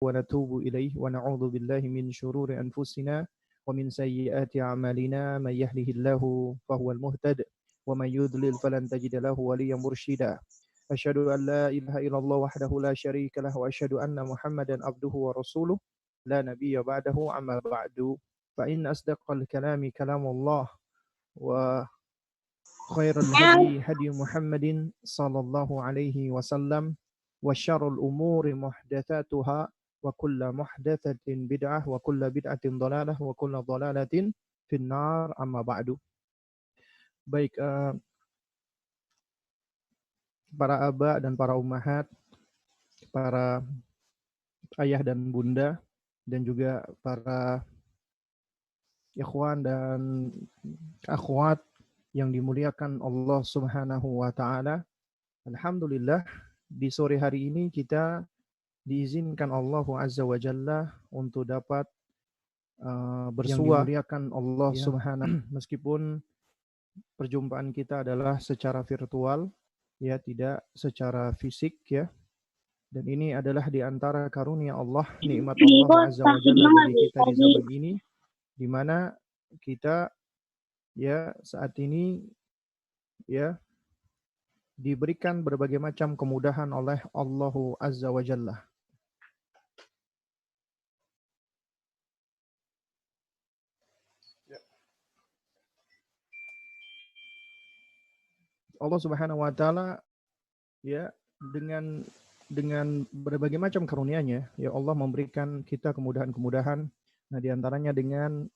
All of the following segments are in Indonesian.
ونتوب إليه ونعوذ بالله من شرور أنفسنا ومن سيئات أعمالنا من يهده الله فهو المهتد ومن يضلل فلن تجد له وليا مرشدا أشهد أن لا إله إلا الله وحده لا شريك له وأشهد أن محمدا عبده ورسوله لا نبي بعده أما بعد فإن أصدق الكلام كلام الله وخير الهدي هدي محمد صلى الله عليه وسلم وشر الأمور محدثاتها وكل محدثة بدعة وكل بدعة ضلالة وكل ضلالة في النار أما بعد. Baik, para aba dan para ummahat, para ayah dan bunda, dan juga para ikhwan dan akhwat yang dimuliakan Allah Subhanahu wa taala. Alhamdulillah di sore hari ini kita diizinkan Allah Azza wa Jalla untuk dapat bersua dimuliakan Allah Subhanahu meskipun perjumpaan kita adalah secara virtual ya, tidak secara fisik ya. Dan ini adalah di antara karunia Allah, nikmat Allah Azza wa Jalla bagi kita di zaman ini, di mana kita ya saat ini ya diberikan berbagai macam kemudahan oleh Allah Azza wa Jalla. Allah Subhanahu wa taala ya dengan berbagai macam karunia-Nya ya Allah memberikan kita kemudahan-kemudahan. Nah, di antaranya dengan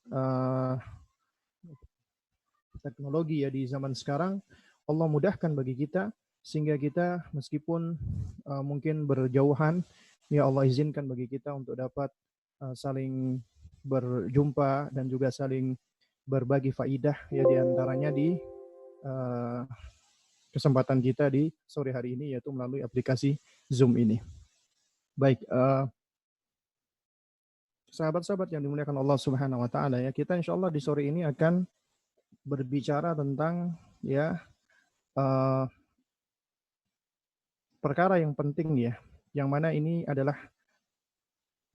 teknologi ya di zaman sekarang Allah mudahkan bagi kita sehingga kita meskipun mungkin berjauhan ya Allah izinkan bagi kita untuk dapat saling berjumpa dan juga saling berbagi faidah ya, di antaranya di kesempatan kita di sore hari ini yaitu melalui aplikasi Zoom ini. Baik, sahabat-sahabat yang dimuliakan Allah Subhanahu wa taala ya, kita insyaallah di sore ini akan berbicara tentang ya perkara yang penting ya, yang mana ini adalah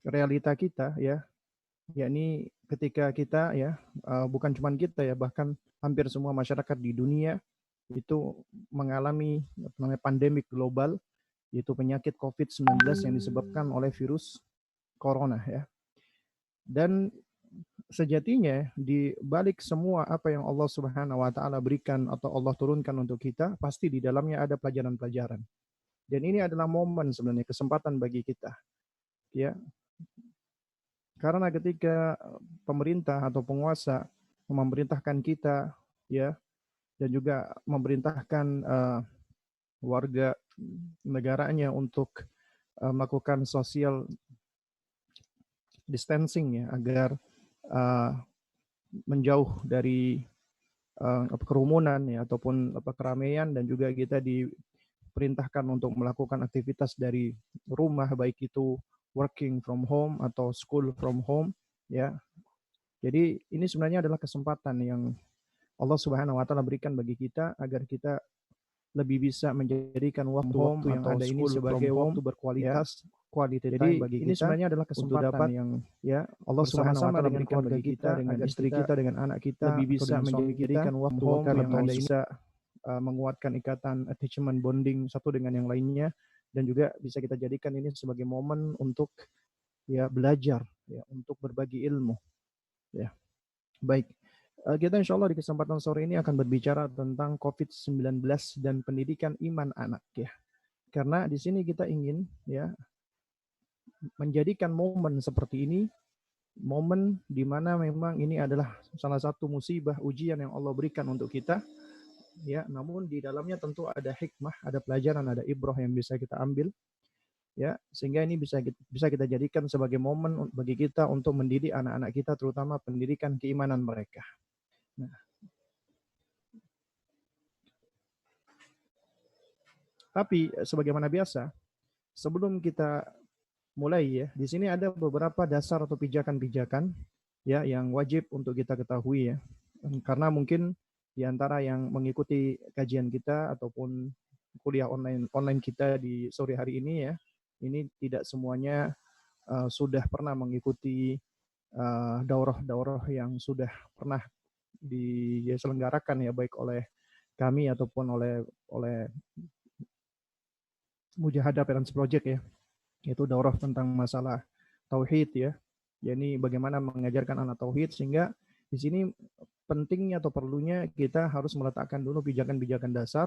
realita kita ya, yakni ketika kita ya bukan cuma kita ya, bahkan hampir semua masyarakat di dunia itu mengalami pandemik global, yaitu penyakit COVID-19 yang disebabkan oleh virus corona ya. Dan sejatinya di balik semua apa yang Allah Subhanahu wa taala berikan atau Allah turunkan untuk kita, pasti di dalamnya ada pelajaran-pelajaran. Dan ini adalah momen sebenarnya, kesempatan bagi kita. Ya. Karena ketika pemerintah atau penguasa memerintahkan kita ya, dan juga memerintahkan warga negaranya untuk melakukan social distancing ya, agar menjauh dari kerumunan ya ataupun keramaian, dan juga kita diperintahkan untuk melakukan aktivitas dari rumah, baik itu working from home atau school from home ya. Jadi ini sebenarnya adalah kesempatan yang Allah Subhanahu wa taala berikan bagi kita agar kita lebih bisa menjadikan waktu yang ada ini sebagai waktu berkualitas, quality time bagi kita. Ini sebenarnya adalah kesempatan yang ya Allah Subhanahu wa taala berikan bagi kita, dengan istri kita, dengan anak kita, lebih bisa menjadikan waktu yang ada bisa menguatkan ikatan attachment bonding satu dengan yang lainnya, dan juga bisa kita jadikan ini sebagai momen untuk ya belajar ya, untuk berbagi ilmu ya. Baik, kita insya Allah di kesempatan sore ini akan berbicara tentang COVID-19 dan pendidikan iman anak ya. Karena di sini kita ingin ya menjadikan momen seperti ini momen di mana memang ini adalah salah satu musibah ujian yang Allah berikan untuk kita ya, namun di dalamnya tentu ada hikmah, ada pelajaran, ada ibrah yang bisa kita ambil ya, sehingga ini bisa kita jadikan sebagai momen bagi kita untuk mendidik anak-anak kita, terutama pendidikan keimanan mereka. Nah, tapi sebagaimana biasa, sebelum kita mulai ya, di sini ada beberapa dasar atau pijakan-pijakan ya yang wajib untuk kita ketahui ya. Karena mungkin di antara yang mengikuti kajian kita ataupun kuliah online kita di sore hari ini ya, ini tidak semuanya sudah pernah mengikuti daurah-daurah yang sudah pernah diselenggarakan ya, baik oleh kami ataupun oleh Mujahadah Parents Project ya, yaitu daurah tentang masalah tauhid ya. Jadi bagaimana mengajarkan anak tauhid, sehingga di sini pentingnya atau perlunya kita harus meletakkan dulu pijakan-pijakan dasar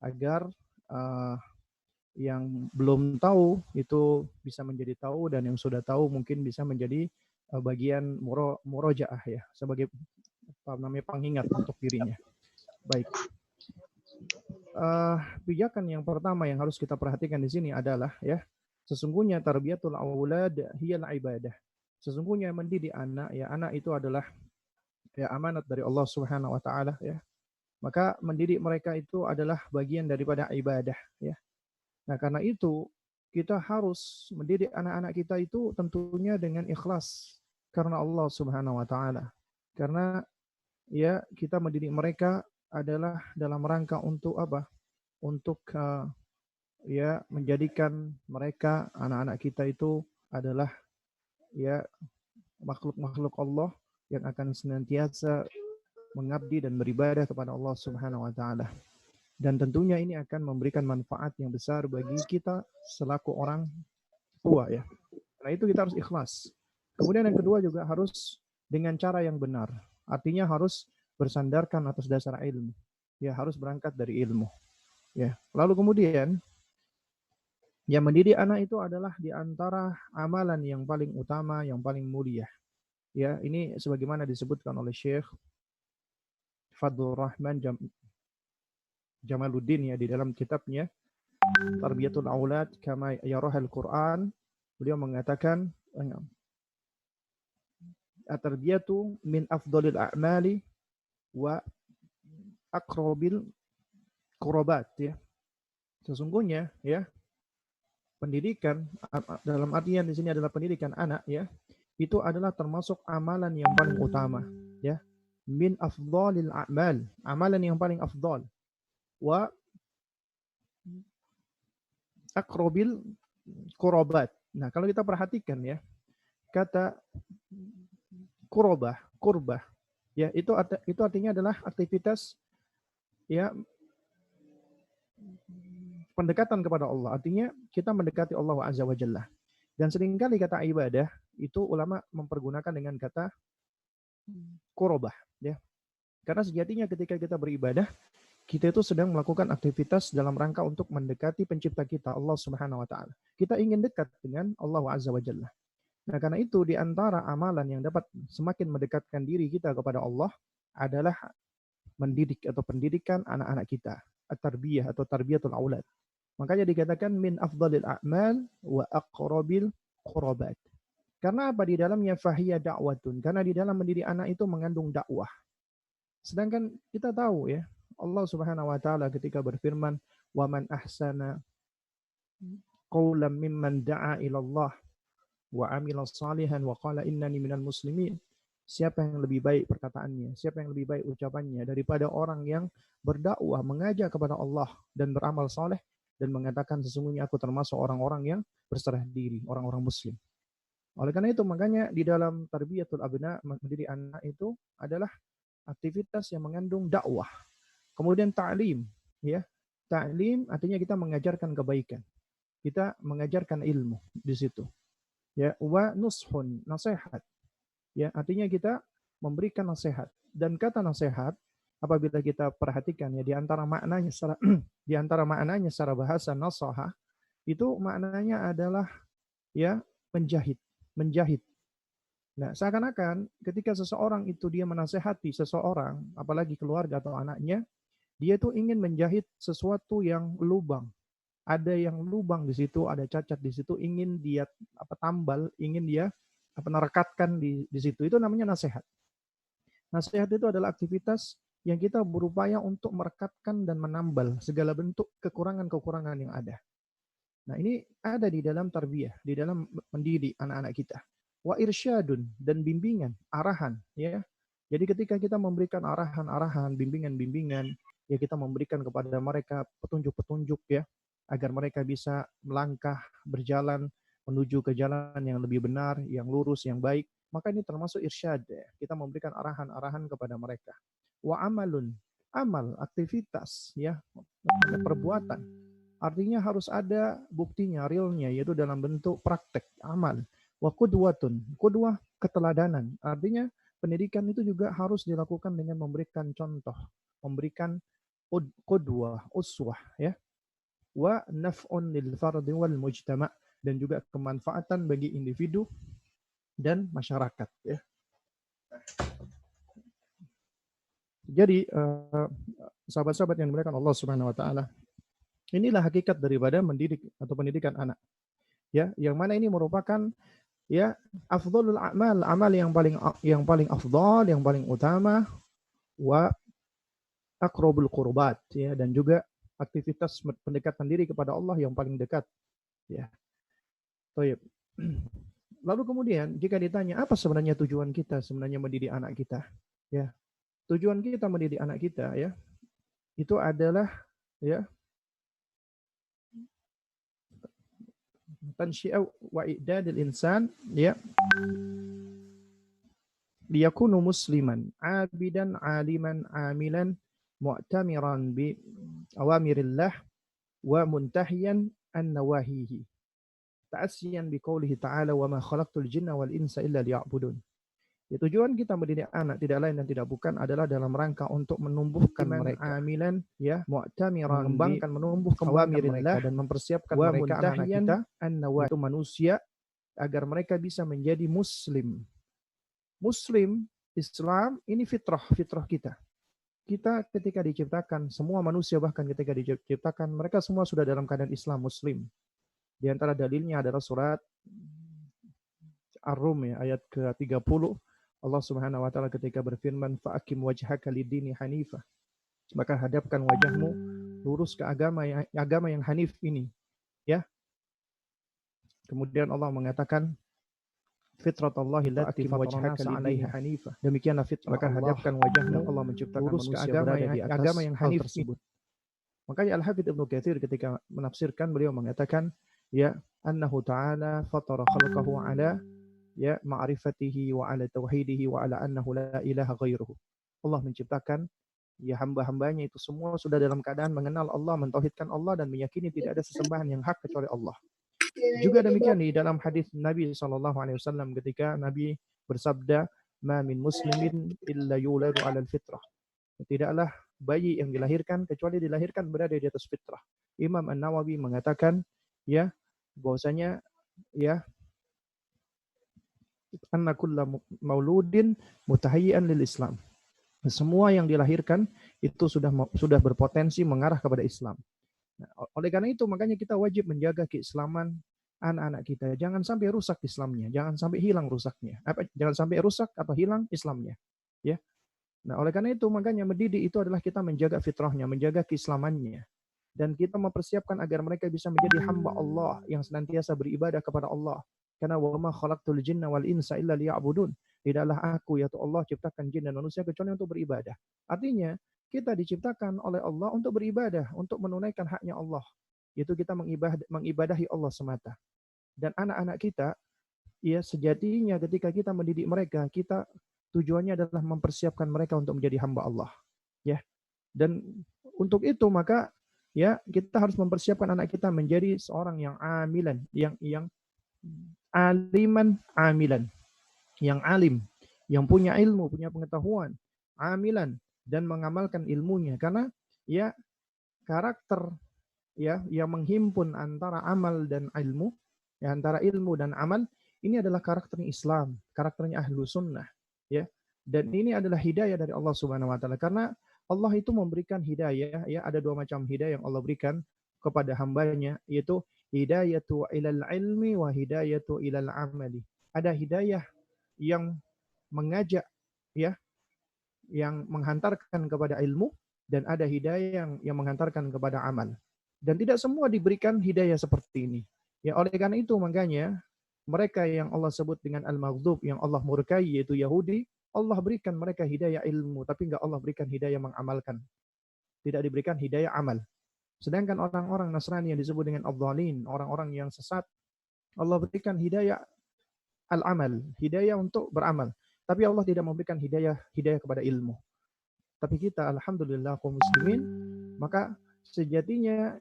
agar uh, yang belum tahu itu bisa menjadi tahu, dan yang sudah tahu mungkin bisa menjadi bagian murojaah ya, sebagai apa namanya, pengingat untuk dirinya. Baik. Pijakan yang pertama yang harus kita perhatikan di sini adalah ya, sesungguhnya tarbiyatul aulad hiyal ibadah. Sesungguhnya mendidik anak ya, anak itu adalah ya amanat dari Allah Subhanahu wa taala ya. Maka mendidik mereka itu adalah bagian daripada ibadah ya. Nah, karena itu kita harus mendidik anak-anak kita itu tentunya dengan ikhlas karena Allah Subhanahu wa taala. Karena ya kita mendidik mereka adalah dalam rangka untuk apa? Untuk ya menjadikan mereka, anak-anak kita itu adalah ya makhluk-makhluk Allah yang akan senantiasa mengabdi dan beribadah kepada Allah Subhanahu wa taala. Dan tentunya ini akan memberikan manfaat yang besar bagi kita selaku orang tua ya. Karena itu kita harus ikhlas. Kemudian yang kedua juga harus dengan cara yang benar. Artinya harus bersandarkan atas dasar ilmu. Ya, harus berangkat dari ilmu. Ya. Lalu kemudian yang mendidik anak itu adalah di antara amalan yang paling utama, yang paling mulia. Ya, ini sebagaimana disebutkan oleh Syekh Fadlur Rahman Jamaluddin ya di dalam kitabnya Tarbiyatul Aulad Kama Yarahal Quran. Beliau mengatakan at-tarbiyatu min afdhalil a'mali wa aqrabil qurabat ya. Sesungguhnya ya, pendidikan dalam artian di sini adalah pendidikan anak ya, itu adalah termasuk amalan yang paling utama ya. Min afdhalil a'mal, amalan yang paling afdal. Wa aqrabil qurabat. Nah, kalau kita perhatikan ya, kata kurbah ya, itu artinya adalah aktivitas ya pendekatan kepada Allah. Artinya kita mendekati Allah Azza wa Jalla. Dan seringkali kata ibadah itu ulama mempergunakan dengan kata qurbah ya. Karena sejatinya ketika kita beribadah, kita itu sedang melakukan aktivitas dalam rangka untuk mendekati pencipta kita, Allah Subhanahu wa taala. Kita ingin dekat dengan Allah Azza wa Jalla. Nah, karena itu di antara amalan yang dapat semakin mendekatkan diri kita kepada Allah adalah mendidik atau pendidikan anak-anak kita, at-tarbiyah atau tarbiyatul aulad. Makanya dikatakan min afdhalil a'mal wa aqrabil qurabat. Karena apa? Di dalamnya fahiya da'watun. Karena di dalam mendidik anak itu mengandung dakwah. Sedangkan kita tahu ya, Allah Subhanahu wa taala ketika berfirman, "Wa man ahsana qawlan mimman da'a ila Allah wa amila salihan wa qala innani minal muslimin." Siapa yang lebih baik perkataannya, siapa yang lebih baik ucapannya daripada orang yang berdakwah, mengajak kepada Allah dan beramal saleh dan mengatakan sesungguhnya aku termasuk orang-orang yang berserah diri, orang-orang muslim. Oleh karena itu makanya di dalam tarbiyatul abna, mendidik anak itu adalah aktivitas yang mengandung dakwah. Kemudian ta'lim, ya. Ta'lim artinya kita mengajarkan kebaikan. Kita mengajarkan ilmu di situ. Ya, wa nushun, nasihat. Ya, artinya kita memberikan nasihat. Dan kata nasihat apabila kita perhatikan ya, di antara maknanya secara bahasa nasaha itu maknanya adalah ya menjahit. Nah, seakan-akan ketika seseorang itu dia menasehati seseorang, apalagi keluarga atau anaknya, dia itu ingin menjahit sesuatu yang lubang. Ada yang lubang di situ, ada cacat di situ, ingin dia tambal, ingin dia merekatkan di situ. Itu namanya nasihat. Nasihat itu adalah aktivitas yang kita berupaya untuk merekatkan dan menambal segala bentuk kekurangan-kekurangan yang ada. Nah, ini ada di dalam tarbiyah, di dalam mendidik anak-anak kita. Wa irsyadun, dan bimbingan, arahan, ya. Jadi ketika kita memberikan arahan-arahan, bimbingan-bimbingan, ya kita memberikan kepada mereka petunjuk-petunjuk ya, agar mereka bisa melangkah, berjalan menuju ke jalan yang lebih benar, yang lurus, yang baik, maka ini termasuk irsyad ya. Kita memberikan arahan-arahan kepada mereka. Wa amalun, amal, aktivitas ya, perbuatan. Artinya harus ada buktinya, realnya, yaitu dalam bentuk praktek, amal. Wa qudwatun, qudwah keteladanan. Artinya pendidikan itu juga harus dilakukan dengan memberikan contoh, memberikan qudwah, uswah ya. Wa naf'un lil fardi wal mujtama' dan juga kemanfaatan bagi individu dan masyarakat ya. Jadi sahabat-sahabat yang dimuliakan Allah Subhanahu wa taala, inilah hakikat daripada mendidik atau pendidikan anak. Ya, yang mana ini merupakan ya afdhalul a'mal, amal yang paling afdal, yang paling utama, wa aqrabul qurbat ya, dan juga aktivitas pendekatan diri kepada Allah yang paling dekat ya. Baik. Lalu kemudian jika ditanya apa sebenarnya tujuan kita sebenarnya mendidik anak kita? Ya. Tujuan kita mendidik anak kita ya, itu adalah ya tansyi'a wa i'dadil insan ya liyakunu musliman abidan aliman amilan mu'tamiran bi awamirillah wa muntahiyan an nawahihi ta'assiyan bi qoulihi ta'ala wa ma khalaqtul jinna wal insa illa liya'budun. Ya, tujuan kita mendidik anak tidak lain dan tidak bukan adalah dalam rangka untuk menumbuhkan mereka amilan ya mu'tamiran mengembangkan menumbuhkan mereka dan mempersiapkan mereka anak-anak kita itu manusia agar mereka bisa menjadi muslim. Muslim Islam ini fitrah kita. Kita ketika diciptakan semua manusia bahkan ketika diciptakan mereka semua sudah dalam keadaan Islam muslim. Di antara dalilnya adalah surat Ar-Rum ya, ayat ke-30. Allah Subhanahu wa taala ketika berfirman fa'akim wajhaka lid-dini hanifah. Maka hadapkan wajahmu lurus ke agama yang hanif ini, ya. Kemudian Allah mengatakan fitratallahi allati wajhaka lid-dini hanifah. Demikianlah fitrah. Maka hadapkan wajahmu Allah menciptakan lurus ke agama yang hanif tersebut. Makanya Al-Hafidz Ibnu Katsir ketika menafsirkan beliau mengatakan ya annahu ta'ala fatara khalqahu ala ya ma'rifatihi wa ala tauhidihi wa ala annahu la ilaha ghairuhu. Allah menciptakan ya hamba-hambanya itu semua sudah dalam keadaan mengenal Allah, mentauhidkan Allah dan meyakini tidak ada sesembahan yang hak kecuali Allah. Juga demikian di dalam hadis Nabi SAW ketika Nabi bersabda, "Ma min muslimin illa yuladu 'alal fitrah." Tidaklah bayi yang dilahirkan kecuali dilahirkan berada di atas fitrah. Imam An-Nawawi mengatakan ya bahwasanya ya anna kulla mauludin mutahayyi'an lil Islam. Semua yang dilahirkan itu sudah berpotensi mengarah kepada Islam. Nah, oleh karena itu makanya kita wajib menjaga keislaman anak-anak kita. Jangan sampai rusak Islamnya, jangan sampai hilang rusaknya. Jangan sampai rusak atau hilang Islamnya. Ya. Nah, oleh karena itu makanya mendidik itu adalah kita menjaga fitrahnya, menjaga keislamannya. Dan kita mempersiapkan agar mereka bisa menjadi hamba Allah yang senantiasa beribadah kepada Allah. Karena wa ma khalaqtul jinna wal insa illa liya'budun. Tidaklah aku yaitu Allah ciptakan jin dan manusia kecuali untuk beribadah. Artinya, kita diciptakan oleh Allah untuk beribadah, untuk menunaikan haknya Allah. Yaitu kita mengibadahi Allah semata. Dan anak-anak kita, ya sejatinya ketika kita mendidik mereka, kita tujuannya adalah mempersiapkan mereka untuk menjadi hamba Allah. Ya. Dan untuk itu maka ya kita harus mempersiapkan anak kita menjadi seorang yang amilan, yang aliman amilan, yang alim, yang punya ilmu, punya pengetahuan, amilan dan mengamalkan ilmunya karena ya karakter ya yang menghimpun antara amal dan ilmu, ya antara ilmu dan amal ini adalah karakternya Islam, karakternya ahlu sunnah, ya. Dan ini adalah hidayah dari Allah Subhanahu wa taala karena Allah itu memberikan hidayah, ya ada dua macam hidayah yang Allah berikan kepada hambanya, yaitu hidayatu ilal ilmi wa hidayatu ilal amali. Ada hidayah yang mengajak ya, yang menghantarkan kepada ilmu dan ada hidayah yang menghantarkan kepada amal. Dan tidak semua diberikan hidayah seperti ini. Ya oleh karena itu makanya mereka yang Allah sebut dengan al-maghdub yang Allah murkai yaitu Yahudi, Allah berikan mereka hidayah ilmu tapi enggak Allah berikan hidayah mengamalkan. Tidak diberikan hidayah amal. Sedangkan orang-orang Nasrani yang disebut dengan adh-dhalin, orang-orang yang sesat, Allah berikan hidayah al-amal, hidayah untuk beramal. Tapi Allah tidak memberikan hidayah kepada ilmu. Tapi kita alhamdulillah kaum muslimin, maka sejatinya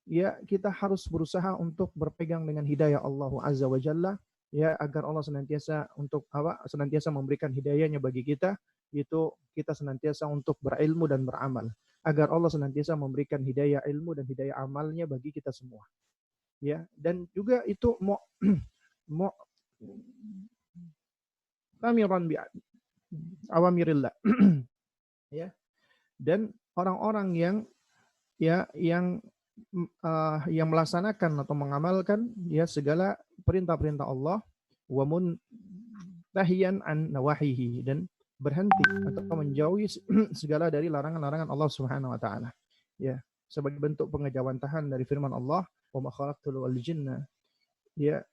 ya kita harus berusaha untuk berpegang dengan hidayah Allah Azza wa Jalla, ya agar Allah senantiasa memberikan hidayahnya bagi kita, itu kita senantiasa untuk berilmu dan beramal, agar Allah senantiasa memberikan hidayah ilmu dan hidayah amalnya bagi kita semua, ya. Dan juga itu mau tamiran bi awamirillah ya. Dan orang-orang yang melaksanakan atau mengamalkan ya segala perintah-perintah Allah, wa muntahiyan an nawahihi, dan berhenti atau menjauhi segala dari larangan-larangan Allah Subhanahu wa taala. Ya, sebagai bentuk pengejawantahan dari firman Allah, wa ma khalaqtul wal jinna ya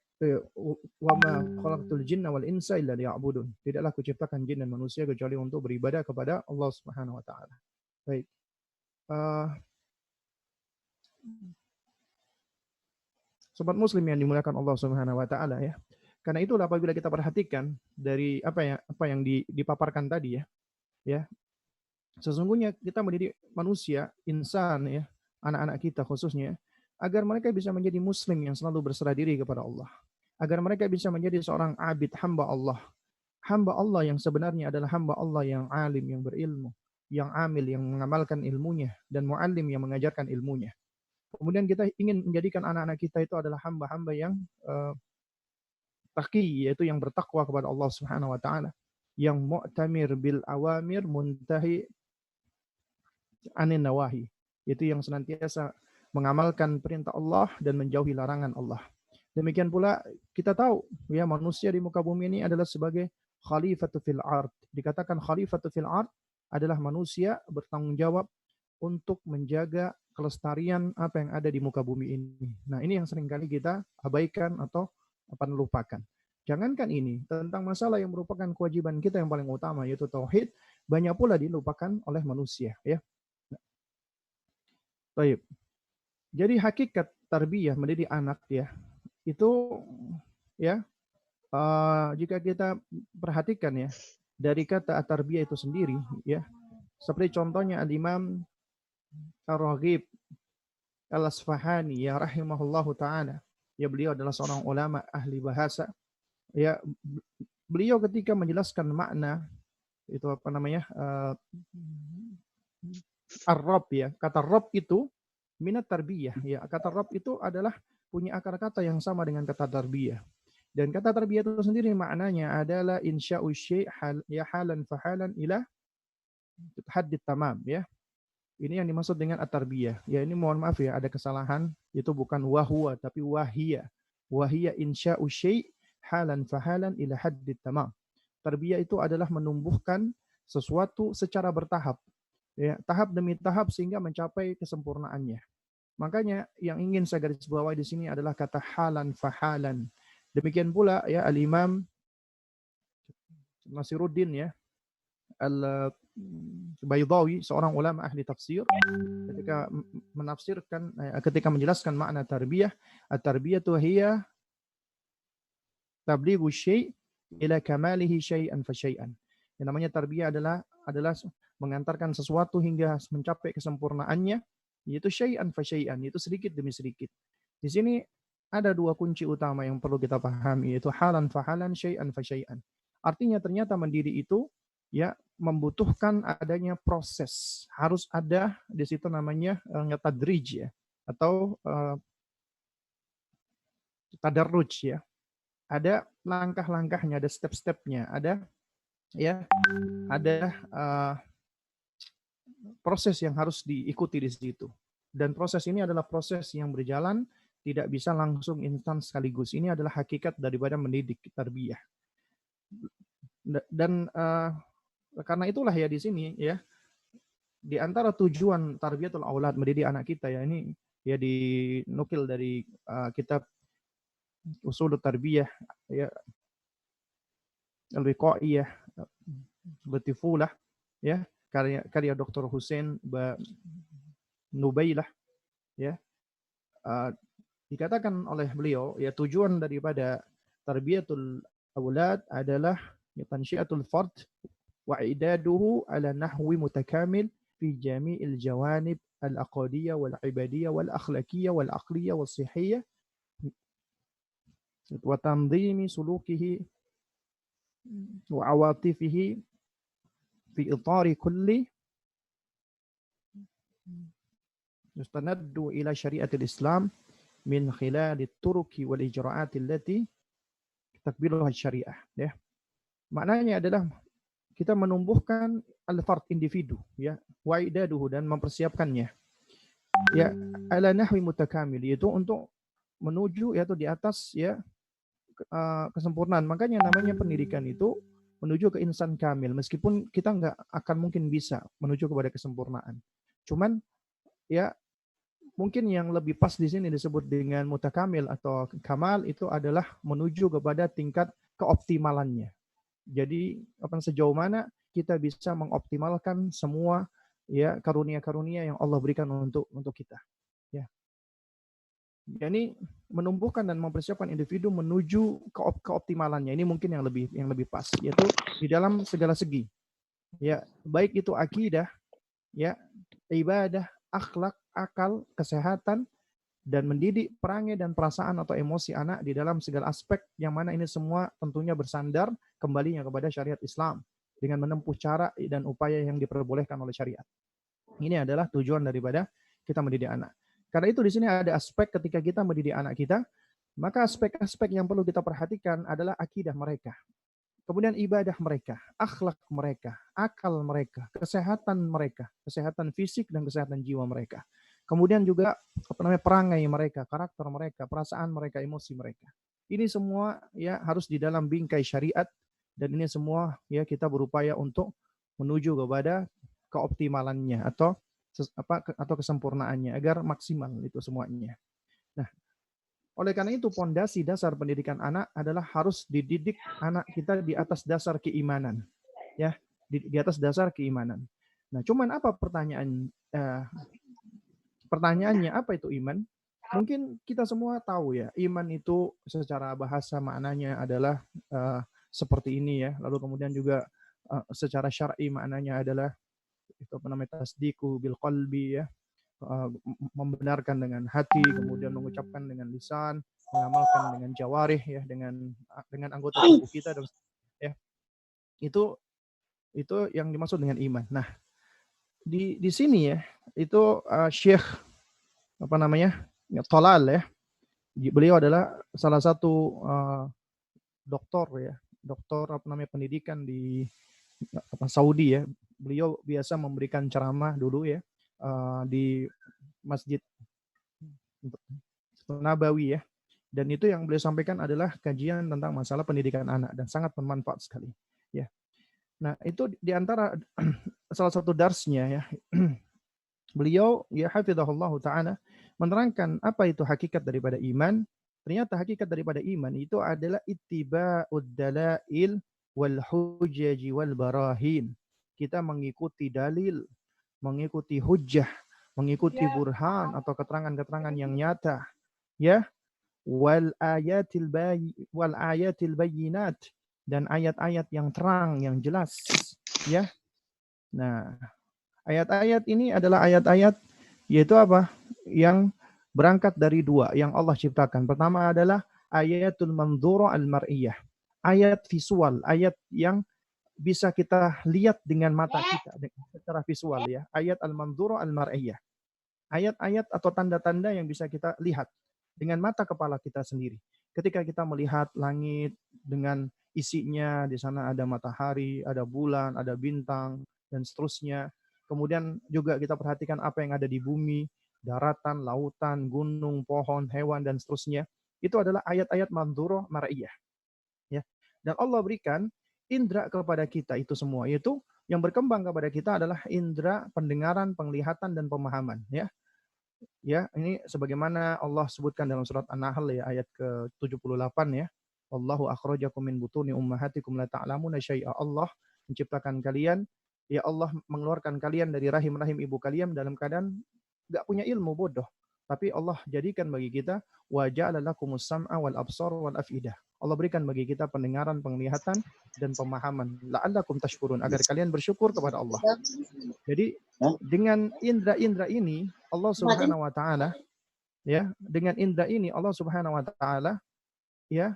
wa ma khalaqtul jinna wal insa illa liya'budun. Tidaklah kuciptakan jin dan manusia kecuali untuk beribadah kepada Allah Subhanahu wa taala. Baik. Sobat muslim yang dimuliakan Allah Subhanahu wa taala ya. Karena itulah apabila kita perhatikan dari apa yang dipaparkan tadi ya. Sesungguhnya kita mendidik manusia, insan ya, anak-anak kita khususnya, agar mereka bisa menjadi muslim yang selalu berserah diri kepada Allah. Agar mereka bisa menjadi seorang abid, hamba Allah. Hamba Allah yang sebenarnya adalah hamba Allah yang alim, yang berilmu, yang amil, yang mengamalkan ilmunya, dan muallim yang mengajarkan ilmunya. Kemudian kita ingin menjadikan anak-anak kita itu adalah hamba-hamba yang taqi, yaitu yang bertakwa kepada Allah Subhanahu wa taala, yang mu'tamir bil awamir muntahi anin nawahi, yaitu yang senantiasa mengamalkan perintah Allah dan menjauhi larangan Allah. Demikian pula kita tahu ya, manusia di muka bumi ini adalah sebagai khalifatu fil ard. Dikatakan khalifatu fil ard adalah manusia bertanggung jawab untuk menjaga kelestarian apa yang ada di muka bumi ini. Nah, ini yang seringkali kita abaikan atau lupakan. Jangankan ini, tentang masalah yang merupakan kewajiban kita yang paling utama, yaitu tauhid, banyak pula dilupakan oleh manusia ya. Baik. Jadi hakikat tarbiyah, mendidik anak ya, itu ya jika kita perhatikan ya, dari kata tarbiyah itu sendiri ya, seperti contohnya Al-Imam Ar-Raghib Al-Asfahani ya rahimahullahu taala. Ya, beliau adalah seorang ulama ahli bahasa. Ya, beliau ketika menjelaskan makna itu apa namanya? Ar-Rabb ya. Kata Rabb itu minat tarbiyah ya. Kata Rabb itu adalah punya akar kata yang sama dengan kata tarbiyah. Dan kata tarbiyah itu sendiri maknanya adalah insya'u syai' ya halan fahalan ila haddit tamam ya. Ini yang dimaksud dengan at-tarbiyah. Ya, ini mohon maaf ya, ada kesalahan. Itu bukan wahwa, tapi wahiyah. Wahiyah insya'u syai' halan fahalan ila haddit tamam. Tarbiyah itu adalah menumbuhkan sesuatu secara bertahap. Ya, tahap demi tahap sehingga mencapai kesempurnaannya. Makanya yang ingin saya garis bawahi di sini adalah kata halan fahalan. Demikian pula ya Al-Imam Nasiruddin ya, Al-Baydawi, seorang ulama ahli tafsir, ketika menjelaskan makna tarbiyah, at-tarbiyatu hiya tablighu syai' ila kamalihi syai'an fa syai'an. Yang namanya tarbiyah adalah mengantarkan sesuatu hingga mencapai kesempurnaannya, yaitu syai'an fa syai'an, yaitu sedikit demi sedikit. Di sini ada dua kunci utama yang perlu kita pahami, yaitu halan fa halan, syai'an fa syai'an. Artinya ternyata mendidik itu ya membutuhkan adanya proses. Harus ada di situ namanya tadrij ya, atau tadarruj ya. Ada langkah-langkahnya, ada step-stepnya, ada proses yang harus diikuti di situ. Dan proses ini adalah proses yang berjalan, tidak bisa langsung instan sekaligus. Ini adalah hakikat daripada mendidik tarbiyah. Dan karena itulah ya di sini ya, di antara tujuan tarbiyatul aulad, mendidik anak kita ya, ini ya dinukil dari kitab Ushul Tarbiyah ya, Al-Wiqaiyah Batifulah ya, karya Dr. Hussein Nubailah ya. dikatakan oleh beliau, ya tujuan daripada tarbiyatul aulad adalah ya tansyiatul fard wa idaduhu ala nahwi mutakamil fi jami'il jawanib al-aqadiyah wal ibadiyah wal akhlaqiyah wal aqliyah wal sihhiyah wa tanzimi sulukihi wa awatifihi fi itari kulli yustanaddu ila syariatil Islam min khilalit turuki wal ijra'ati allati takbiluha syariah, ya. Maknanya adalah kita menumbuhkan al-fard individu, ya, wa idaduhu, dan mempersiapkannya, ya, ala nahwi mutakamil, yaitu untuk menuju, yaitu di atas, ya, kesempurnaan. Makanya namanya pendidikan itu menuju ke insan kamil, meskipun kita nggak akan mungkin bisa menuju kepada kesempurnaan. Cuman ya mungkin yang lebih pas di sini disebut dengan mutakamil atau kamal itu adalah menuju kepada tingkat keoptimalannya. Jadi sejauh mana kita bisa mengoptimalkan semua ya karunia-karunia yang Allah berikan untuk kita. Ya. Jadi menumbuhkan dan mempersiapkan individu menuju keoptimalannya. Ini mungkin yang lebih pas, yaitu di dalam segala segi. Ya, baik itu akidah, ya, ibadah, akhlak, akal, kesehatan, dan mendidik perangai dan perasaan atau emosi anak di dalam segala aspek, yang mana ini semua tentunya bersandar kembalinya kepada syariat Islam dengan menempuh cara dan upaya yang diperbolehkan oleh syariat. Ini adalah tujuan daripada kita mendidik anak. Karena itu di sini ada aspek ketika kita mendidik anak kita, maka aspek-aspek yang perlu kita perhatikan adalah akidah mereka. Kemudian ibadah mereka, akhlak mereka, akal mereka, kesehatan fisik dan kesehatan jiwa mereka. Kemudian juga perangai mereka, karakter mereka, perasaan mereka, emosi mereka. Ini semua ya harus di dalam bingkai syariat, dan ini semua ya kita berupaya untuk menuju kepada keoptimalannya atau kesempurnaannya agar maksimal itu semuanya. Nah, oleh karena itu, pondasi dasar pendidikan anak adalah harus dididik anak kita di atas dasar keimanan, ya, di atas dasar keimanan. Nah, cuman apa pertanyaannya apa itu iman? Mungkin kita semua tahu ya, iman itu secara bahasa maknanya adalah seperti ini ya. Lalu kemudian juga secara syar'i maknanya adalah itu tasdiqu bil qalbi, ya. Membenarkan dengan hati, kemudian mengucapkan dengan lisan, mengamalkan dengan jawarih, ya, dengan anggota tubuh kita, dan ya itu yang dimaksud dengan iman. Nah, di sini ya itu Syekh Thalal, ya, beliau adalah salah satu doktor pendidikan di Saudi, ya. Beliau biasa memberikan ceramah dulu, ya, di Masjid Nabawi, ya. Dan itu yang beliau sampaikan adalah kajian tentang masalah pendidikan anak, dan sangat bermanfaat sekali, ya. Nah, itu di antara salah satu darsnya, ya. Beliau ya hafizahullah taala menerangkan apa itu hakikat daripada iman. Ternyata hakikat daripada iman itu adalah ittiba'ud dalail wal hujjaj wal barahin. Kita mengikuti dalil, mengikuti hujjah, mengikuti burhan atau keterangan-keterangan yang nyata, ya, wal ayatil bayyinat, dan ayat-ayat yang terang, yang jelas, ya. Nah, ayat-ayat ini adalah ayat-ayat yaitu apa? Yang berangkat dari dua yang Allah ciptakan. Pertama adalah ayatul manzura al-mar'iyah. Ayat visual, ayat yang bisa kita lihat dengan mata kita secara visual, ya. Ayat al-manzura al-mar'iyah. Ayat-ayat atau tanda-tanda yang bisa kita lihat dengan mata kepala kita sendiri. Ketika kita melihat langit dengan isinya, di sana ada matahari, ada bulan, ada bintang, dan seterusnya. Kemudian juga kita perhatikan apa yang ada di bumi, daratan, lautan, gunung, pohon, hewan, dan seterusnya. Itu adalah ayat-ayat manzurah mar'iyah, ya. Dan Allah berikan indera kepada kita itu semua, yaitu yang berkembang kepada kita adalah indera pendengaran, penglihatan, dan pemahaman, ya. Ya, ini sebagaimana Allah sebutkan dalam surat An-Nahl, ya, ayat ke-78, ya. Allahu akhrajakum min butuni ummahatikum la ta'lamuna syai'a. Allah menciptakan kalian, ya, Allah mengeluarkan kalian dari rahim-rahim ibu kalian dalam keadaan enggak punya ilmu, bodoh. Tapi Allah jadikan bagi kita wa ja'ala lakumus sam'a wal absar wal afidah. Allah berikan bagi kita pendengaran, penglihatan dan pemahaman. La'allakum tashkurun, agar kalian bersyukur kepada Allah. Jadi dengan indra-indra ini Allah Subhanahu wa taala, ya, dengan indra ini Allah Subhanahu wa taala, ya,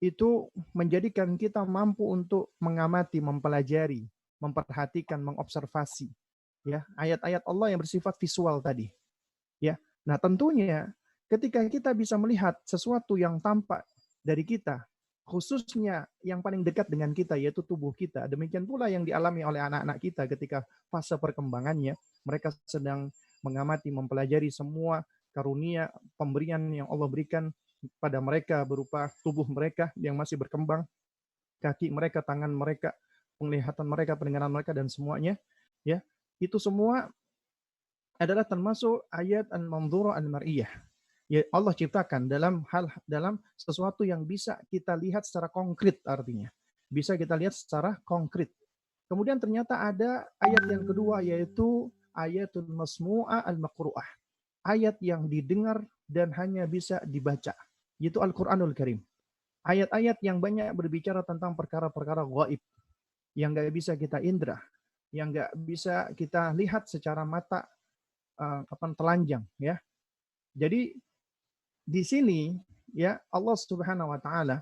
itu menjadikan kita mampu untuk mengamati, mempelajari, memperhatikan, mengobservasi, ya, ayat-ayat Allah yang bersifat visual tadi, ya. Nah, tentunya ketika kita bisa melihat sesuatu yang tampak dari kita, khususnya yang paling dekat dengan kita yaitu tubuh kita, demikian pula yang dialami oleh anak-anak kita ketika fase perkembangannya, mereka sedang mengamati, mempelajari semua karunia pemberian yang Allah berikan pada mereka berupa tubuh mereka yang masih berkembang, kaki mereka, tangan mereka, penglihatan mereka, pendengaran mereka dan semuanya, ya. Itu semua adalah termasuk ayat al-manzura al-mar'iyah. Ya, Allah ciptakan dalam sesuatu yang bisa kita lihat secara konkret, artinya. Bisa kita lihat secara konkret. Kemudian ternyata ada ayat yang kedua, yaitu ayatul masmu'ah al-maqru'ah. Ayat yang didengar dan hanya bisa dibaca. Yaitu Al-Quranul Karim. Ayat-ayat yang banyak berbicara tentang perkara-perkara gaib. Yang nggak bisa kita indra. Yang nggak bisa kita lihat secara mata telanjang. Ya. Jadi di sini, ya, Allah Subhanahu wa taala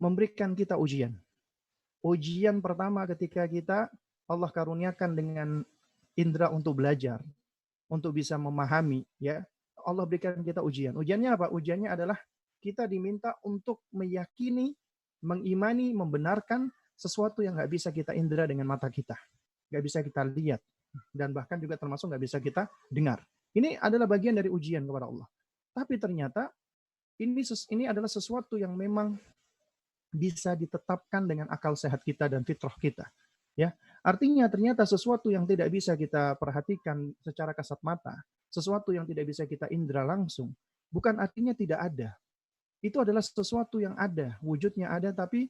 memberikan kita ujian. Ujian pertama ketika kita Allah karuniakan dengan indera untuk belajar, untuk bisa memahami, ya. Allah berikan kita ujian. Ujiannya apa? Ujiannya adalah kita diminta untuk meyakini, mengimani, membenarkan sesuatu yang nggak bisa kita indera dengan mata kita, nggak bisa kita lihat, dan bahkan juga termasuk nggak bisa kita dengar. Ini adalah bagian dari ujian kepada Allah. Tapi ternyata ini adalah sesuatu yang memang bisa ditetapkan dengan akal sehat kita dan fitrah kita. Ya, artinya ternyata sesuatu yang tidak bisa kita perhatikan secara kasat mata, sesuatu yang tidak bisa kita indera langsung, bukan artinya tidak ada. Itu adalah sesuatu yang ada, wujudnya ada, tapi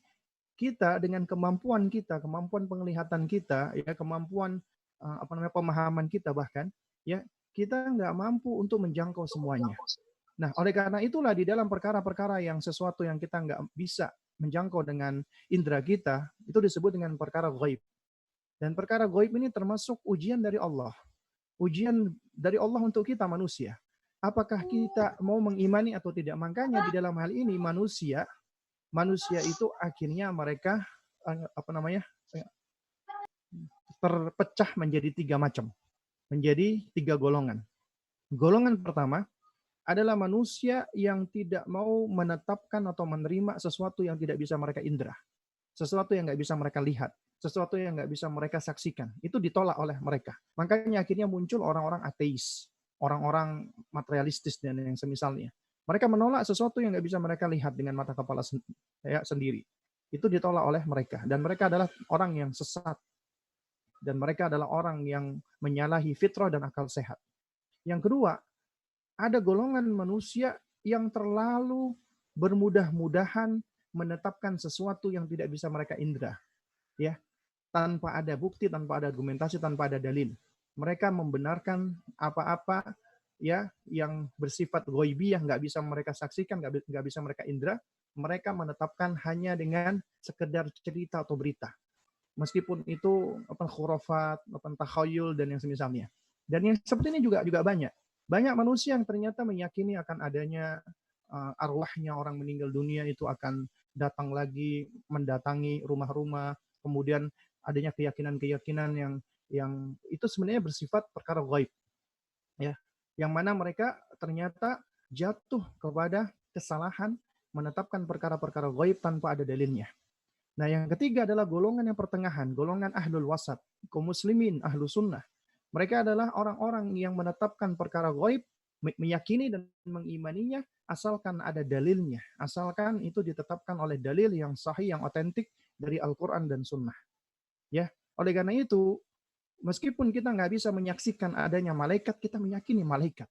kita dengan kemampuan kita, kemampuan penglihatan kita, ya, kemampuan pemahaman kita bahkan, ya, kita nggak mampu untuk menjangkau semuanya. Nah, oleh karena itulah di dalam perkara-perkara yang sesuatu yang kita nggak bisa menjangkau dengan indera kita, itu disebut dengan perkara gaib. Dan perkara gaib ini termasuk ujian dari Allah. Ujian dari Allah untuk kita manusia. Apakah kita mau mengimani atau tidak? Makanya di dalam hal ini manusia itu akhirnya mereka terpecah menjadi 3 macam. Menjadi 3 golongan. Golongan pertama adalah manusia yang tidak mau menetapkan atau menerima sesuatu yang tidak bisa mereka indera. Sesuatu yang nggak bisa mereka lihat. Sesuatu yang nggak bisa mereka saksikan. Itu ditolak oleh mereka. Makanya akhirnya muncul orang-orang ateis. Orang-orang materialistis dan yang semisalnya. Mereka menolak sesuatu yang nggak bisa mereka lihat dengan mata kepala sendiri. Itu ditolak oleh mereka. Dan mereka adalah orang yang sesat. Dan mereka adalah orang yang menyalahi fitrah dan akal sehat. Yang kedua, ada golongan manusia yang terlalu bermudah-mudahan menetapkan sesuatu yang tidak bisa mereka indera. Ya, tanpa ada bukti, tanpa ada argumentasi, tanpa ada dalil. Mereka membenarkan apa-apa, ya, yang bersifat ghaibiyah, nggak bisa mereka saksikan, nggak bisa mereka indera. Mereka menetapkan hanya dengan sekedar cerita atau berita. Meskipun itu khurafat, takhayul dan yang semisalnya. Dan yang seperti ini juga banyak. Banyak manusia yang ternyata meyakini akan adanya arwahnya orang meninggal dunia itu akan datang lagi, mendatangi rumah-rumah, kemudian adanya keyakinan-keyakinan yang itu sebenarnya bersifat perkara gaib, ya, yang mana mereka ternyata jatuh kepada kesalahan menetapkan perkara-perkara gaib tanpa ada dalilnya. Nah, yang ketiga adalah golongan yang pertengahan, golongan ahlul wasat, kaum muslimin, ahlu sunnah. Mereka adalah orang-orang yang menetapkan perkara gaib, meyakini dan mengimaninya, asalkan ada dalilnya, asalkan itu ditetapkan oleh dalil yang sahih, yang otentik dari Al-Quran dan Sunnah. Ya, oleh karena itu, meskipun kita nggak bisa menyaksikan adanya malaikat, kita meyakini malaikat.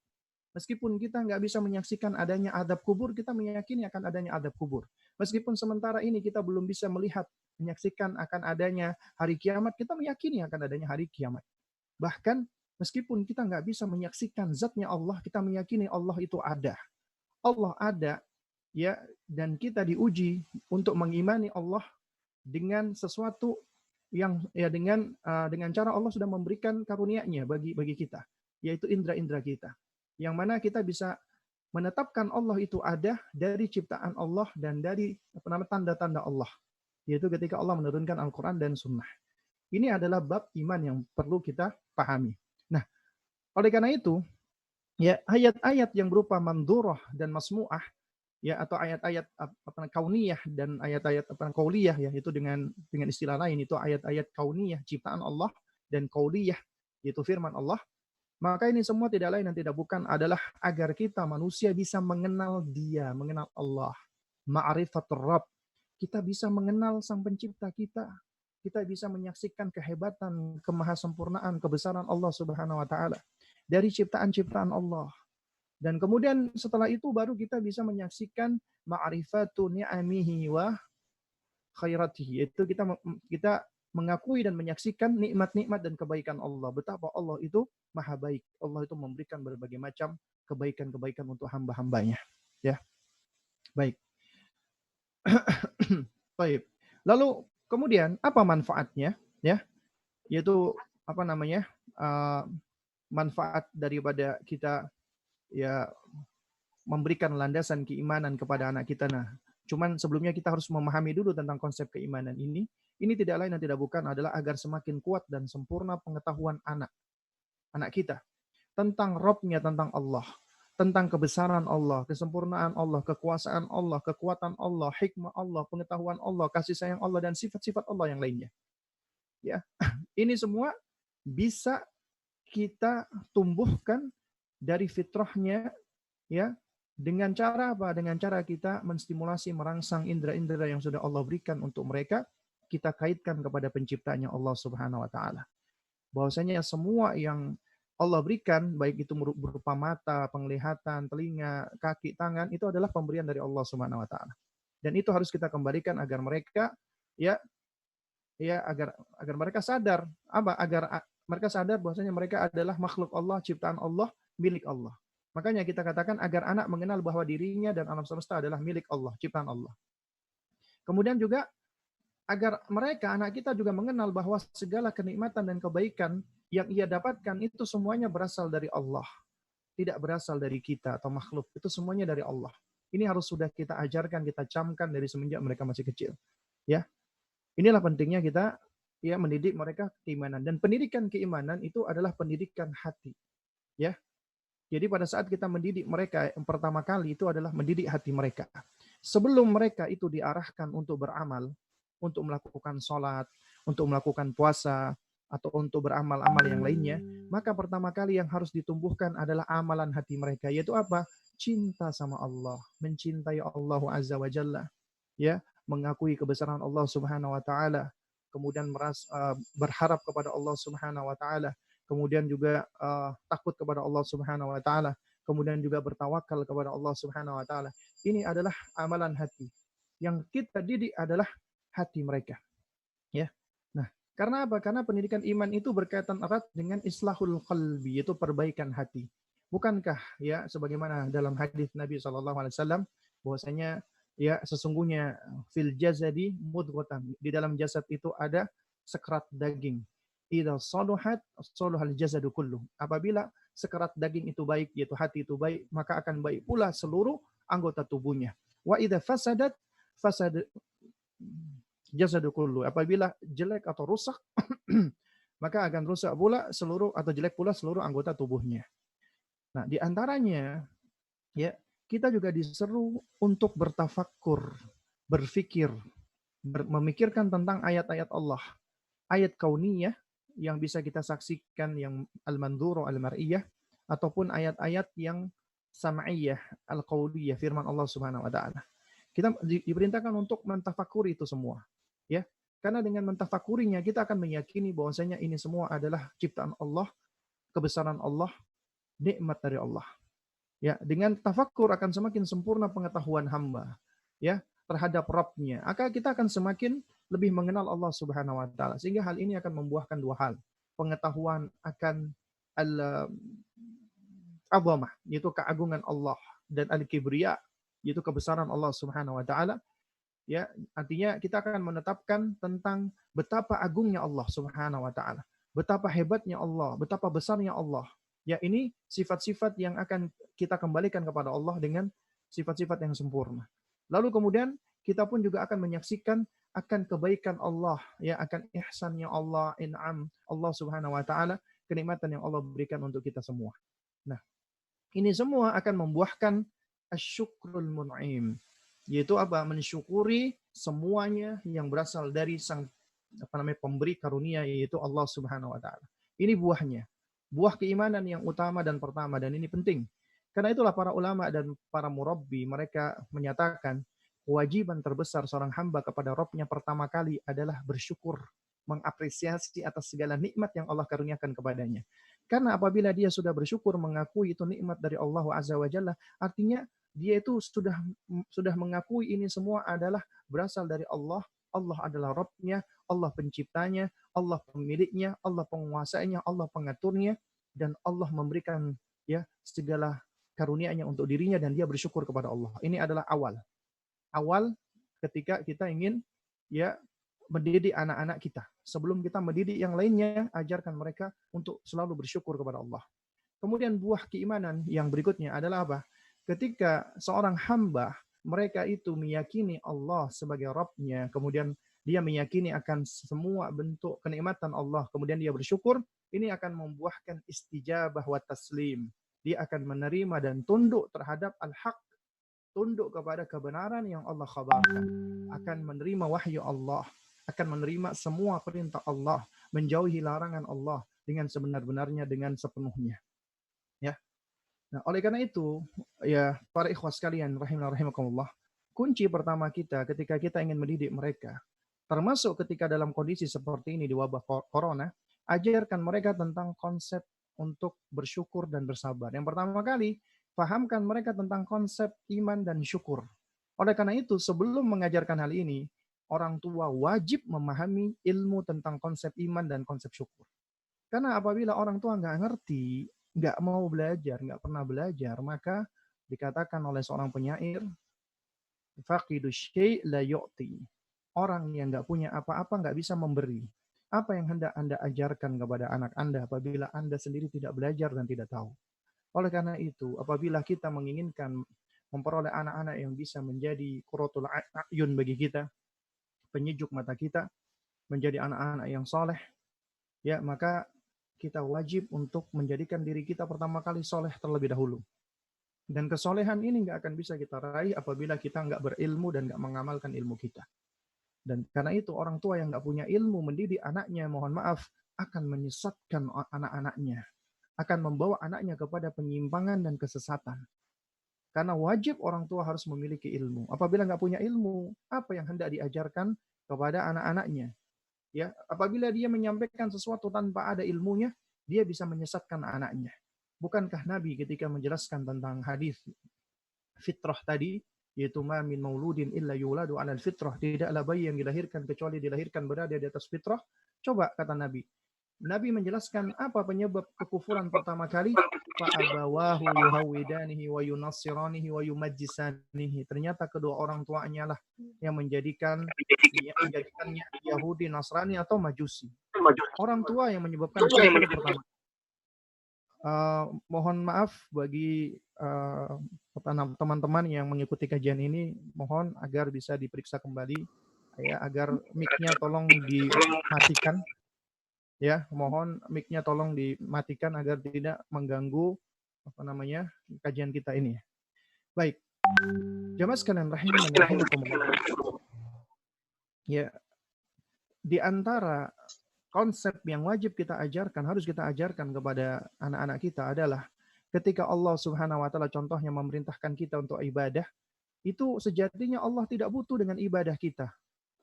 Meskipun kita nggak bisa menyaksikan adanya adab kubur, kita meyakini akan adanya adab kubur. Meskipun sementara ini kita belum bisa melihat, menyaksikan akan adanya hari kiamat, kita meyakini akan adanya hari kiamat. Bahkan Meskipun kita nggak bisa menyaksikan zatnya Allah, kita meyakini Allah itu ada. Allah ada, ya, dan kita diuji untuk mengimani Allah dengan sesuatu yang ya dengan cara Allah sudah memberikan karunia-Nya bagi kita, yaitu indera-indera kita. Yang mana kita bisa menetapkan Allah itu ada dari ciptaan Allah dan dari tanda-tanda Allah, yaitu ketika Allah menurunkan Al-Qur'an dan Sunnah. Ini adalah bab iman yang perlu kita pahami. Nah, oleh karena itu, ya, ayat-ayat yang berupa mandurah dan masmu'ah, ya, atau ayat-ayat kauniyah dan ayat-ayat kauliyah, ya, itu dengan istilah lain itu ayat-ayat kauniyah ciptaan Allah, dan kauliyah yaitu firman Allah. Maka ini semua tidak lain dan tidak bukan adalah agar kita manusia bisa mengenal Dia, mengenal Allah. Ma'rifatur Rabb. Kita bisa mengenal Sang Pencipta kita. Kita bisa menyaksikan kehebatan, kemahasempurnaan, kebesaran Allah Subhanahu wa taala dari ciptaan-ciptaan Allah. Dan kemudian setelah itu baru kita bisa menyaksikan ma'rifatu ni'amihi wa khairatihi, yaitu kita mengakui dan menyaksikan nikmat-nikmat dan kebaikan Allah. Betapa Allah itu maha baik. Allah itu memberikan berbagai macam kebaikan-kebaikan untuk hamba-hambanya. Ya, baik. Baik. Lalu kemudian apa manfaatnya? Ya, yaitu apa namanya? Manfaat daripada kita, ya, memberikan landasan keimanan kepada anak kita. Nah, cuman sebelumnya kita harus memahami dulu tentang konsep keimanan ini. Ini tidak lain dan tidak bukan adalah agar semakin kuat dan sempurna pengetahuan anak kita tentang Rabb-Nya, tentang Allah, tentang kebesaran Allah, kesempurnaan Allah, kekuasaan Allah, kekuatan Allah, hikmah Allah, pengetahuan Allah, kasih sayang Allah, dan sifat-sifat Allah yang lainnya. Ya, ini semua bisa kita tumbuhkan dari fitrahnya, ya, dengan cara apa? Dengan cara kita menstimulasi, merangsang indera-indera yang sudah Allah berikan untuk mereka, kita kaitkan kepada penciptanya Allah Subhanahu wa taala. Bahwasanya semua yang Allah berikan, baik itu berupa mata, penglihatan, telinga, kaki, tangan, itu adalah pemberian dari Allah Subhanahu wa taala. Dan itu harus kita kembalikan agar mereka, ya, agar mereka sadar apa? Agar mereka sadar bahwasanya mereka adalah makhluk Allah, ciptaan Allah, milik Allah. Makanya kita katakan agar anak mengenal bahwa dirinya dan alam semesta adalah milik Allah, ciptaan Allah. Kemudian juga agar mereka, anak kita juga mengenal bahwa segala kenikmatan dan kebaikan yang ia dapatkan itu semuanya berasal dari Allah. Tidak berasal dari kita atau makhluk. Itu semuanya dari Allah. Ini harus sudah kita ajarkan, kita camkan dari semenjak mereka masih kecil. Ya, inilah pentingnya kita, ya, mendidik mereka keimanan. Dan pendidikan keimanan itu adalah pendidikan hati. Ya, jadi pada saat kita mendidik mereka, yang pertama kali itu adalah mendidik hati mereka. Sebelum mereka itu diarahkan untuk beramal, untuk melakukan sholat, untuk melakukan puasa, atau untuk beramal-amal yang lainnya, maka pertama kali yang harus ditumbuhkan adalah amalan hati mereka, yaitu apa? Cinta sama Allah, mencintai Allah Azza wa Jalla, ya, mengakui kebesaran Allah Subhanahu wa taala, kemudian berharap kepada Allah Subhanahu wa taala, kemudian juga takut kepada Allah Subhanahu wa taala, kemudian juga bertawakal kepada Allah Subhanahu wa taala. Ini adalah amalan hati. Yang kita didik adalah hati mereka. Ya. Nah, karena apa? Karena pendidikan iman itu berkaitan erat dengan islahul qalbi, yaitu perbaikan hati. Bukankah, ya, sebagaimana dalam hadis Nabi SAW bahwasanya, ya, sesungguhnya fil jazadi mudghatan, di dalam jasad itu ada sekerat daging. Idza saluhat saluhal jazadu kulluh. Apabila sekerat daging itu baik, yaitu hati itu baik, maka akan baik pula seluruh anggota tubuhnya. Wa idza fasadat fasad jasadu kulluh. Apabila jelek atau rusak maka akan rusak pula seluruh, atau jelek pula seluruh anggota tubuhnya. Nah, di antaranya, ya, kita juga diseru untuk bertafakkur, berfikir, memikirkan tentang ayat-ayat Allah, ayat kauniyah yang bisa kita saksikan, yang al-mandhuru al-mar'iyah, ataupun ayat-ayat yang sam'iyah al-qauliyah, firman Allah Subhanahu wa taala. Kita diperintahkan untuk mentafakuri itu semua, ya. Karena dengan mentafakurinya kita akan meyakini bahwasanya ini semua adalah ciptaan Allah, kebesaran Allah, nikmat dari Allah. Ya, dengan tafakur akan semakin sempurna pengetahuan hamba, ya, terhadap Rabb-Nya. Maka kita akan semakin lebih mengenal Allah Subhanahu wa taala. Sehingga hal ini akan membuahkan dua hal. Pengetahuan akan al-azamah, yaitu keagungan Allah, dan al-kibriya, yaitu kebesaran Allah Subhanahu wa taala. Ya, artinya kita akan menetapkan tentang betapa agungnya Allah Subhanahu wa taala, betapa hebatnya Allah, betapa besarnya Allah. Ya, ini sifat-sifat yang akan kita kembalikan kepada Allah dengan sifat-sifat yang sempurna. Lalu kemudian kita pun juga akan menyaksikan akan kebaikan Allah, ya, akan ihsannya Allah, in'am Allah Subhanahu wa taala, kenikmatan yang Allah berikan untuk kita semua. Nah, ini semua akan membuahkan asyukrul mun'im, yaitu apa? Mensyukuri semuanya yang berasal dari sang pemberi karunia, yaitu Allah Subhanahu wa taala. Ini buahnya. Buah keimanan yang utama dan pertama, dan ini penting. Karena itulah para ulama dan para murabbi mereka menyatakan kewajiban terbesar seorang hamba kepada Rabb-nya pertama kali adalah bersyukur, mengapresiasi atas segala nikmat yang Allah karuniakan kepadanya. Karena apabila dia sudah bersyukur, mengakui itu nikmat dari Allah Azza wa Jalla, artinya dia itu sudah mengakui ini semua adalah berasal dari Allah. Allah adalah Rabb-nya, Allah penciptanya, Allah pemiliknya, Allah penguasanya, Allah pengaturnya, dan Allah memberikan ya segala karunia-Nya untuk dirinya, dan dia bersyukur kepada Allah. Ini adalah awal ketika kita ingin ya mendidik anak-anak kita. Sebelum kita mendidik yang lainnya, ajarkan mereka untuk selalu bersyukur kepada Allah. Kemudian buah keimanan yang berikutnya adalah apa? Ketika seorang hamba mereka itu meyakini Allah sebagai Rabb-nya, kemudian dia meyakini akan semua bentuk kenikmatan Allah, kemudian dia bersyukur, ini akan membuahkan istijabah wa taslim. Dia akan menerima dan tunduk terhadap al-haq, tunduk kepada kebenaran yang Allah khabarkan, akan menerima wahyu Allah, akan menerima semua perintah Allah, menjauhi larangan Allah dengan sebenar-benarnya, dengan sepenuhnya. Ya. Nah, oleh karena itu, ya para ikhwas sekalian rahimakumullah, kunci pertama kita ketika kita ingin mendidik mereka, termasuk ketika dalam kondisi seperti ini di wabah corona, ajarkan mereka tentang konsep untuk bersyukur dan bersabar. Yang pertama kali, pahamkan mereka tentang konsep iman dan syukur. Oleh karena itu, sebelum mengajarkan hal ini, orang tua wajib memahami ilmu tentang konsep iman dan konsep syukur. Karena apabila orang tua nggak ngerti, nggak mau belajar, nggak pernah belajar, maka dikatakan oleh seorang penyair, faqidu syai' la yu'ti. Orang yang nggak punya apa-apa nggak bisa memberi. Apa yang hendak Anda ajarkan kepada anak Anda apabila Anda sendiri tidak belajar dan tidak tahu? Oleh karena itu, apabila kita menginginkan memperoleh anak-anak yang bisa menjadi qurratul a'yun bagi kita, penyejuk mata kita, menjadi anak-anak yang soleh, ya maka kita wajib untuk menjadikan diri kita pertama kali soleh terlebih dahulu. Dan kesolehan ini nggak akan bisa kita raih apabila kita nggak berilmu dan nggak mengamalkan ilmu kita. Dan karena itu orang tua yang nggak punya ilmu mendidik anaknya, mohon maaf, akan menyesatkan anak-anaknya, akan membawa anaknya kepada penyimpangan dan kesesatan. Karena wajib orang tua harus memiliki ilmu. Apabila nggak punya ilmu, apa yang hendak diajarkan kepada anak-anaknya? Ya, apabila dia menyampaikan sesuatu tanpa ada ilmunya, dia bisa menyesatkan anaknya. Bukankah Nabi ketika menjelaskan tentang hadis fitrah tadi, yaitu ma min mauludin illa yuladu 'alal fitrah, tidaklah bayi yang dilahirkan kecuali dilahirkan berada di atas fitrah. Coba kata Nabi. Nabi menjelaskan apa penyebab kekufuran pertama kali? Fa'abawahu yuhawidanihi wa yunassiranihi wa yumajjisanihi. Ternyata kedua orang tuanya lah yang menjadikannya Yahudi, Nasrani atau Majusi. Orang tua yang menyebabkan kufur pertama. Mohon maaf bagi teman-teman yang mengikuti kajian ini, mohon agar bisa diperiksa kembali, ya, agar mic-nya tolong dimatikan. Ya, mohon mic-nya tolong dimatikan agar tidak mengganggu kajian kita ini. Baik. Jamaah sekalian rahimakumullah. Ya, di antara konsep yang wajib kita ajarkan, harus kita ajarkan kepada anak-anak kita adalah ketika Allah Subhanahu wa taala contohnya memerintahkan kita untuk ibadah, itu sejatinya Allah tidak butuh dengan ibadah kita.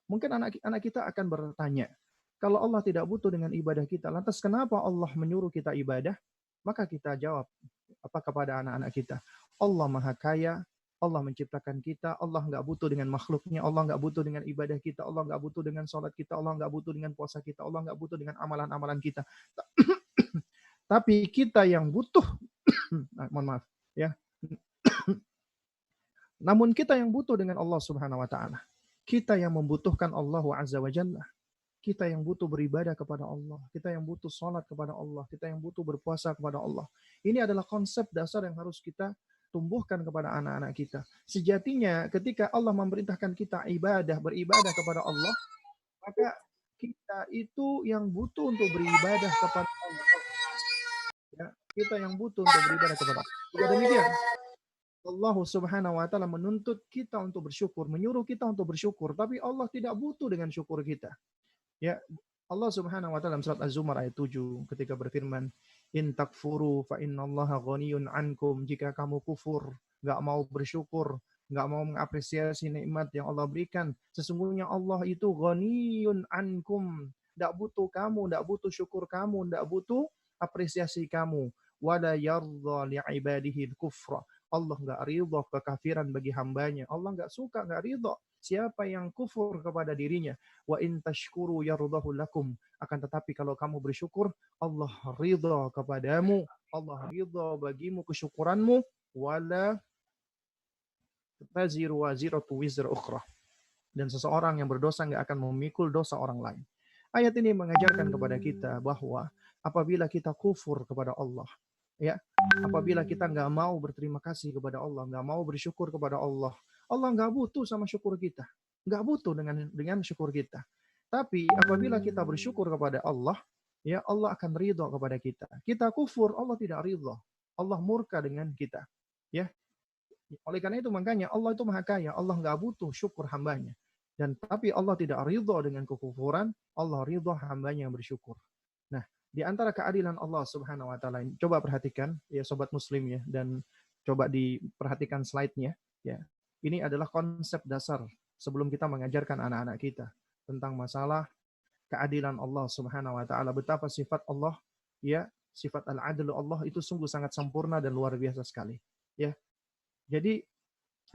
Mungkin anak-anak kita akan bertanya, kalau Allah tidak butuh dengan ibadah kita, lantas kenapa Allah menyuruh kita ibadah? Maka kita jawab apa kepada anak-anak kita? Allah Maha Kaya, Allah menciptakan kita, Allah nggak butuh dengan makhluknya, Allah nggak butuh dengan ibadah kita, Allah nggak butuh dengan sholat kita, Allah nggak butuh dengan puasa kita, Allah nggak butuh dengan amalan-amalan kita. Tapi kita yang butuh, mohon maaf, ya. Namun kita yang butuh dengan Allah Subhanahu wa taala. Kita yang membutuhkan Allah Azza wa Jalla. Kita yang butuh beribadah kepada Allah. Kita yang butuh sholat kepada Allah. Kita yang butuh berpuasa kepada Allah. Ini adalah konsep dasar yang harus kita tumbuhkan kepada anak-anak kita. Sejatinya ketika Allah memerintahkan kita beribadah kepada Allah, maka kita itu yang butuh untuk beribadah kepada Allah. Ya, kita yang butuh untuk beribadah kepada Allah. Juga demikian, Allah Subhanahu wa taala menuntut kita untuk bersyukur, menyuruh kita untuk bersyukur, tapi Allah tidak butuh dengan syukur kita. Ya, Allah Subhanahu wa taala dalam surat Az-Zumar ayat 7 ketika berfirman, "In takfuru fa innallaha ghaniyun ankum." Jika kamu kufur, enggak mau bersyukur, enggak mau mengapresiasi nikmat yang Allah berikan, sesungguhnya Allah itu ghaniyun ankum. Enggak butuh kamu, enggak butuh syukur kamu, enggak butuh apresiasi kamu. Wala yardha li'ibadihi al-kufra. Allah enggak ridha kekafiran bagi hambanya. Allah enggak suka, enggak ridha siapa yang kufur kepada dirinya. Wa in tashkuru yardahu lakum. Akan tetapi kalau kamu bersyukur, Allah ridha kepadamu. Allah ridha bagimu kesyukuranmu. Wala taziru waziratu wizra ukhra. Dan seseorang yang berdosa nggak akan memikul dosa orang lain. Ayat ini mengajarkan kepada kita bahwa apabila kita kufur kepada Allah, ya, apabila kita nggak mau berterima kasih kepada Allah, nggak mau bersyukur kepada Allah, Allah nggak butuh sama syukur kita, nggak butuh dengan syukur kita. Tapi apabila kita bersyukur kepada Allah, ya Allah akan ridho kepada kita. Kita kufur, Allah tidak ridho, Allah murka dengan kita. Ya, oleh karena itu makanya Allah itu maha kaya, Allah nggak butuh syukur hambanya. Dan tapi Allah tidak ridho dengan kekufuran, Allah ridho hambanya yang bersyukur. Nah, di antara keadilan Allah Subhanahu wa taala, coba perhatikan ya sobat muslim ya, dan coba diperhatikan slide-nya ya. Ini adalah konsep dasar sebelum kita mengajarkan anak-anak kita tentang masalah keadilan Allah Subhanahu wa taala, betapa sifat Allah ya, sifat al-adl Allah itu sungguh sangat sempurna dan luar biasa sekali ya. Jadi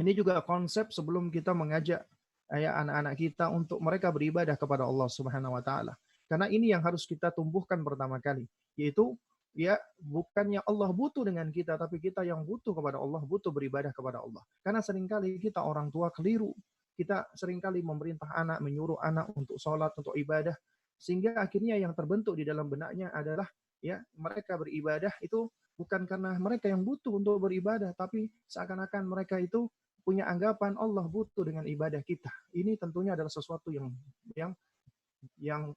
ini juga konsep sebelum kita mengajak anak-anak kita untuk mereka beribadah kepada Allah Subhanahu wa taala. Karena ini yang harus kita tumbuhkan pertama kali, yaitu ya bukannya Allah butuh dengan kita, tapi kita yang butuh kepada Allah, butuh beribadah kepada Allah. Karena seringkali kita orang tua keliru. Kita seringkali memerintah anak, menyuruh anak untuk sholat, untuk ibadah, sehingga akhirnya yang terbentuk di dalam benaknya adalah ya mereka beribadah itu bukan karena mereka yang butuh untuk beribadah, tapi seakan-akan mereka itu punya anggapan Allah butuh dengan ibadah kita. Ini tentunya adalah sesuatu yang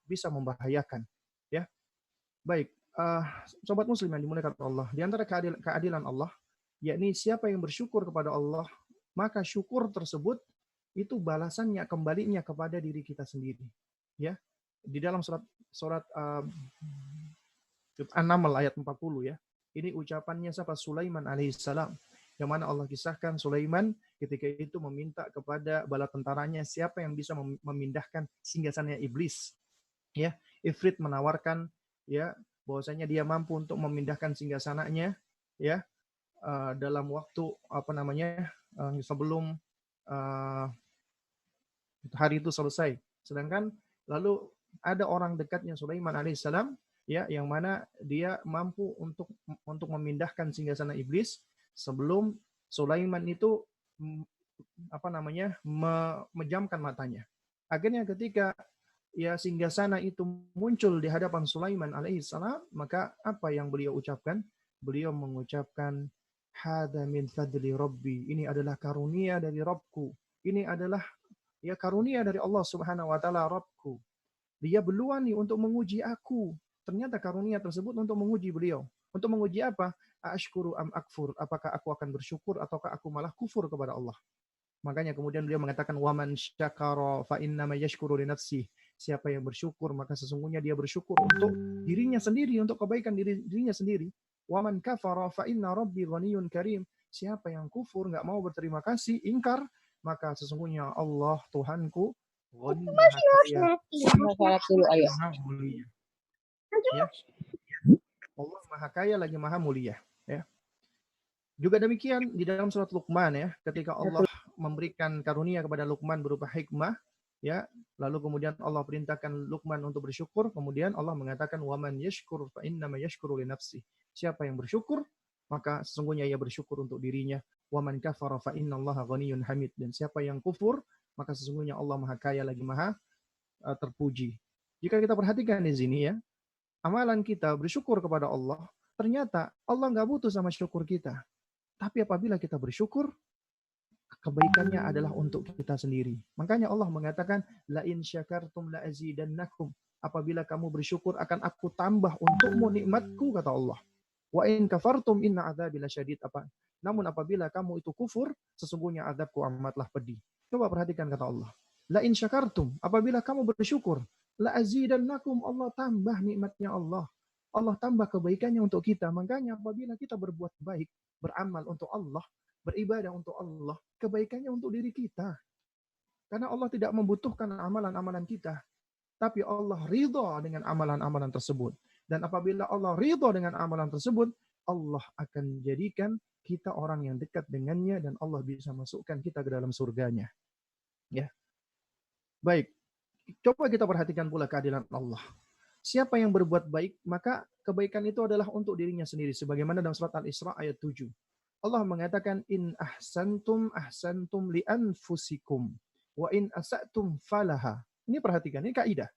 bisa membahayakan. Ya, baik, sobat muslim yang dimuliakan Allah. Di antara keadilan Allah, yakni siapa yang bersyukur kepada Allah, maka syukur tersebut itu balasannya kembalinya kepada diri kita sendiri. Ya, di dalam surat An-Naml ayat 40 ya. Ini ucapannya siapa? Sulaiman alaihissalam. Yang mana Allah kisahkan Sulaiman ketika itu meminta kepada bala tentaranya siapa yang bisa memindahkan singgasananya iblis. Ya, Ifrit menawarkan ya bahwasanya dia mampu untuk memindahkan singgasananya ya dalam waktu sebelum hari itu selesai. Sedangkan lalu ada orang dekatnya Sulaiman alaihissalam ya yang mana dia mampu untuk memindahkan singgasana iblis sebelum Sulaiman itu memejamkan matanya. Akhirnya ketika ya singgasana itu muncul di hadapan Sulaiman alaihissalam, maka apa yang beliau ucapkan? Beliau mengucapkan hada min fadli rabbi. Ini adalah karunia dari Rabbku. Ini adalah ya karunia dari Allah Subhanahu wa taala Rabbku. Dia berluani untuk menguji aku. Ternyata karunia tersebut untuk menguji beliau. Untuk menguji apa? Ashkuru am akfur. Apakah aku akan bersyukur ataukah aku malah kufur kepada Allah? Makanya kemudian beliau mengatakan waman syakara fa innama yashkuru li nafsihi. Siapa yang bersyukur maka sesungguhnya dia bersyukur untuk dirinya sendiri, untuk kebaikan dirinya sendiri. Waman kafara fa inna rabbi ghaniyyun karim. Siapa yang kufur enggak mau berterima kasih, ingkar, maka sesungguhnya Allah Tuhanku Ghani Maha Kaya. Maha mulia. Ya. Allah Maha Kaya lagi Maha Mulia. Ya. Juga demikian di dalam surat Luqman ya, ketika Allah memberikan karunia kepada Luqman berupa hikmah, ya. Lalu kemudian Allah perintahkan Luqman untuk bersyukur, kemudian Allah mengatakan waman yashkur fa innama yashkuru li nafsi. Siapa yang bersyukur, maka sesungguhnya ia bersyukur untuk dirinya. Waman kafara fa innallaha ghaniyyun hamid. Dan siapa yang kufur, maka sesungguhnya Allah Maha Kaya lagi Maha terpuji. Jika kita perhatikan di sini ya, amalan kita bersyukur kepada Allah, ternyata Allah nggak butuh sama syukur kita. Tapi apabila kita bersyukur, kebaikannya adalah untuk kita sendiri. Makanya Allah mengatakan, la in syakartum la azidannakum. Apabila kamu bersyukur akan aku tambah untukmu nikmatku, kata Allah. Wa in kafartum inna adzabi lasyadid. Namun apabila kamu itu kufur, sesungguhnya azabku amatlah pedih. Coba perhatikan kata Allah. La in syakartum, apabila kamu bersyukur, la azidannakum, Allah tambah nikmatnya Allah. Allah tambah kebaikannya untuk kita. Makanya apabila kita berbuat baik, beramal untuk Allah, beribadah untuk Allah, kebaikannya untuk diri kita. Karena Allah tidak membutuhkan amalan-amalan kita. Tapi Allah ridha dengan amalan-amalan tersebut. Dan apabila Allah ridha dengan amalan tersebut, Allah akan jadikan kita orang yang dekat dengannya dan Allah bisa masukkan kita ke dalam surganya. Ya. Baik. Coba kita perhatikan pula keadilan Allah. Siapa yang berbuat baik, maka kebaikan itu adalah untuk dirinya sendiri. Sebagaimana dalam surat Al-Isra ayat 7. Allah mengatakan in ahsantum li anfusikum wa in asatum falaha. Ini perhatikan, ini kaidah.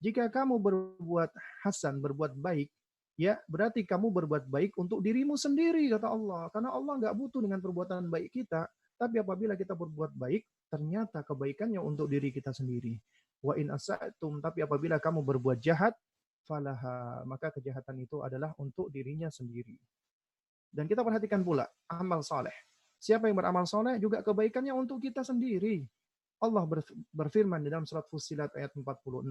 Jika kamu berbuat hasan, berbuat baik, ya berarti kamu berbuat baik untuk dirimu sendiri, kata Allah. Karena Allah nggak butuh dengan perbuatan baik kita. Tapi apabila kita berbuat baik, ternyata kebaikannya untuk diri kita sendiri. Wa in asatum, tapi apabila kamu berbuat jahat, falaha, maka kejahatan itu adalah untuk dirinya sendiri. Dan kita perhatikan pula amal soleh. Siapa yang beramal soleh juga kebaikannya untuk kita sendiri. Allah berfirman di dalam surat Fussilat ayat 46.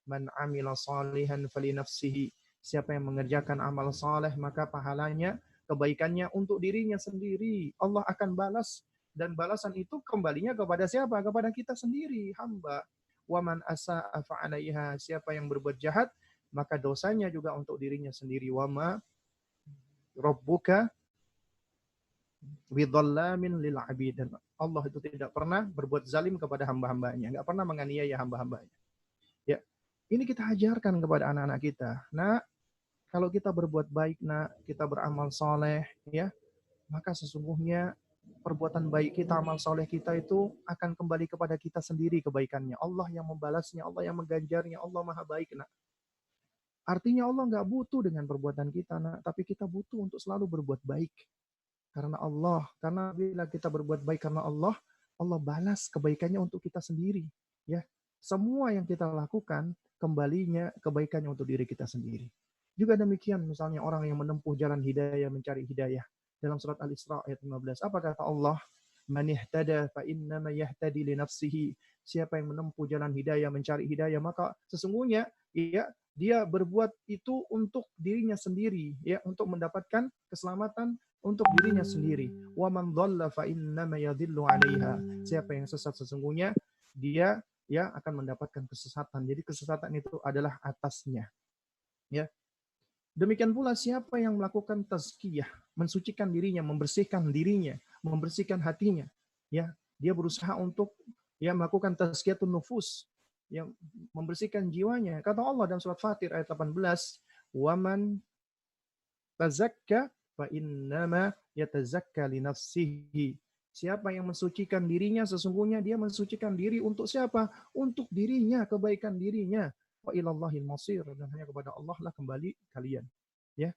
Man amila salihan fali nafsihi. Siapa yang mengerjakan amal soleh maka pahalanya, kebaikannya untuk dirinya sendiri. Allah akan balas dan balasan itu kembalinya kepada siapa? Kepada kita sendiri, hamba. Wa man asa'a fa'alaiha. Siapa yang berbuat jahat maka dosanya juga untuk dirinya sendiri. Wa ma Rabbuka bidhallamin lil abid. Dan Allah itu tidak pernah berbuat zalim kepada hamba-hambanya, enggak pernah menganiaya hamba-hambanya. Ya, ini kita ajarkan kepada anak-anak kita. Nah, kalau kita berbuat baik, kita beramal soleh, ya, maka sesungguhnya perbuatan baik kita, amal soleh kita itu akan kembali kepada kita sendiri kebaikannya. Allah yang membalasnya, Allah yang mengganjarnya, Allah maha baik, nak. Artinya Allah nggak butuh dengan perbuatan kita, tapi kita butuh untuk selalu berbuat baik. Karena Allah, karena bila kita berbuat baik karena Allah, Allah balas kebaikannya untuk kita sendiri. Ya, semua yang kita lakukan kembalinya kebaikannya untuk diri kita sendiri. Juga demikian misalnya orang yang menempuh jalan hidayah, mencari hidayah. Dalam surat Al-Isra ayat 15, apa kata Allah? Man ihtada fa innama yahtadi li nafsihi. Siapa yang menempuh jalan hidayah, mencari hidayah, maka sesungguhnya ya dia berbuat itu untuk dirinya sendiri, ya, untuk mendapatkan keselamatan untuk dirinya sendiri. Wa man dhalla fa innama yadhillu 'alaiha. Siapa yang sesat sesungguhnya dia ya akan mendapatkan kesesatan. Jadi kesesatan itu adalah atasnya. Ya. Demikian pula siapa yang melakukan tazkiyah, mensucikan dirinya, membersihkan hatinya, ya, dia berusaha untuk ya melakukan tazkiyatun nufus, yang membersihkan jiwanya. Kata Allah dalam surat Fatir ayat 18, "Waman tazakka fa innama yatazakka li nafsihi." Siapa yang mensucikan dirinya, sesungguhnya dia mensucikan diri untuk siapa? Untuk dirinya, kebaikan dirinya. Wa ilallahil masir, dan hanya kepada Allah lah kembali kalian. Ya.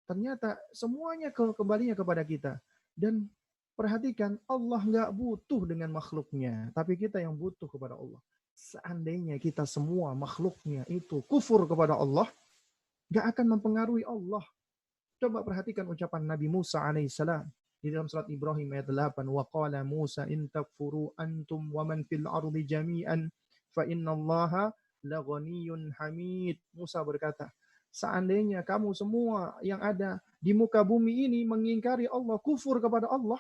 Ternyata semuanya kembalinya kepada kita. Dan perhatikan, Allah nggak butuh dengan makhluknya, tapi kita yang butuh kepada Allah. Seandainya kita semua makhluknya itu kufur kepada Allah, nggak akan mempengaruhi Allah. Coba perhatikan ucapan Nabi Musa alaihissalam di dalam surat Ibrahim ayat 8. Wa qala Musa in takfuru antum wa man fil ardi jami'an fa innallaha laghaniyyun hamid. Musa berkata, seandainya kamu semua yang ada di muka bumi ini mengingkari Allah, kufur kepada Allah,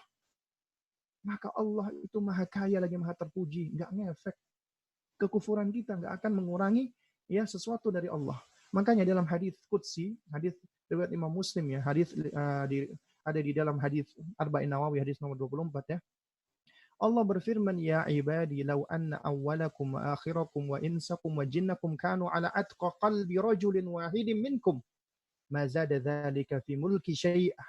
maka Allah itu maha kaya lagi maha terpuji, nggak ngefek. Kekufuran kita nggak akan mengurangi ya sesuatu dari Allah. Makanya dalam hadis qudsi, hadis riwayat Imam Muslim ya, hadis ada di dalam hadis Arba'in Nawawi hadis nomor 24 ya. Allah berfirman, "Ya ibadi, law anna awwalakum wa akhirakum wa insakum wa jinnakum kanu ala atqa qalbi rajulin wahidin minkum, ma zada dzalika fi mulki syai'ah."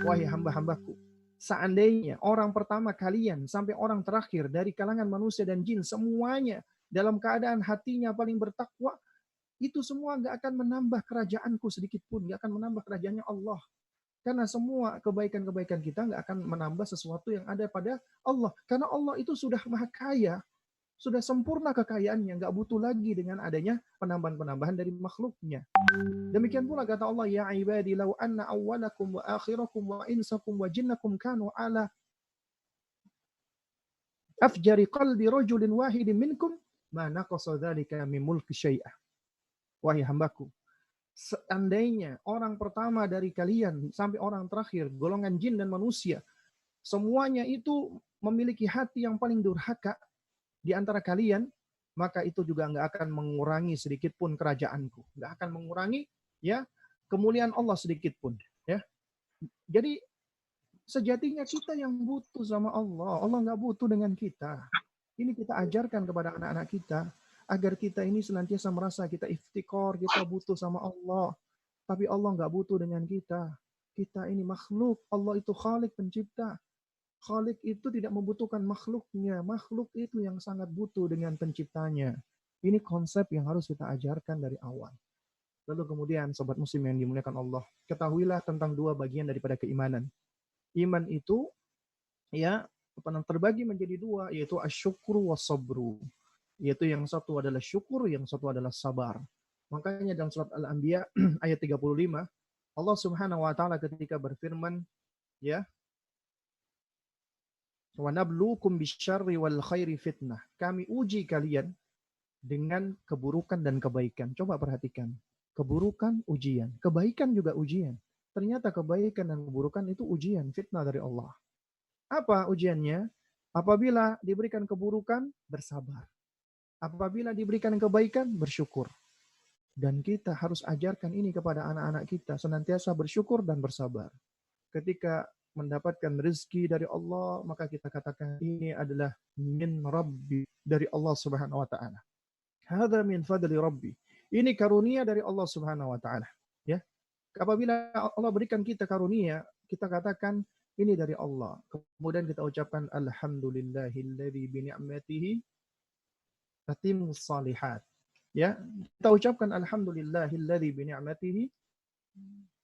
Wahai hamba-hambaku, seandainya orang pertama kalian sampai orang terakhir dari kalangan manusia dan jin semuanya dalam keadaan hatinya paling bertakwa, itu semua nggak akan menambah kerajaanku sedikit pun, nggak akan menambah kerajaannya Allah. Karena semua kebaikan-kebaikan kita nggak akan menambah sesuatu yang ada pada Allah. Karena Allah itu sudah maha kaya, sudah sempurna kekayaannya, nggak butuh lagi dengan adanya penambahan-penambahan dari makhluknya. Demikian pula kata Allah, "Ya ibadi, law anna awwalakum wa akhirakum wa insakum wa jinnakum kanu ala afjari qalbi rajulin wahidin minkum, ma naqasa dzalika min mulki syai'ah." Wahai hambaku, seandainya orang pertama dari kalian sampai orang terakhir, golongan jin dan manusia, semuanya itu memiliki hati yang paling durhaka di antara kalian, maka itu juga nggak akan mengurangi sedikit pun kerajaanku. Nggak akan mengurangi ya kemuliaan Allah sedikit pun. Ya, jadi sejatinya kita yang butuh sama Allah. Allah nggak butuh dengan kita. Ini kita ajarkan kepada anak-anak kita agar kita ini senantiasa merasa kita iftikor, kita butuh sama Allah. Tapi Allah nggak butuh dengan kita. Kita ini makhluk. Allah itu Khalik pencipta. Khalik itu tidak membutuhkan makhluknya. Makhluk itu yang sangat butuh dengan penciptanya. Ini konsep yang harus kita ajarkan dari awal. Lalu kemudian, sobat muslim yang dimuliakan Allah, ketahuilah tentang dua bagian daripada keimanan. Iman itu ya terbagi menjadi dua, yaitu asyukru was-sabru. Yaitu yang satu adalah syukur, yang satu adalah sabar. Makanya dalam surat Al-Anbiya ayat 35, Allah Subhanahu wa taala ketika berfirman, ya, "Wa nabluukum bisyarri wal khairi fitnah." Kami uji kalian dengan keburukan dan kebaikan. Coba perhatikan. Keburukan ujian, kebaikan juga ujian. Ternyata kebaikan dan keburukan itu ujian, fitnah dari Allah. Apa ujiannya? Apabila diberikan keburukan, bersabar. Apabila diberikan kebaikan, bersyukur. Dan kita harus ajarkan ini kepada anak-anak kita, senantiasa bersyukur dan bersabar. Ketika mendapatkan rezeki dari Allah, maka kita katakan ini adalah min Rabbi, dari Allah Subhanahu wa taala. Hadza min fadli Rabbi. Ini karunia dari Allah Subhanahu wa taala, ya. Apabila Allah berikan kita karunia, kita katakan ini dari Allah. Kemudian kita ucapkan alhamdulillahilladzi bi ni'matihi tatimmus shalihat. Ya, kita ucapkan alhamdulillahilladzi bi ni'matihi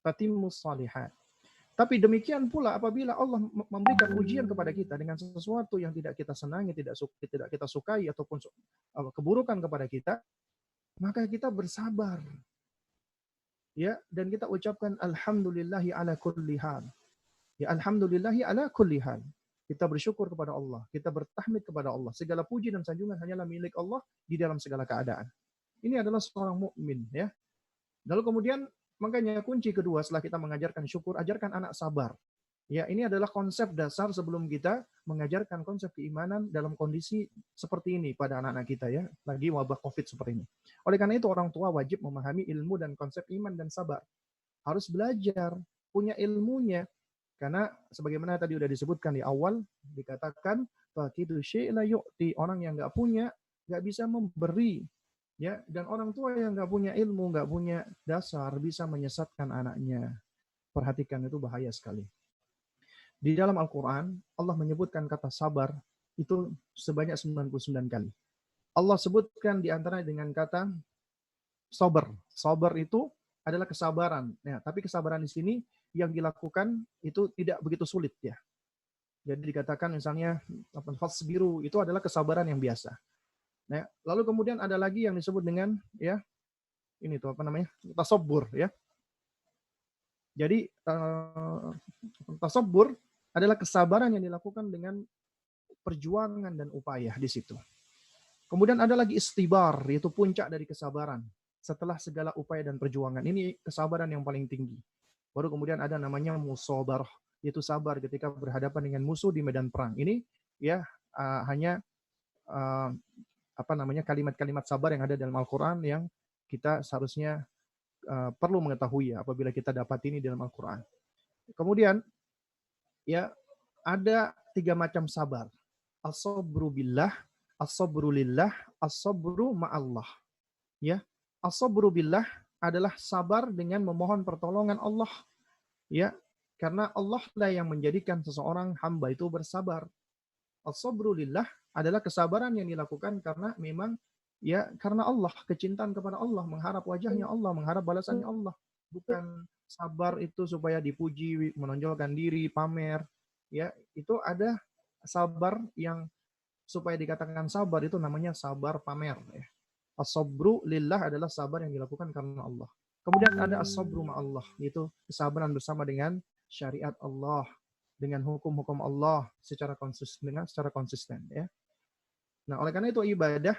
tatimmus shalihat. Tapi demikian pula apabila Allah memberikan ujian kepada kita dengan sesuatu yang tidak kita senangi, tidak kita sukai, ataupun keburukan kepada kita, maka kita bersabar. Ya, dan kita ucapkan alhamdulillahi ala kulli hal. Ya, alhamdulillahi ala kulli hal. Kita bersyukur kepada Allah, kita bertahmid kepada Allah. Segala puji dan sanjungan hanyalah milik Allah di dalam segala keadaan. Ini adalah seorang mukmin, ya. Lalu kemudian makanya kunci kedua setelah kita mengajarkan syukur, ajarkan anak sabar. Ya, ini adalah konsep dasar sebelum kita mengajarkan konsep keimanan dalam kondisi seperti ini pada anak-anak kita, ya. Lagi wabah Covid seperti ini. Oleh karena itu orang tua wajib memahami ilmu dan konsep iman dan sabar. Harus belajar, punya ilmunya. Karena sebagaimana tadi sudah disebutkan di awal, dikatakan faqidu syai' la yu'ti, orang yang nggak punya nggak bisa memberi. Ya, dan orang tua yang nggak punya ilmu, nggak punya dasar, bisa menyesatkan anaknya. Perhatikan, itu bahaya sekali. Di dalam Al-Quran, Allah menyebutkan kata sabar itu sebanyak 99 kali. Allah sebutkan di antara dengan kata sabar. Sabar itu adalah kesabaran. Ya, tapi kesabaran di sini yang dilakukan itu tidak begitu sulit, ya. Jadi dikatakan misalnya fasbiru itu adalah kesabaran yang biasa. Nah, lalu kemudian ada lagi yang disebut dengan ya ini tuh apa namanya? Tasabbur, ya. Jadi tasabbur adalah kesabaran yang dilakukan dengan perjuangan dan upaya di situ. Kemudian ada lagi istibar, yaitu puncak dari kesabaran. Setelah segala upaya dan perjuangan, ini kesabaran yang paling tinggi. Baru kemudian ada namanya musabarah, yaitu sabar ketika berhadapan dengan musuh di medan perang. Ini ya hanya apa namanya kalimat-kalimat sabar yang ada dalam Al-Quran yang kita seharusnya perlu mengetahui ya apabila kita dapat ini dalam Al-Quran. Kemudian ya ada 3 macam sabar. as-sabru billah, as-sabru lillah, as-sabru ma'allah. Ya, as-sabru billah adalah sabar dengan memohon pertolongan Allah. Ya, karena Allah lah yang menjadikan seseorang hamba itu bersabar. As-sabru lillah adalah kesabaran yang dilakukan karena memang ya karena Allah, kecintaan kepada Allah, mengharap wajahnya Allah, mengharap balasannya Allah. Bukan sabar itu supaya dipuji, menonjolkan diri, pamer. Ya, itu ada sabar yang supaya dikatakan sabar itu namanya sabar pamer ya. As-sabru lillah adalah sabar yang dilakukan karena Allah. Kemudian ada as-sabru ma'allah, yaitu kesabaran bersama dengan syariat Allah, dengan hukum-hukum Allah secara konsisten ya. Nah, oleh karena itu ibadah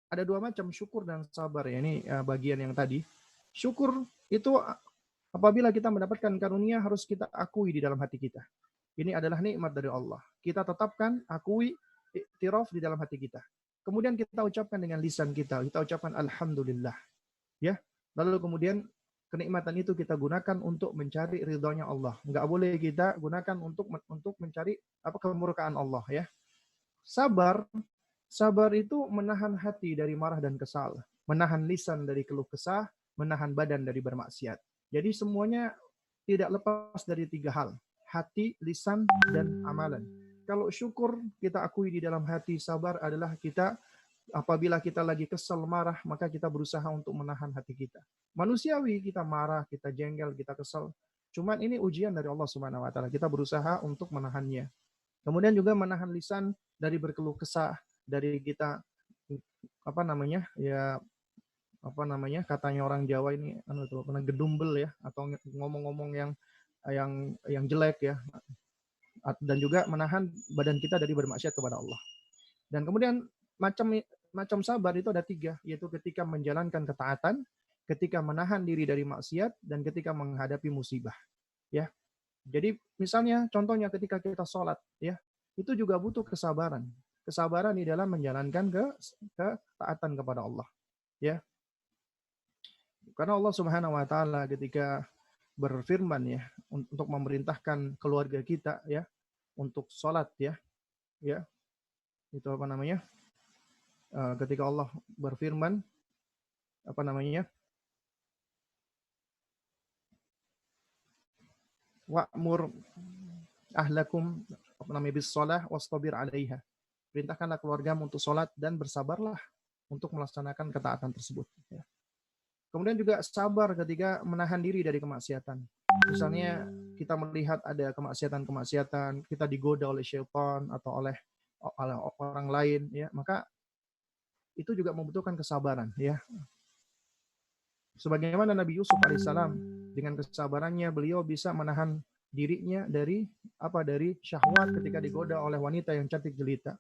ada dua macam, syukur dan sabar ya. Ini bagian yang tadi. Syukur itu apabila kita mendapatkan karunia harus kita akui di dalam hati kita. Ini adalah nikmat dari Allah. Kita tetapkan, akui, iktiraf di dalam hati kita. Kemudian kita ucapkan dengan lisan kita. Kita ucapkan alhamdulillah. Ya. Lalu kemudian kenikmatan itu kita gunakan untuk mencari ridhonya Allah. Enggak boleh kita gunakan untuk mencari kemurkaan Allah ya. Sabar itu menahan hati dari marah dan kesal, menahan lisan dari keluh kesah, menahan badan dari bermaksiat. Jadi semuanya tidak lepas dari tiga hal, hati, lisan, dan amalan. Kalau syukur kita akui di dalam hati, sabar adalah kita apabila kita lagi kesal, marah, maka kita berusaha untuk menahan hati kita. Manusiawi kita marah, kita jengkel, kita kesal. Cuman ini ujian dari Allah Subhanahu wa taala. Kita berusaha untuk menahannya. Kemudian juga menahan lisan dari berkeluh kesah, dari kita katanya orang Jawa ini gedumbel ya, atau ngomong-ngomong yang jelek ya, dan juga menahan badan kita dari bermaksiat kepada Allah. Dan kemudian macam sabar itu ada tiga, yaitu ketika menjalankan ketaatan, ketika menahan diri dari maksiat, dan ketika menghadapi musibah ya. Jadi misalnya contohnya ketika kita sholat ya, itu juga butuh kesabaran. Kesabaran di dalam menjalankan ketaatan kepada Allah ya. Karena Allah Subhanahu wa taala ketika berfirman ya untuk memerintahkan keluarga kita ya untuk sholat ya. Itu ketika Allah berfirman wa'mur ahlakum bis shalah wastabir 'alaiha. Perintahkanlah keluargamu untuk sholat dan bersabarlah untuk melaksanakan ketaatan tersebut ya. Kemudian juga sabar ketika menahan diri dari kemaksiatan. Misalnya kita melihat ada kemaksiatan, kita digoda oleh syaitan atau oleh orang lain ya, maka itu juga membutuhkan kesabaran ya. Sebagaimana Nabi Yusuf alaihissalam dengan kesabarannya beliau bisa menahan dirinya dari syahwat ketika digoda oleh wanita yang cantik jelita.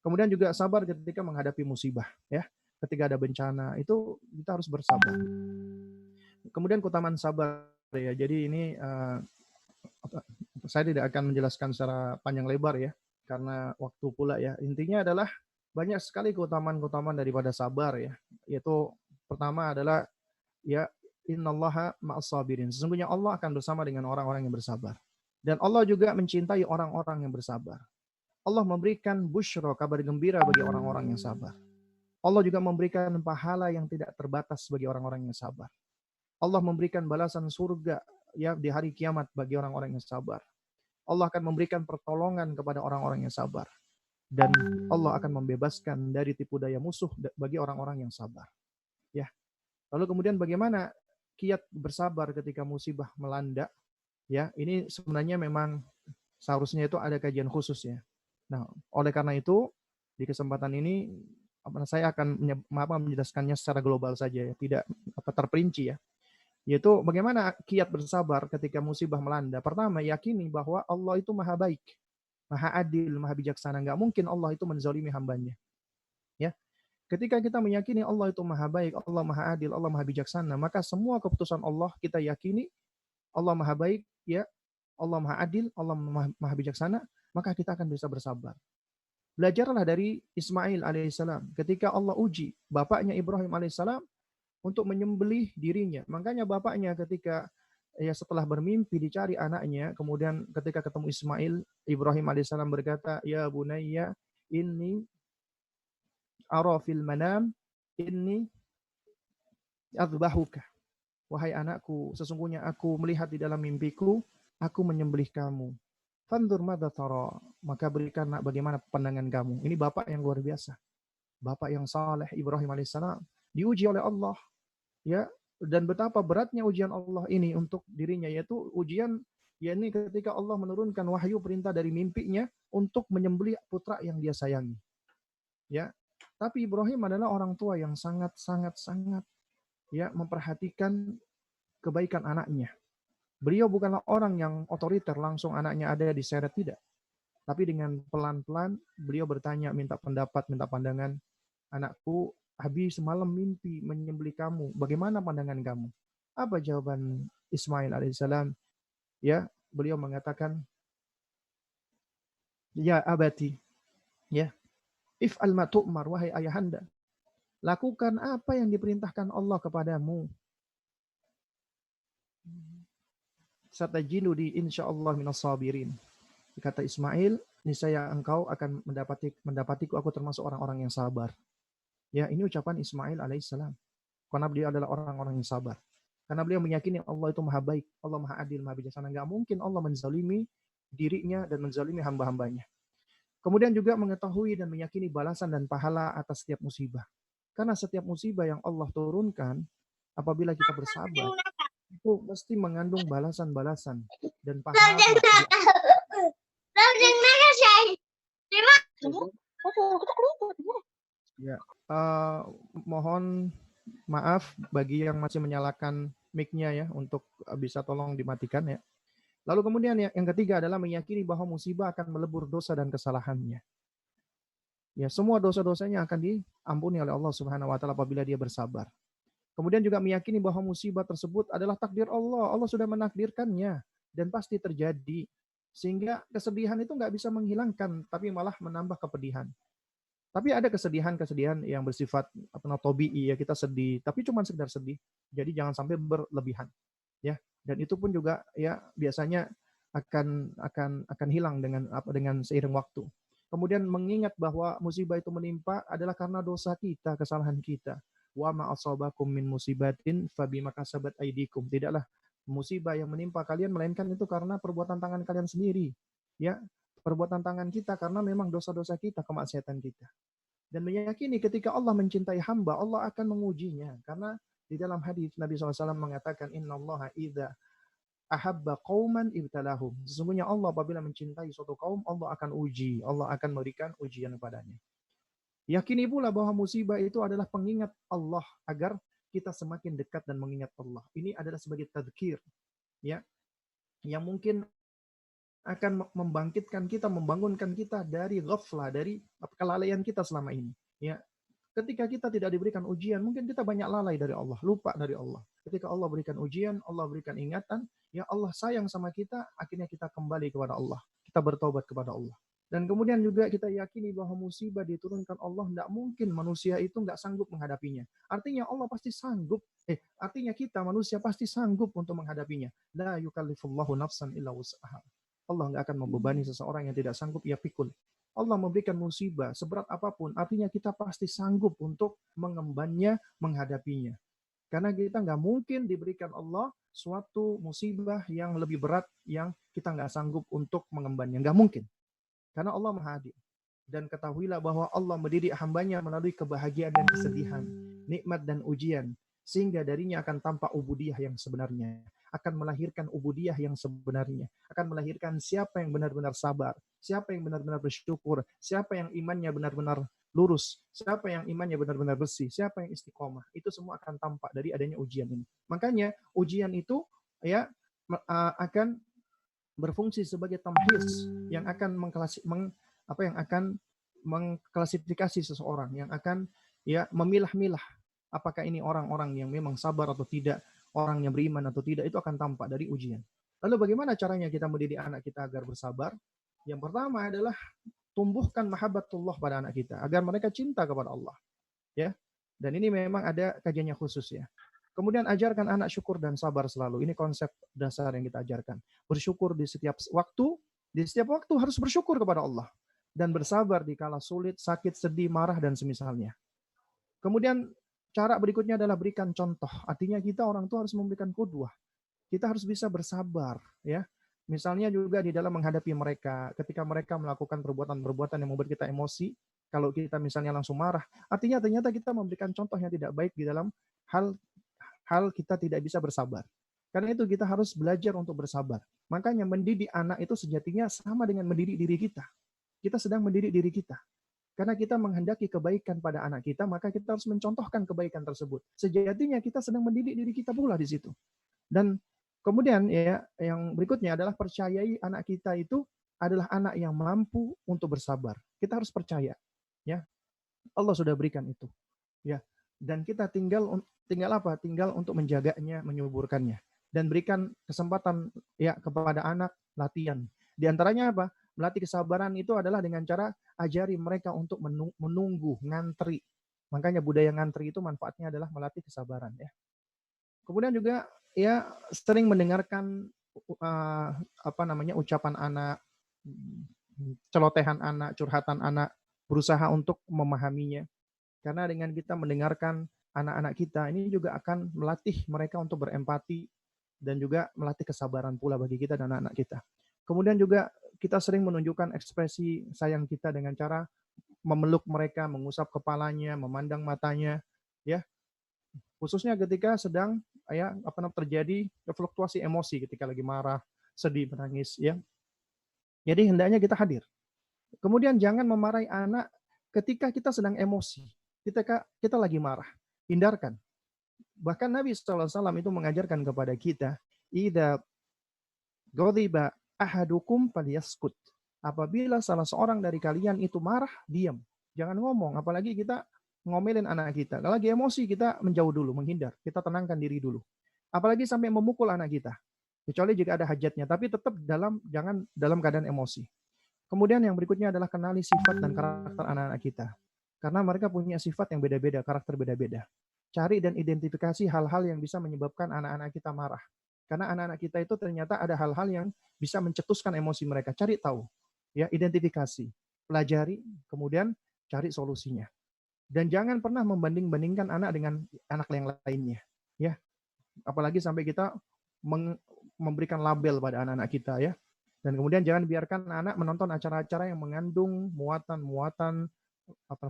Kemudian juga sabar ketika menghadapi musibah ya. Ketika ada bencana itu kita harus bersabar. Kemudian keutamaan sabar ya. Jadi ini saya tidak akan menjelaskan secara panjang lebar ya karena waktu pula ya. Intinya adalah banyak sekali keutamaan-keutamaan daripada sabar ya. Yaitu pertama adalah ya innallaha ma'as sabirin. Sesungguhnya Allah akan bersama dengan orang-orang yang bersabar. Dan Allah juga mencintai orang-orang yang bersabar. Allah memberikan busyra, kabar gembira bagi orang-orang yang sabar. Allah juga memberikan pahala yang tidak terbatas bagi orang-orang yang sabar. Allah memberikan balasan surga ya di hari kiamat bagi orang-orang yang sabar. Allah akan memberikan pertolongan kepada orang-orang yang sabar. Dan Allah akan membebaskan dari tipu daya musuh bagi orang-orang yang sabar. Ya. Lalu kemudian bagaimana kiat bersabar ketika musibah melanda? Ya, ini sebenarnya memang seharusnya itu ada kajian khusus ya. Nah, oleh karena itu di kesempatan ini saya akan menjelaskannya secara global saja ya, tidak terperinci ya. Yaitu bagaimana kiat bersabar ketika musibah melanda. Pertama, yakini bahwa Allah itu maha baik, maha adil, maha bijaksana. Nggak mungkin Allah itu menzalimi hambanya. Ya. Ketika kita meyakini Allah itu maha baik, Allah maha adil, Allah maha bijaksana, maka semua keputusan Allah kita yakini Allah maha baik, ya, Allah maha adil, Allah maha bijaksana, maka kita akan bisa bersabar. Belajarlah dari Ismail alaihissalam. Ketika Allah uji bapaknya Ibrahim alaihissalam untuk menyembelih dirinya. Makanya bapaknya ketika setelah bermimpi dicari anaknya, kemudian ketika ketemu Ismail, Ibrahim alaihissalam berkata, "Ya bunayya, inni ara fil manam inni adzbahuka. Wahai anakku, sesungguhnya aku melihat di dalam mimpiku, aku menyembelih kamu. Fandur madza tara, maka berikan bagaimana pandangan kamu. Ini bapak yang luar biasa. Bapak yang saleh Ibrahim alaihissalam diuji oleh Allah, ya, dan betapa beratnya ujian Allah ini untuk dirinya, yaitu ujian yakni ketika Allah menurunkan wahyu perintah dari mimpinya untuk menyembelih putra yang dia sayangi. Ya. Tapi Ibrahim adalah orang tua yang sangat ya memperhatikan kebaikan anaknya. Beliau bukanlah orang yang otoriter, langsung anaknya ada diseret, tidak. Tapi dengan pelan-pelan beliau bertanya, minta pendapat, minta pandangan. Anakku, Abi semalam mimpi menyembelih kamu. Bagaimana pandangan kamu? Apa jawaban Ismail alaihissalam? Ya, beliau mengatakan, ya abati, ya, if'al ma tu'mar, wahai ayahanda. Lakukan apa yang diperintahkan Allah kepadamu. Satajinu di insyaallah minas sabirin. Kata Ismail, niscaya engkau akan mendapatiku, aku termasuk orang-orang yang sabar. Ya, ini ucapan Ismail alaihissalam. Karena beliau adalah orang-orang yang sabar. Karena beliau meyakini Allah itu maha baik, Allah maha adil, maha bijaksana. Nggak mungkin Allah menzalimi dirinya dan menzalimi hamba-hambanya. Kemudian juga mengetahui dan meyakini balasan dan pahala atas setiap musibah. Karena setiap musibah yang Allah turunkan, apabila kita bersabar, itu pasti mengandung balasan-balasan dan pahala. Ya, mohon maaf bagi yang masih menyalakan mic-nya ya, untuk bisa tolong dimatikan ya. Lalu kemudian yang ketiga adalah meyakini bahwa musibah akan melebur dosa dan kesalahannya. Ya, semua dosa-dosanya akan diampuni oleh Allah Subhanahu wa taala apabila dia bersabar. Kemudian juga meyakini bahwa musibah tersebut adalah takdir Allah. Allah sudah menakdirkannya dan pasti terjadi. Sehingga kesedihan itu nggak bisa menghilangkan, tapi malah menambah kepedihan. Tapi ada kesedihan-kesedihan yang bersifat tabi'i, ya, kita sedih, tapi cuma sekedar sedih. Jadi jangan sampai berlebihan, ya. Dan itu pun juga ya biasanya akan hilang dengan seiring waktu. Kemudian mengingat bahwa musibah itu menimpa adalah karena dosa kita, kesalahan kita. Wa ma asabakum min musibatin fabima kasabat aydikum. Tidaklah musibah yang menimpa kalian melainkan itu karena perbuatan tangan kalian sendiri. Ya, perbuatan tangan kita karena memang dosa-dosa kita, kemaksiatan kita. Dan meyakini ketika Allah mencintai hamba, Allah akan mengujinya. Karena di dalam hadis Nabi SAW mengatakan, innallaha idza ahabba qauman ibtalahum. Sesungguhnya Allah apabila mencintai suatu kaum, Allah akan uji. Allah akan memberikan ujian kepadanya. Yakini pula bahwa musibah itu adalah pengingat Allah agar kita semakin dekat dan mengingat Allah. Ini adalah sebagai tadzkir, ya, yang mungkin akan membangkitkan kita, membangunkan kita dari ghaflah, dari kelalaian kita selama ini. Ya, ketika kita tidak diberikan ujian, mungkin kita banyak lalai dari Allah, lupa dari Allah. Ketika Allah berikan ujian, Allah berikan ingatan, ya Allah sayang sama kita, akhirnya kita kembali kepada Allah. Kita bertobat kepada Allah. Dan kemudian juga kita yakini bahwa musibah diturunkan Allah, tidak mungkin manusia itu nggak sanggup menghadapinya. Artinya Allah pasti sanggup. Artinya kita manusia pasti sanggup untuk menghadapinya. La yukallifullahu nafsan illa wus'aha. Allah nggak akan membebani seseorang yang tidak sanggup, ya pikul. Allah memberikan musibah seberat apapun, artinya kita pasti sanggup untuk mengembannya, menghadapinya. Karena kita nggak mungkin diberikan Allah suatu musibah yang lebih berat yang kita nggak sanggup untuk mengembannya. Nggak mungkin. Karena Allah Maha Adil. Dan ketahuilah bahwa Allah mendidik hambanya melalui kebahagiaan dan kesedihan, nikmat dan ujian. Sehingga darinya akan tampak ubudiyah yang sebenarnya. Akan melahirkan ubudiyah yang sebenarnya. Akan melahirkan siapa yang benar-benar sabar. Siapa yang benar-benar bersyukur. Siapa yang imannya benar-benar lurus. Siapa yang imannya benar-benar bersih. Siapa yang istiqomah. Itu semua akan tampak dari adanya ujian ini. Makanya ujian itu ya akan berfungsi sebagai tamhis yang akan mengklasifikasi seseorang, yang akan ya memilah-milah apakah ini orang-orang yang memang sabar atau tidak, orang yang beriman atau tidak, itu akan tampak dari ujian. Lalu bagaimana caranya kita mendidik anak kita agar bersabar? Yang pertama adalah tumbuhkan mahabbatullah pada anak kita agar mereka cinta kepada Allah. Ya. Dan ini memang ada kajiannya khusus ya. Kemudian ajarkan anak syukur dan sabar selalu. Ini konsep dasar yang kita ajarkan. Bersyukur di setiap waktu harus bersyukur kepada Allah. dan bersabar di kala sulit, sakit, sedih, marah, dan semisalnya. Kemudian cara berikutnya adalah berikan contoh. Artinya kita orang tua harus memberikan qudwah. Kita harus bisa bersabar, ya. Misalnya juga di dalam menghadapi mereka, ketika mereka melakukan perbuatan-perbuatan yang membuat kita emosi, kalau kita misalnya langsung marah, artinya ternyata kita memberikan contoh yang tidak baik di dalam hal hal kita tidak bisa bersabar. Karena itu kita harus belajar untuk bersabar. Makanya mendidik anak itu sejatinya sama dengan mendidik diri kita. Kita sedang mendidik diri kita. Karena kita menghendaki kebaikan pada anak kita, maka kita harus mencontohkan kebaikan tersebut. Sejatinya kita sedang mendidik diri kita pula di situ. Dan kemudian ya yang berikutnya adalah percayai anak kita itu adalah anak yang mampu untuk bersabar. Kita harus percaya, ya. Allah sudah berikan itu, ya. Dan kita tinggal apa? Tinggal untuk menjaganya, menyuburkannya dan berikan kesempatan ya kepada anak latihan. Di antaranya apa? Melatih kesabaran itu adalah dengan cara ajari mereka untuk menunggu, ngantri. Makanya budaya ngantri itu manfaatnya adalah melatih kesabaran, ya. Kemudian juga ya sering mendengarkan ucapan anak, celotehan anak, curhatan anak, berusaha untuk memahaminya. Karena dengan kita mendengarkan anak-anak kita, ini juga akan melatih mereka untuk berempati dan juga melatih kesabaran pula bagi kita dan anak-anak kita. Kemudian juga kita sering menunjukkan ekspresi sayang kita dengan cara memeluk mereka, mengusap kepalanya, memandang matanya, ya. Khususnya ketika sedang terjadi fluktuasi emosi ketika lagi marah, sedih, menangis, ya. Jadi hendaknya kita hadir. Kemudian jangan memarahi anak ketika kita sedang emosi, ketika kita lagi marah. Hindarkan. Bahkan Nabi SAW itu mengajarkan kepada kita, idza ghadiba ahadukum falyaskut. Apabila salah seorang dari kalian itu marah, diam. Jangan ngomong, apalagi kita ngomelin anak kita. Kalau lagi emosi, kita menjauh dulu, menghindar. Kita tenangkan diri dulu. Apalagi sampai memukul anak kita. Kecuali jika ada hajatnya, tapi tetap jangan dalam keadaan emosi. Kemudian yang berikutnya adalah kenali sifat dan karakter anak-anak kita. Karena mereka punya sifat yang beda-beda, karakter beda-beda. Cari dan identifikasi hal-hal yang bisa menyebabkan anak-anak kita marah. Karena anak-anak kita itu ternyata ada hal-hal yang bisa mencetuskan emosi mereka. Cari tahu, ya, identifikasi, pelajari, kemudian cari solusinya. Dan jangan pernah membanding-bandingkan anak dengan anak yang lainnya, ya. Apalagi sampai kita memberikan label pada anak-anak kita, ya. Dan kemudian jangan biarkan anak menonton acara-acara yang mengandung muatan-muatan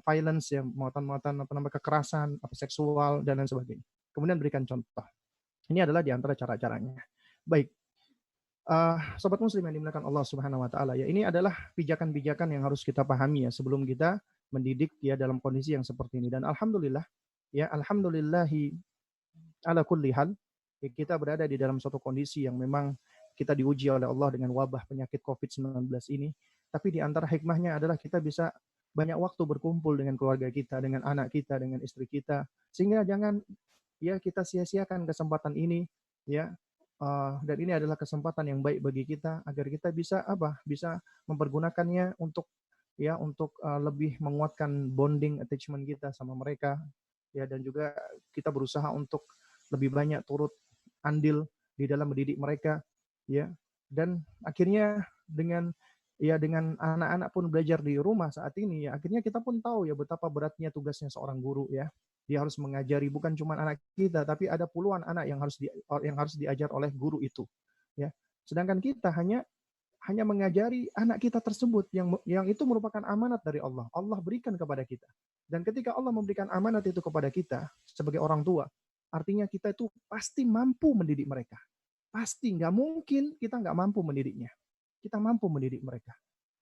violence, ya, muatan-muatan kekerasan, seksual dan lain sebagainya. Kemudian berikan contoh. Ini adalah di antara cara-caranya. Baik, sobat muslim yang dimuliakan Allah Subhanahu Wa Taala, ya, ini adalah pijakan-pijakan yang harus kita pahami ya sebelum kita mendidik ya dalam kondisi yang seperti ini. Dan alhamdulillah, ya, alhamdulillahi ala kulli hal, ya, kita berada di dalam suatu kondisi yang memang kita diuji oleh Allah dengan wabah penyakit COVID-19 ini. Tapi di antara hikmahnya adalah kita bisa banyak waktu berkumpul dengan keluarga kita, dengan anak kita, dengan istri kita. Sehingga jangan ya kita sia-siakan kesempatan ini, ya. Dan ini adalah kesempatan yang baik bagi kita agar kita bisa bisa mempergunakannya untuk lebih menguatkan bonding attachment kita sama mereka, ya, dan juga kita berusaha untuk lebih banyak turut andil di dalam mendidik mereka, ya. Dan akhirnya dengan anak-anak pun belajar di rumah saat ini, ya, akhirnya kita pun tahu ya betapa beratnya tugasnya seorang guru, ya. Dia harus mengajari bukan cuma anak kita, tapi ada puluhan anak yang harus diajar oleh guru itu, ya. Sedangkan kita hanya mengajari anak kita tersebut yang itu merupakan amanat dari Allah. Allah berikan kepada kita. Dan ketika Allah memberikan amanat itu kepada kita sebagai orang tua, artinya kita itu pasti mampu mendidik mereka. Pasti, nggak mungkin kita nggak mampu mendidiknya. Kita mampu mendidik mereka.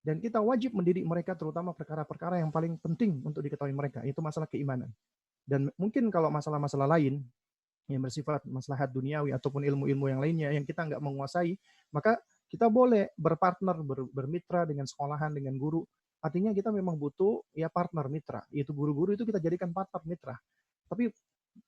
Dan kita wajib mendidik mereka terutama perkara-perkara yang paling penting untuk diketahui mereka, itu masalah keimanan. Dan mungkin kalau masalah-masalah lain yang bersifat maslahat duniawi ataupun ilmu-ilmu yang lainnya yang kita nggak menguasai, maka kita boleh berpartner, bermitra dengan sekolahan, dengan guru. Artinya kita memang butuh ya partner mitra. Yaitu guru-guru itu kita jadikan partner mitra. Tapi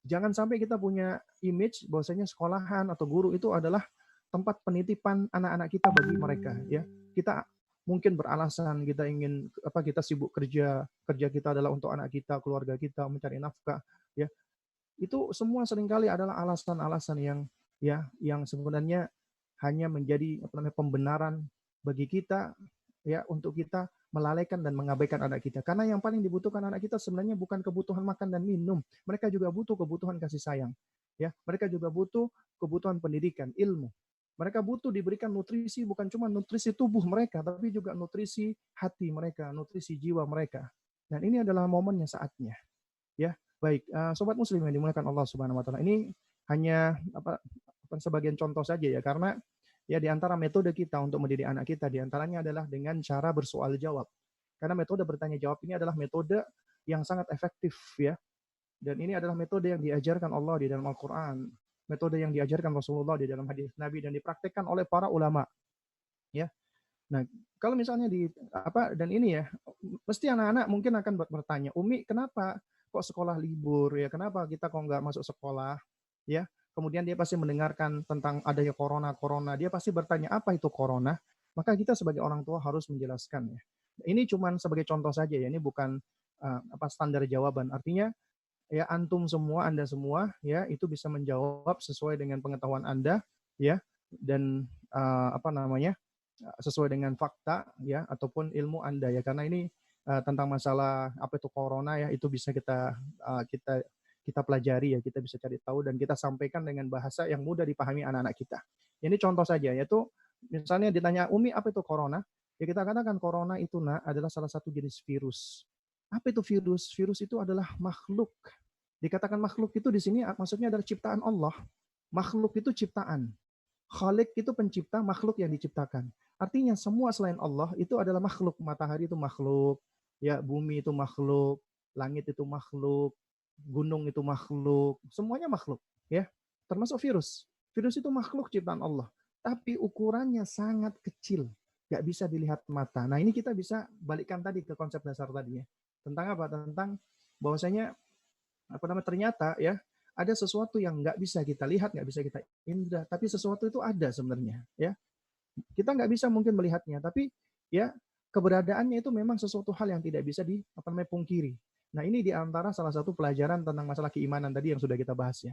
jangan sampai kita punya image bahwasanya sekolahan atau guru itu adalah tempat penitipan anak-anak kita bagi mereka, ya. Kita mungkin beralasan kita ingin kita sibuk kerja kita adalah untuk anak kita, keluarga kita, mencari nafkah, ya. Itu semua seringkali adalah alasan-alasan yang sebenarnya hanya menjadi pembenaran bagi kita, ya, untuk kita melalaikan dan mengabaikan anak kita. Karena yang paling dibutuhkan anak kita sebenarnya bukan kebutuhan makan dan minum. Mereka juga butuh kebutuhan kasih sayang. Ya, mereka juga butuh kebutuhan pendidikan, ilmu. Mereka butuh diberikan nutrisi, bukan cuma nutrisi tubuh mereka, tapi juga nutrisi hati mereka, nutrisi jiwa mereka. Dan ini adalah momennya saatnya. Ya, baik, sobat muslim yang dimuliakan Allah Subhanahu wa taala. Ini hanya sebagian contoh saja ya, karena ya di antara metode kita untuk mendidik anak kita di antaranya adalah dengan cara bersoal jawab. Karena metode bertanya jawab ini adalah metode yang sangat efektif ya. Dan ini adalah metode yang diajarkan Allah di dalam Al-Qur'an, metode yang diajarkan Rasulullah di dalam hadis Nabi dan dipraktikkan oleh para ulama ya. Nah, kalau misalnya dan ini ya, mesti anak-anak mungkin akan bertanya, "Umi, kenapa kok sekolah libur ya? Kenapa kita kok nggak masuk sekolah?" Ya. Kemudian dia pasti mendengarkan tentang adanya corona. Dia pasti bertanya, "Apa itu corona?" Maka kita sebagai orang tua harus menjelaskan ya. Ini cuma sebagai contoh saja ya, ini bukan standar jawaban. Artinya ya Anda semua ya itu bisa menjawab sesuai dengan pengetahuan Anda ya dan sesuai dengan fakta ya ataupun ilmu Anda ya karena ini tentang masalah apa itu corona ya itu bisa kita pelajari ya kita bisa cari tahu dan kita sampaikan dengan bahasa yang mudah dipahami anak-anak kita. Ini contoh saja yaitu misalnya ditanya Umi apa itu corona? Ya kita katakan corona itu adalah salah satu jenis virus. Apa itu virus? Virus itu adalah makhluk. Dikatakan makhluk itu di sini maksudnya adalah ciptaan Allah. Makhluk itu ciptaan. Khalik itu pencipta, makhluk yang diciptakan. Artinya semua selain Allah itu adalah makhluk. Matahari itu makhluk, ya bumi itu makhluk, langit itu makhluk, gunung itu makhluk, semuanya makhluk, ya. Termasuk virus. Virus itu makhluk ciptaan Allah, tapi ukurannya sangat kecil, nggak bisa dilihat mata. Nah ini kita bisa balikkan tadi ke konsep dasar tadi ya. Tentang apa? Tentang bahwasanya ternyata ya ada sesuatu yang nggak bisa kita lihat, nggak bisa kita indra, tapi sesuatu itu ada sebenarnya, ya. Kita nggak bisa mungkin melihatnya, tapi ya keberadaannya itu memang sesuatu hal yang tidak bisa pungkiri. Nah ini di antara salah satu pelajaran tentang masalah keimanan tadi yang sudah kita bahas ya.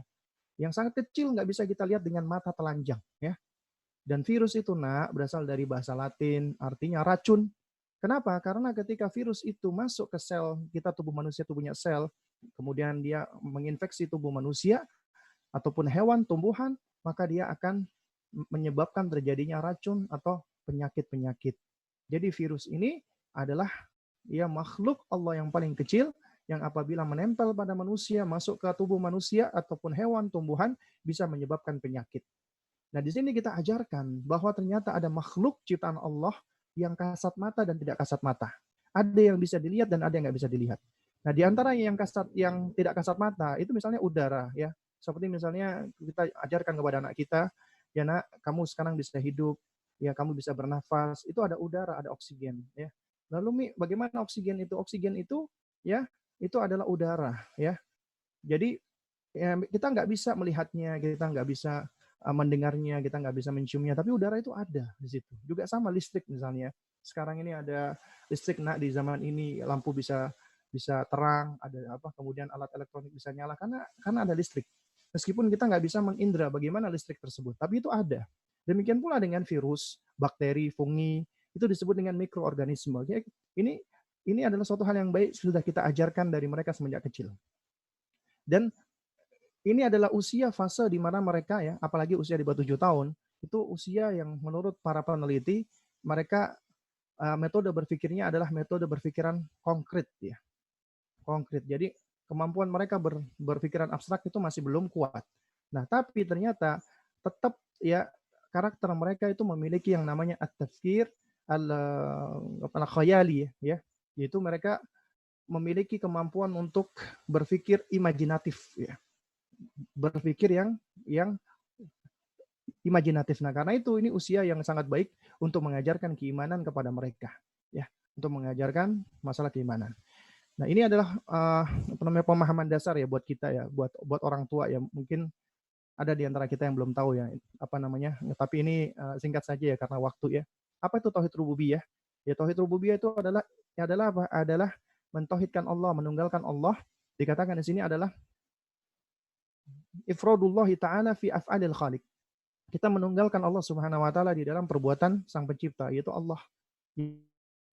Yang sangat kecil nggak bisa kita lihat dengan mata telanjang, ya. Dan virus itu berasal dari bahasa Latin, artinya racun. Kenapa? Karena ketika virus itu masuk ke sel kita, tubuh manusia itu punya sel, kemudian dia menginfeksi tubuh manusia ataupun hewan, tumbuhan, maka dia akan menyebabkan terjadinya racun atau penyakit-penyakit. Jadi virus ini adalah ya makhluk Allah yang paling kecil yang apabila menempel pada manusia, masuk ke tubuh manusia ataupun hewan, tumbuhan, bisa menyebabkan penyakit. Nah, di sini kita ajarkan bahwa ternyata ada makhluk ciptaan Allah yang kasat mata dan tidak kasat mata. Ada yang bisa dilihat dan ada yang nggak bisa dilihat. Nah, di antara yang tidak kasat mata itu misalnya udara ya. Seperti misalnya kita ajarkan kepada anak kita, ya nak, kamu sekarang bisa hidup, ya kamu bisa bernafas, itu ada udara, ada oksigen ya. Lalu Mi, bagaimana oksigen itu? Oksigen itu ya itu adalah udara ya. Jadi ya, kita nggak bisa melihatnya, kita nggak bisa mendengarnya, kita nggak bisa menciumnya, tapi udara itu ada di situ. Juga sama listrik misalnya. Sekarang ini ada listrik di zaman ini lampu bisa bisa terang, ada kemudian alat elektronik bisa nyala karena ada listrik. Meskipun kita nggak bisa mengindra bagaimana listrik tersebut, tapi itu ada. Demikian pula dengan virus, bakteri, fungi, itu disebut dengan mikroorganisme. Ini adalah suatu hal yang baik sudah kita ajarkan dari mereka semenjak kecil. Dan ini adalah usia fase di mana mereka ya, apalagi usia di bawah 7 tahun, itu usia yang menurut para peneliti, mereka metode berpikirnya adalah metode berpikiran konkret ya. Konkret. Jadi kemampuan mereka berpikiran abstrak itu masih belum kuat. Nah, tapi ternyata tetap ya karakter mereka itu memiliki yang namanya at-tafkir al-khayali ya. Yaitu mereka memiliki kemampuan untuk berpikir imajinatif ya. Berpikir yang imajinatif. Nah, karena itu ini usia yang sangat baik untuk mengajarkan keimanan kepada mereka, ya, untuk mengajarkan masalah keimanan. Nah, ini adalah pemahaman dasar ya buat kita ya, buat orang tua ya. Mungkin ada di antara kita yang belum tahu ya, tapi ini singkat saja ya karena waktu ya. Apa itu tauhid rububiyah? Ya, tauhid rububiyah itu adalah apa? Adalah mentauhidkan Allah, menunggalkan Allah. Dikatakan di sini adalah ifradullah ta'ala fi af'alil khaliq. Kita menunggalkan Allah Subhanahu wa taala di dalam perbuatan sang pencipta, yaitu Allah.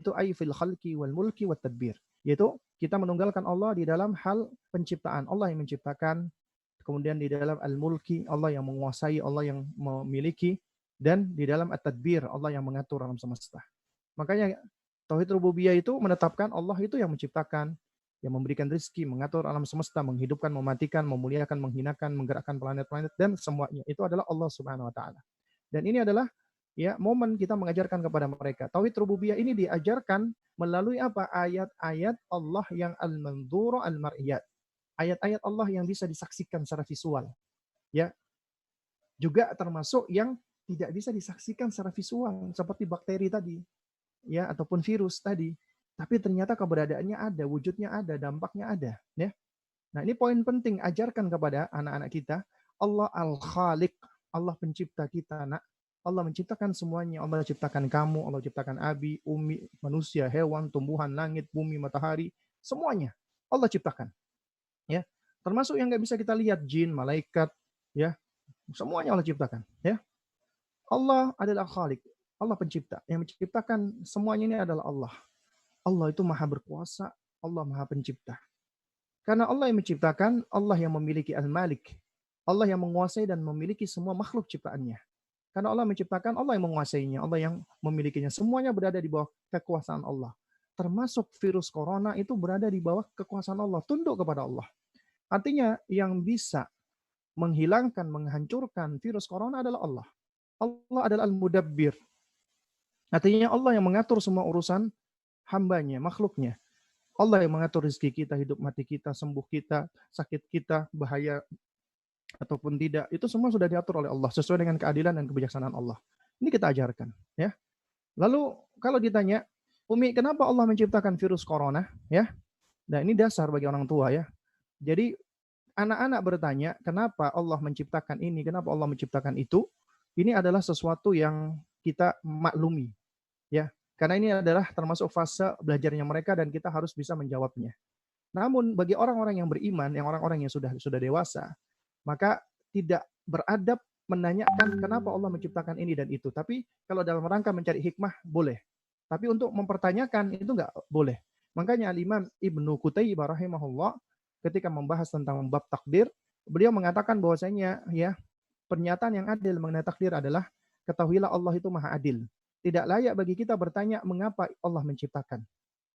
itu ay fil khalqi wal mulki wat tadbir. Yaitu kita menunggalkan Allah di dalam hal penciptaan. Allah yang menciptakan, kemudian di dalam al-mulki Allah yang menguasai, Allah yang memiliki, dan di dalam at-tadbir Allah yang mengatur alam semesta. Makanya tauhid rububiyah itu menetapkan Allah itu yang menciptakan, yang memberikan rezeki, mengatur alam semesta, menghidupkan, mematikan, memuliakan, menghinakan, menggerakkan planet-planet, dan semuanya itu adalah Allah Subhanahu wa taala. Dan ini adalah ya momen kita mengajarkan kepada mereka. Tauhid rububiyah ini diajarkan melalui apa? Ayat-ayat Allah yang al-mandzura al-mar'iyat. Ayat-ayat Allah yang bisa disaksikan secara visual. Ya, juga termasuk yang tidak bisa disaksikan secara visual seperti bakteri tadi, ya, ataupun virus tadi. Tapi ternyata keberadaannya ada, wujudnya ada, dampaknya ada, ya. Nah, ini poin penting, ajarkan kepada anak-anak kita, Allah Al-Khaliq, Allah pencipta kita, nak. Allah menciptakan semuanya, Allah ciptakan kamu, Allah ciptakan Abi, Umi, manusia, hewan, tumbuhan, langit, bumi, matahari, semuanya Allah ciptakan. Ya, termasuk yang nggak bisa kita lihat, jin, malaikat, ya, semuanya Allah ciptakan. Ya, Allah adalah Khalik, Allah pencipta. Yang menciptakan semuanya ini adalah Allah. Allah itu maha berkuasa, Allah maha pencipta. Karena Allah yang menciptakan, Allah yang memiliki Al-Malik. Allah yang menguasai dan memiliki semua makhluk ciptaannya. Karena Allah menciptakan, Allah yang menguasainya, Allah yang memilikinya. Semuanya berada di bawah kekuasaan Allah. Termasuk virus corona itu berada di bawah kekuasaan Allah. Tunduk kepada Allah. Artinya yang bisa menghilangkan, menghancurkan virus corona adalah Allah. Allah adalah Al-Mudabbir. Artinya Allah yang mengatur semua urusan hambanya, makhluknya. Allah yang mengatur rezeki kita, hidup mati kita, sembuh kita, sakit kita, bahaya ataupun tidak, itu semua sudah diatur oleh Allah sesuai dengan keadilan dan kebijaksanaan Allah. Ini kita ajarkan, ya. Lalu kalau ditanya, Umi, kenapa Allah menciptakan virus corona, ya? Nah, ini dasar bagi orang tua, ya. Jadi anak-anak bertanya, kenapa Allah menciptakan ini, kenapa Allah menciptakan itu? Ini adalah sesuatu yang kita maklumi, ya. Karena ini adalah termasuk fase belajarnya mereka dan kita harus bisa menjawabnya. Namun bagi orang-orang yang beriman, yang orang-orang yang sudah dewasa, maka tidak beradab menanyakan kenapa Allah menciptakan ini dan itu. Tapi kalau dalam rangka mencari hikmah, boleh. Tapi untuk mempertanyakan, itu nggak boleh. Makanya Al-Imam Ibnu Qutaybah rahimahullah, ketika membahas tentang bab takdir, beliau mengatakan bahwasanya ya, pernyataan yang adil mengenai takdir adalah, ketahuilah Allah itu maha adil. Tidak layak bagi kita bertanya mengapa Allah menciptakan.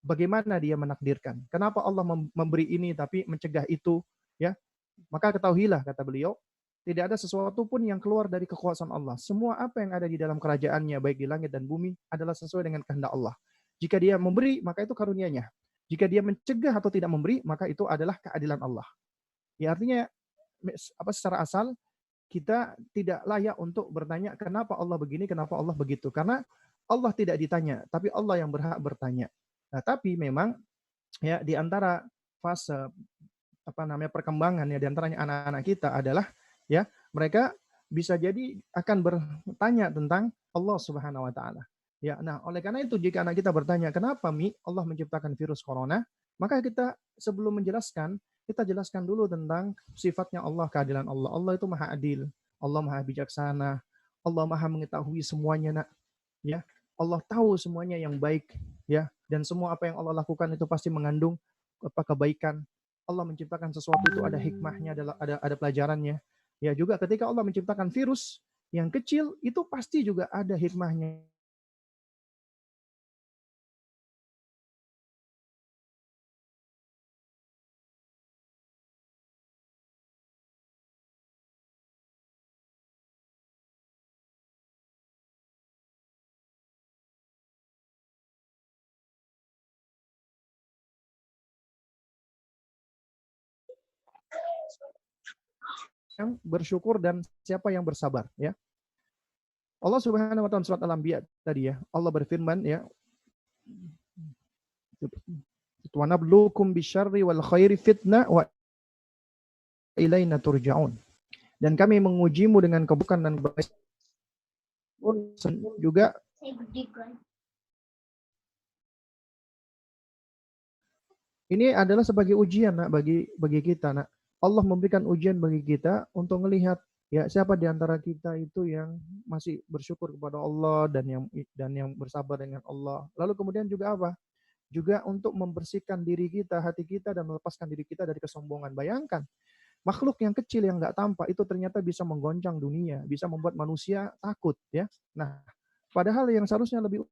Bagaimana dia menakdirkan. Kenapa Allah memberi ini tapi mencegah itu. Ya, maka ketahuilah, kata beliau, tidak ada sesuatu pun yang keluar dari kekuasaan Allah. Semua apa yang ada di dalam kerajaannya, baik di langit dan bumi, adalah sesuai dengan kehendak Allah. Jika dia memberi, maka itu karunia-Nya. Jika dia mencegah atau tidak memberi, maka itu adalah keadilan Allah. Ya, artinya secara asal kita tidak layak untuk bertanya kenapa Allah begini, kenapa Allah begitu. Karena Allah tidak ditanya, tapi Allah yang berhak bertanya. Nah, tapi memang ya di antara fase perkembangan ya di antaranya anak-anak kita adalah ya mereka bisa jadi akan bertanya tentang Allah Subhanahu wa taala. Ya, nah oleh karena itu jika anak kita bertanya kenapa Allah menciptakan virus corona, maka kita sebelum menjelaskan, kita jelaskan dulu tentang sifatnya Allah, keadilan Allah. Allah itu maha adil, Allah maha bijaksana, Allah maha mengetahui semuanya, nak. Ya, Allah tahu semuanya yang baik, ya, dan semua apa yang Allah lakukan itu pasti mengandung kebaikan. Allah menciptakan sesuatu itu ada hikmahnya, ada pelajarannya. Ya, juga ketika Allah menciptakan virus yang kecil itu pasti juga ada hikmahnya. Yang bersyukur dan siapa yang bersabar, ya. Allah Subhanahu wa taala surat Al-Anbiya tadi ya, Allah berfirman ya, wa nabluukum bisyarri wal khairi fitnah wa ilaina turja'un. Dan kami mengujimu dengan keburukan dan kebaikan juga ini adalah sebagai ujian, nak, bagi kita, nak. Allah memberikan ujian bagi kita untuk melihat Ya, siapa di antara kita itu yang masih bersyukur kepada Allah dan yang bersabar dengan Allah. Lalu kemudian juga apa? Juga untuk membersihkan diri kita, hati kita dan melepaskan diri kita dari kesombongan. Bayangkan, makhluk yang kecil yang nggak tampak itu ternyata bisa menggoncang dunia, bisa membuat manusia takut ya. Nah, padahal yang seharusnya lebih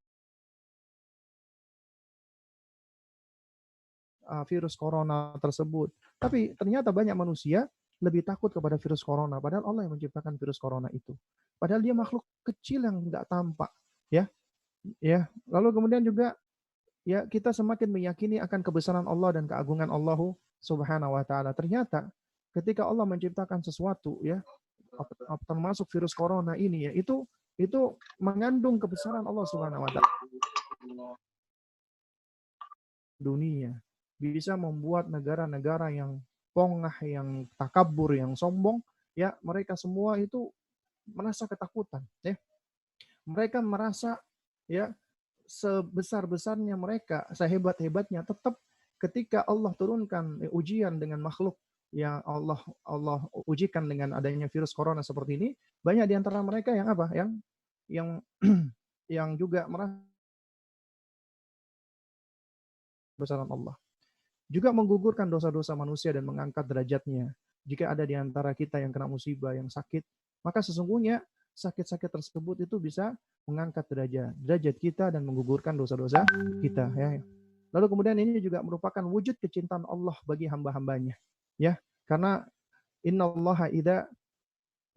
virus corona tersebut. Tapi ternyata banyak manusia lebih takut kepada virus corona, padahal Allah yang menciptakan virus corona itu. Padahal dia makhluk kecil yang nggak tampak, ya, ya. Lalu kemudian juga ya kita semakin meyakini akan kebesaran Allah dan keagungan Allah Subhanahu wa taala. Ternyata ketika Allah menciptakan sesuatu ya, termasuk virus corona ini ya, itu mengandung kebesaran Allah Subhanahu wa taala dunia. Bisa membuat negara-negara yang pongah, yang takabur, yang sombong, ya mereka semua itu merasa ketakutan, ya. Mereka merasa ya sebesar-besarnya mereka, sehebat-hebatnya tetap ketika Allah turunkan ujian dengan makhluk yang Allah ujikan dengan adanya virus corona seperti ini, banyak di antara mereka yang apa? Yang yang juga merasa besaran Allah. Juga menggugurkan dosa-dosa manusia dan mengangkat derajatnya. Jika ada di antara kita yang kena musibah, yang sakit, maka sesungguhnya sakit-sakit tersebut itu bisa mengangkat derajat kita dan menggugurkan dosa-dosa kita. Ya. Lalu kemudian ini juga merupakan wujud kecintaan Allah bagi hamba-hambanya. Ya, karena Inna Allah idza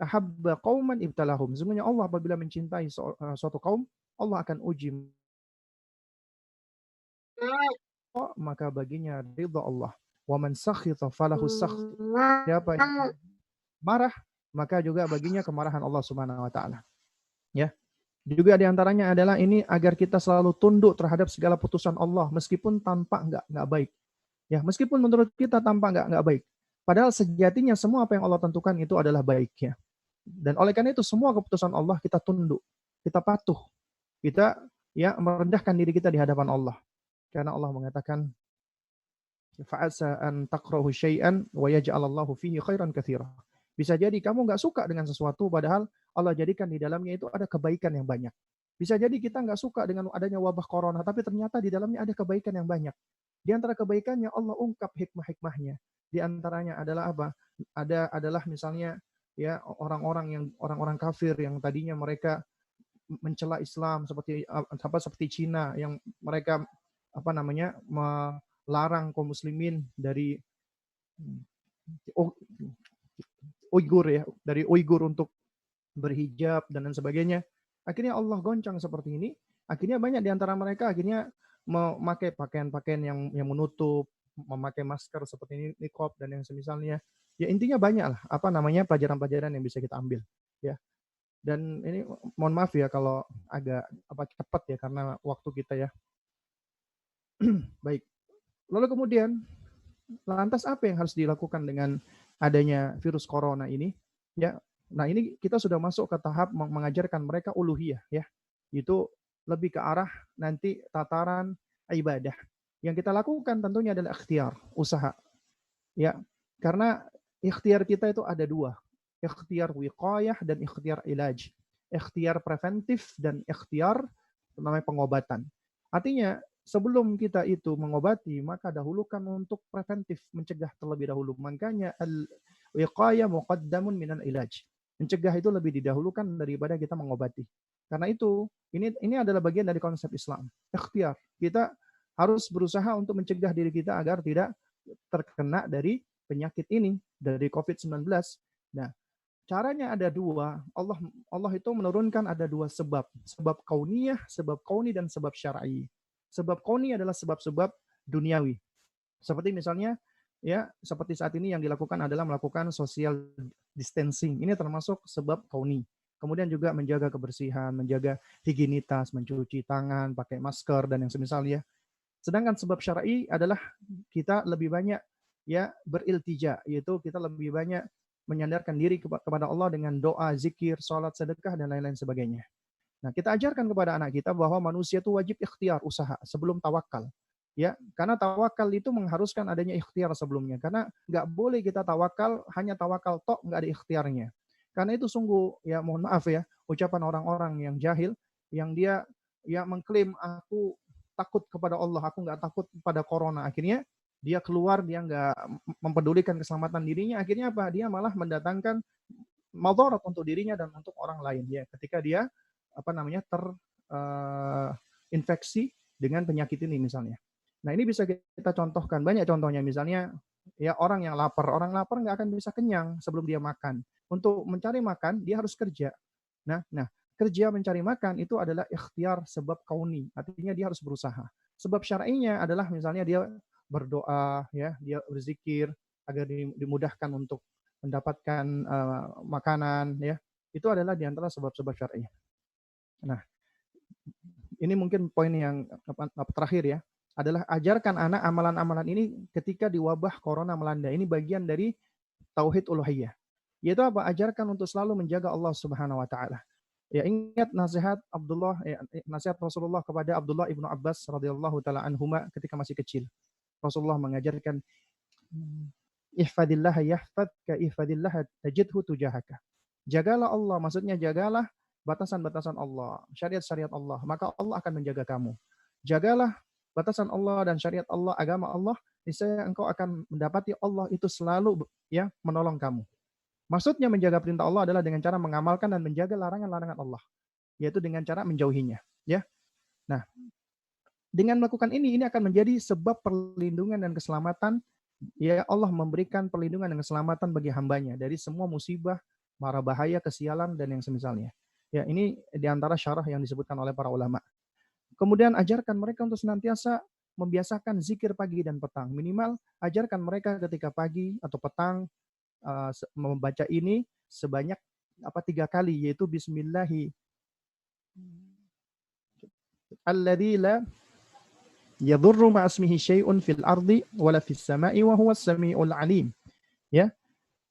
ahabba qauman ibtalahum. Sesungguhnya Allah apabila mencintai suatu kaum, Allah akan uji maka baginya ridha Allah. Wa man sakhita falahu sakht. Siapa yang marah, maka juga baginya kemarahan Allah Subhanahu wa taala. Ya. Juga diantaranya adalah ini agar kita selalu tunduk terhadap segala putusan Allah meskipun tampak enggak baik. Ya, meskipun menurut kita tampak enggak baik. Padahal sejatinya semua apa yang Allah tentukan itu adalah baik ya. Dan oleh karena itu semua keputusan Allah kita tunduk, kita patuh, kita ya merendahkan diri kita di hadapan Allah. Karena Allah mengatakan fa'asa an takrahu syai'an wa yaj'alallahu fihi khairan katsira. Bisa jadi kamu nggak suka dengan sesuatu padahal Allah jadikan di dalamnya itu ada kebaikan yang banyak. Bisa jadi kita nggak suka dengan adanya wabah corona, tapi ternyata di dalamnya ada kebaikan yang banyak. Di antara kebaikannya Allah ungkap hikmah-hikmahnya. Di antaranya adalah apa? Adalah misalnya ya orang-orang kafir yang tadinya mereka mencela Islam seperti Cina yang mereka apa namanya melarang kaum muslimin dari Uighur ya, dari Uighur untuk berhijab dan lain sebagainya. Akhirnya Allah goncang seperti ini. Akhirnya banyak di antara mereka akhirnya memakai pakaian-pakaian yang menutup, memakai masker seperti ini, niqab dan yang semisalnya. Ya intinya banyak lah apa namanya pelajaran-pelajaran yang bisa kita ambil ya. Dan ini mohon maaf ya kalau agak cepat ya karena waktu kita ya. Baik. Lalu kemudian lantas apa yang harus dilakukan dengan adanya virus corona ini? Ya, nah ini kita sudah masuk ke tahap mengajarkan mereka uluhiyah ya. Itu lebih ke arah nanti tataran ibadah. Yang kita lakukan tentunya adalah ikhtiar, usaha. Ya, karena ikhtiar kita itu ada dua. Ikhtiar wiqayah dan ikhtiar ilaj. Ikhtiar preventif dan ikhtiar namanya pengobatan. Artinya sebelum kita itu mengobati, maka dahulukan untuk preventif, mencegah terlebih dahulu. Makanya al-wiqayah muqaddamun minal ilaj. Mencegah itu lebih didahulukan daripada kita mengobati. Karena itu, ini adalah bagian dari konsep Islam. Ikhtiar. Kita harus berusaha untuk mencegah diri kita agar tidak terkena dari penyakit ini, dari COVID-19. Nah, caranya ada dua. Allah itu menurunkan ada dua sebab. Sebab kauniyah, sebab kauni, dan sebab syar'i. Sebab kauni adalah sebab-sebab duniawi. Seperti misalnya, ya seperti saat ini yang dilakukan adalah melakukan social distancing. Ini termasuk sebab kauni. Kemudian juga menjaga kebersihan, menjaga higienitas, mencuci tangan, pakai masker, dan yang semisalnya. Sedangkan sebab syar'i adalah kita lebih banyak ya beriltija, yaitu kita lebih banyak menyandarkan diri kepada Allah dengan doa, zikir, salat, sedekah dan lain-lain sebagainya. Nah, kita ajarkan kepada anak kita bahwa manusia itu wajib ikhtiar, usaha sebelum tawakal. Ya, karena tawakal itu mengharuskan adanya ikhtiar sebelumnya. Karena nggak boleh kita tawakal hanya tawakal tok nggak ada ikhtiarnya. Karena itu sungguh ya mohon maaf ya, ucapan orang-orang yang jahil yang dia ya mengklaim aku takut kepada Allah, aku nggak takut pada corona. Akhirnya dia keluar, dia nggak mempedulikan keselamatan dirinya. Akhirnya apa? Dia malah mendatangkan madarat untuk dirinya dan untuk orang lain ya. Ketika dia apa namanya terinfeksi dengan penyakit ini misalnya. Nah ini bisa kita contohkan banyak contohnya misalnya ya orang lapar nggak akan bisa kenyang sebelum dia makan. Untuk mencari makan dia harus kerja. Nah, kerja mencari makan itu adalah ikhtiar sebab kauni, artinya dia harus berusaha. Sebab syar'inya adalah misalnya dia berdoa, ya, dia berzikir agar dimudahkan untuk mendapatkan makanan, ya. Itu adalah di antara sebab-sebab syar'i. Nah, ini mungkin poin yang terakhir ya, adalah ajarkan anak amalan-amalan ini ketika di wabah corona melanda. Ini bagian dari tauhid uluhiyah. Yaitu apa? Ajarkan untuk selalu menjaga Allah Subhanahu wa taala. Ya ingat nasihat Rasulullah kepada Abdullah ibnu Abbas radhiyallahu taala anhuma ketika masih kecil. Rasulullah mengajarkan ihfadillah yahfadka ihfadillah tajidhu tujahaka. Jagalah Allah, maksudnya jagalah batasan-batasan Allah, syariat-syariat Allah, maka Allah akan menjaga kamu. Jagalah batasan Allah dan syariat Allah, agama Allah, niscaya engkau akan mendapati Allah itu selalu ya menolong kamu. Maksudnya menjaga perintah Allah adalah dengan cara mengamalkan dan menjaga larangan-larangan Allah, yaitu dengan cara menjauhinya, ya. Nah, dengan melakukan ini akan menjadi sebab perlindungan dan keselamatan. Ya Allah memberikan perlindungan dan keselamatan bagi hambanya dari semua musibah, mara bahaya, kesialan, dan yang semisalnya. Ya, ini diantara syarah yang disebutkan oleh para ulama. Kemudian ajarkan mereka untuk senantiasa membiasakan zikir pagi dan petang. Minimal ajarkan mereka ketika pagi atau petang membaca ini sebanyak 3 kali, yaitu Bismillahi alladzi la yadurru ma'asmihi syai'un fil ardi wala fis sama'i wa huwas sami'ul alim. Ya.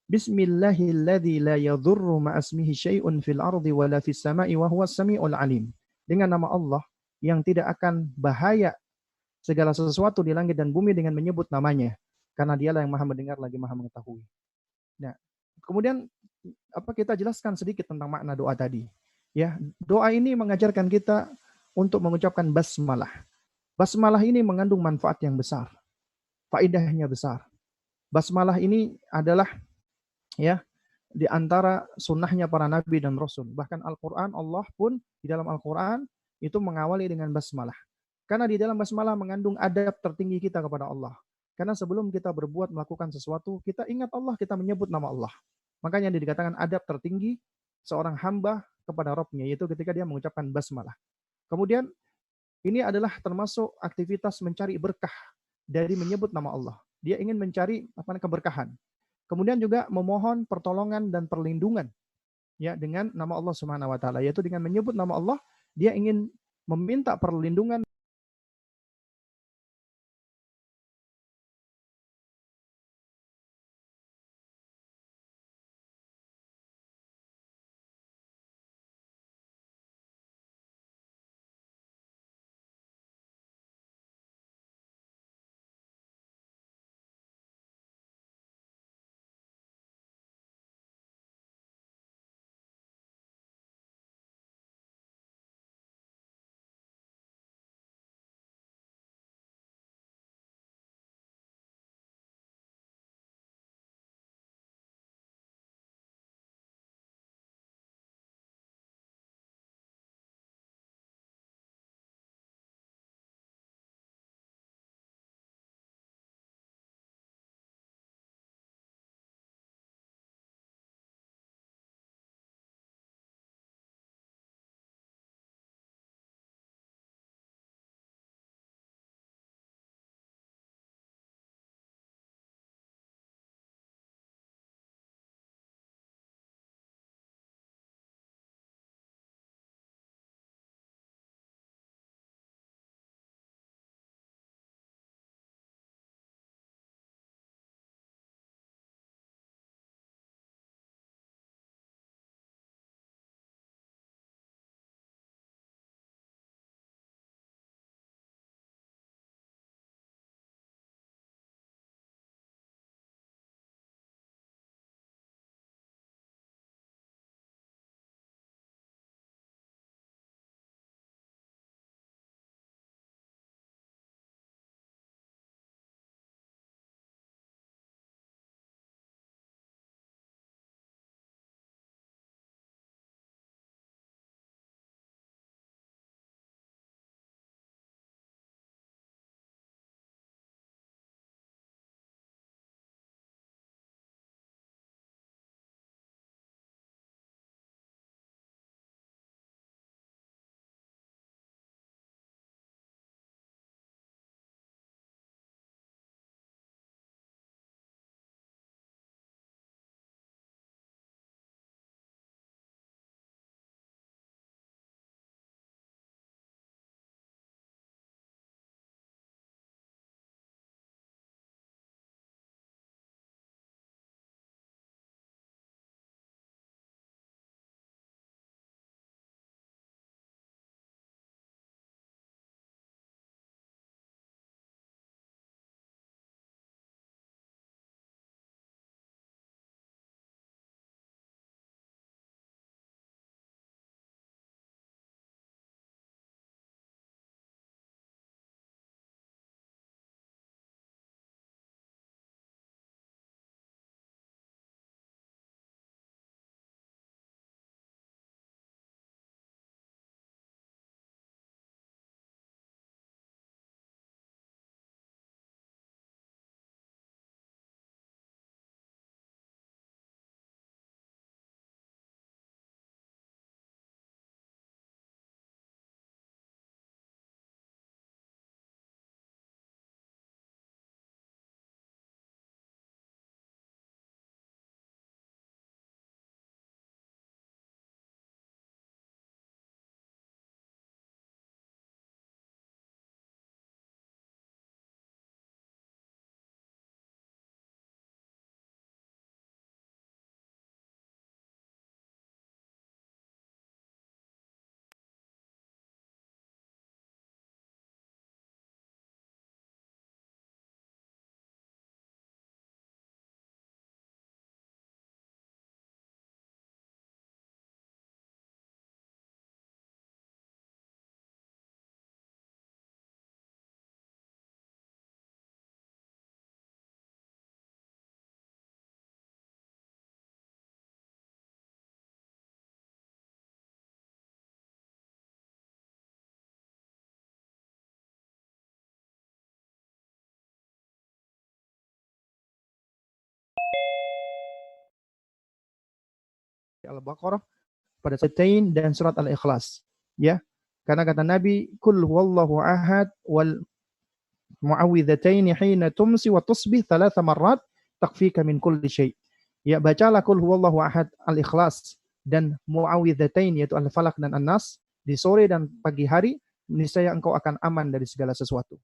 Bismillahilladzi la yadurru ma'asmihi syai'un fil ardi wala fis sama'i wa huwas sami'ul alim. Dengan nama Allah yang tidak akan bahaya segala sesuatu di langit dan bumi dengan menyebut namanya. Karena dialah yang maha mendengar lagi maha mengetahui. Nah, kemudian kita jelaskan sedikit tentang makna doa tadi. Ya, doa ini mengajarkan kita untuk mengucapkan basmalah. Basmalah ini mengandung manfaat yang besar. Faedahnya besar. Basmalah ini adalah ya di antara sunnahnya para nabi dan rasul. Bahkan Al-Quran, Allah pun di dalam Al-Quran itu mengawali dengan basmalah. Karena di dalam basmalah mengandung adab tertinggi kita kepada Allah. Karena sebelum kita berbuat melakukan sesuatu, kita ingat Allah, kita menyebut nama Allah. Makanya dikatakan adab tertinggi seorang hamba kepada Rabb-nya, yaitu ketika dia mengucapkan basmalah. Kemudian ini adalah termasuk aktivitas mencari berkah dari menyebut nama Allah. Dia ingin mencari keberkahan. Kemudian juga memohon pertolongan dan perlindungan ya dengan nama Allah Subhanahu wa taala, yaitu dengan menyebut nama Allah dia ingin meminta perlindungan Al-Baqarah pada Satain dan surat Al-Ikhlas. Ya. Karena kata Nabi, "Kul huwallahu ahad wal muawwidzatain hina tumsi wa tusbih thalatha marrat takfika min kulli syai." Ya, bacalah kul huwallahu ahad Al-Ikhlas dan muawwidzatain yaitu Al-Falaq dan An-Nas di sore dan pagi hari, niscaya engkau akan aman dari segala sesuatu.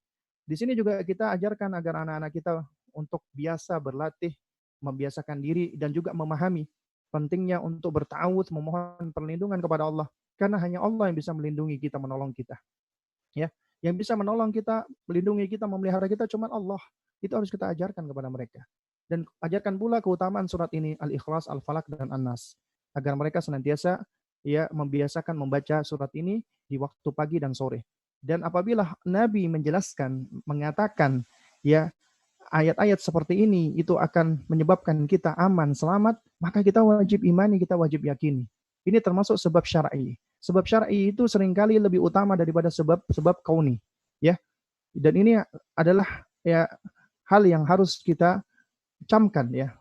Di sini juga kita ajarkan agar anak-anak kita untuk biasa berlatih, membiasakan diri dan juga memahami pentingnya untuk bertawudz, memohon perlindungan kepada Allah. Karena hanya Allah yang bisa melindungi kita, menolong kita. Ya, yang bisa menolong kita, melindungi kita, memelihara kita cuma Allah. Itu harus kita ajarkan kepada mereka. Dan ajarkan pula keutamaan surat ini, Al-Ikhlas, Al-Falaq, dan An-Nas. Agar mereka senantiasa ya membiasakan membaca surat ini di waktu pagi dan sore. Dan apabila Nabi menjelaskan, mengatakan ya ayat-ayat seperti ini itu akan menyebabkan kita aman, selamat, maka kita wajib imani, kita wajib yakini. Ini termasuk sebab syar'i. Sebab syar'i itu seringkali lebih utama daripada sebab kauni, ya. Dan ini adalah ya hal yang harus kita camkan ya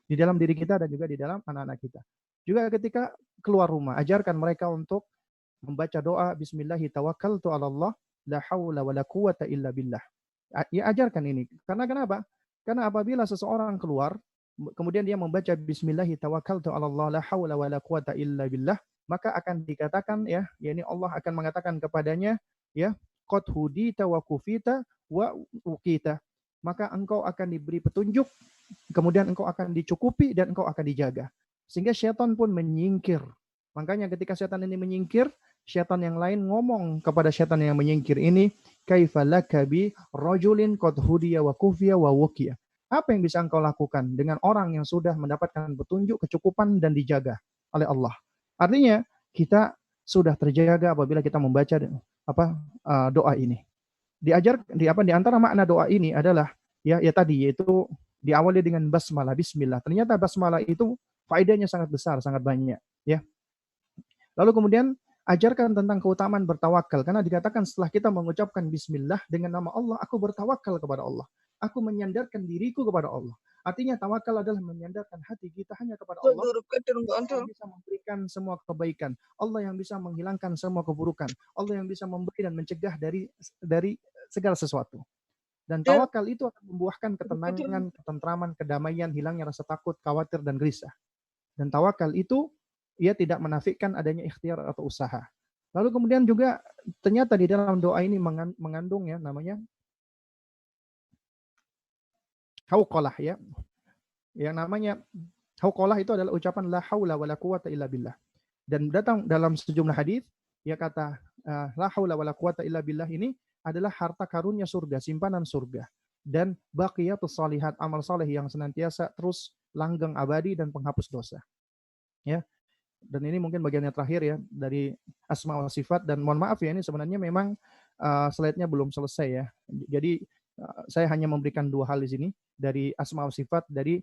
di dalam diri kita dan juga di dalam anak-anak kita. Juga ketika keluar rumah, ajarkan mereka untuk membaca doa Bismillahi tawakkaltu 'ala Allah la haula wala quwata illa billah. Ya ajarkan ini. Karena kenapa? Karena apabila seseorang keluar kemudian dia membaca Bismillahi tawakkaltu 'ala Allah la haula wala quwata illa billah, maka akan dikatakan ya, yakni Allah akan mengatakan kepadanya ya, qad hudita wa kufita wa uqita. Maka engkau akan diberi petunjuk, kemudian engkau akan dicukupi dan engkau akan dijaga. Sehingga syaitan pun menyingkir. Makanya ketika syaitan ini menyingkir, syaitan yang lain ngomong kepada syaitan yang menyingkir ini, kaifa laka bi rajulin qad hudiya wa kufiya wa wuqiya. Apa yang bisa engkau lakukan dengan orang yang sudah mendapatkan petunjuk, kecukupan dan dijaga oleh Allah? Artinya kita sudah terjaga apabila kita membaca doa ini. Di antara makna doa ini adalah ya tadi yaitu diawali dengan basmalah, bismillah. Ternyata basmalah itu faedahnya sangat besar, sangat banyak, ya. Lalu kemudian ajarkan tentang keutamaan bertawakal, karena dikatakan setelah kita mengucapkan bismillah dengan nama Allah, aku bertawakal kepada Allah. Aku menyandarkan diriku kepada Allah. Artinya tawakal adalah menyandarkan hati kita hanya kepada Allah. Allah yang bisa memberikan semua kebaikan. Allah yang bisa menghilangkan semua keburukan. Allah yang bisa memberi dan mencegah dari segala sesuatu. Dan tawakal itu akan membuahkan ketenangan, ketentraman, kedamaian, hilangnya rasa takut, khawatir, dan gelisah. Dan tawakal itu ia tidak menafikan adanya ikhtiar atau usaha. Lalu kemudian juga ternyata di dalam doa ini mengandung ya namanya hauqalah ya. Yang namanya hauqalah itu adalah ucapan la haula wala quwata illa billah. Dan datang dalam sejumlah hadis ya kata la haula wala quwata illa billah ini adalah harta karunia surga, simpanan surga. Dan baqiyatus shalihat, amal saleh yang senantiasa terus langgeng abadi dan penghapus dosa. Ya. Dan ini mungkin bagian yang terakhir ya dari asma wa sifat, dan mohon maaf ya ini sebenarnya memang slide-nya belum selesai ya. Jadi saya hanya memberikan 2 hal di sini dari asma wa sifat. Dari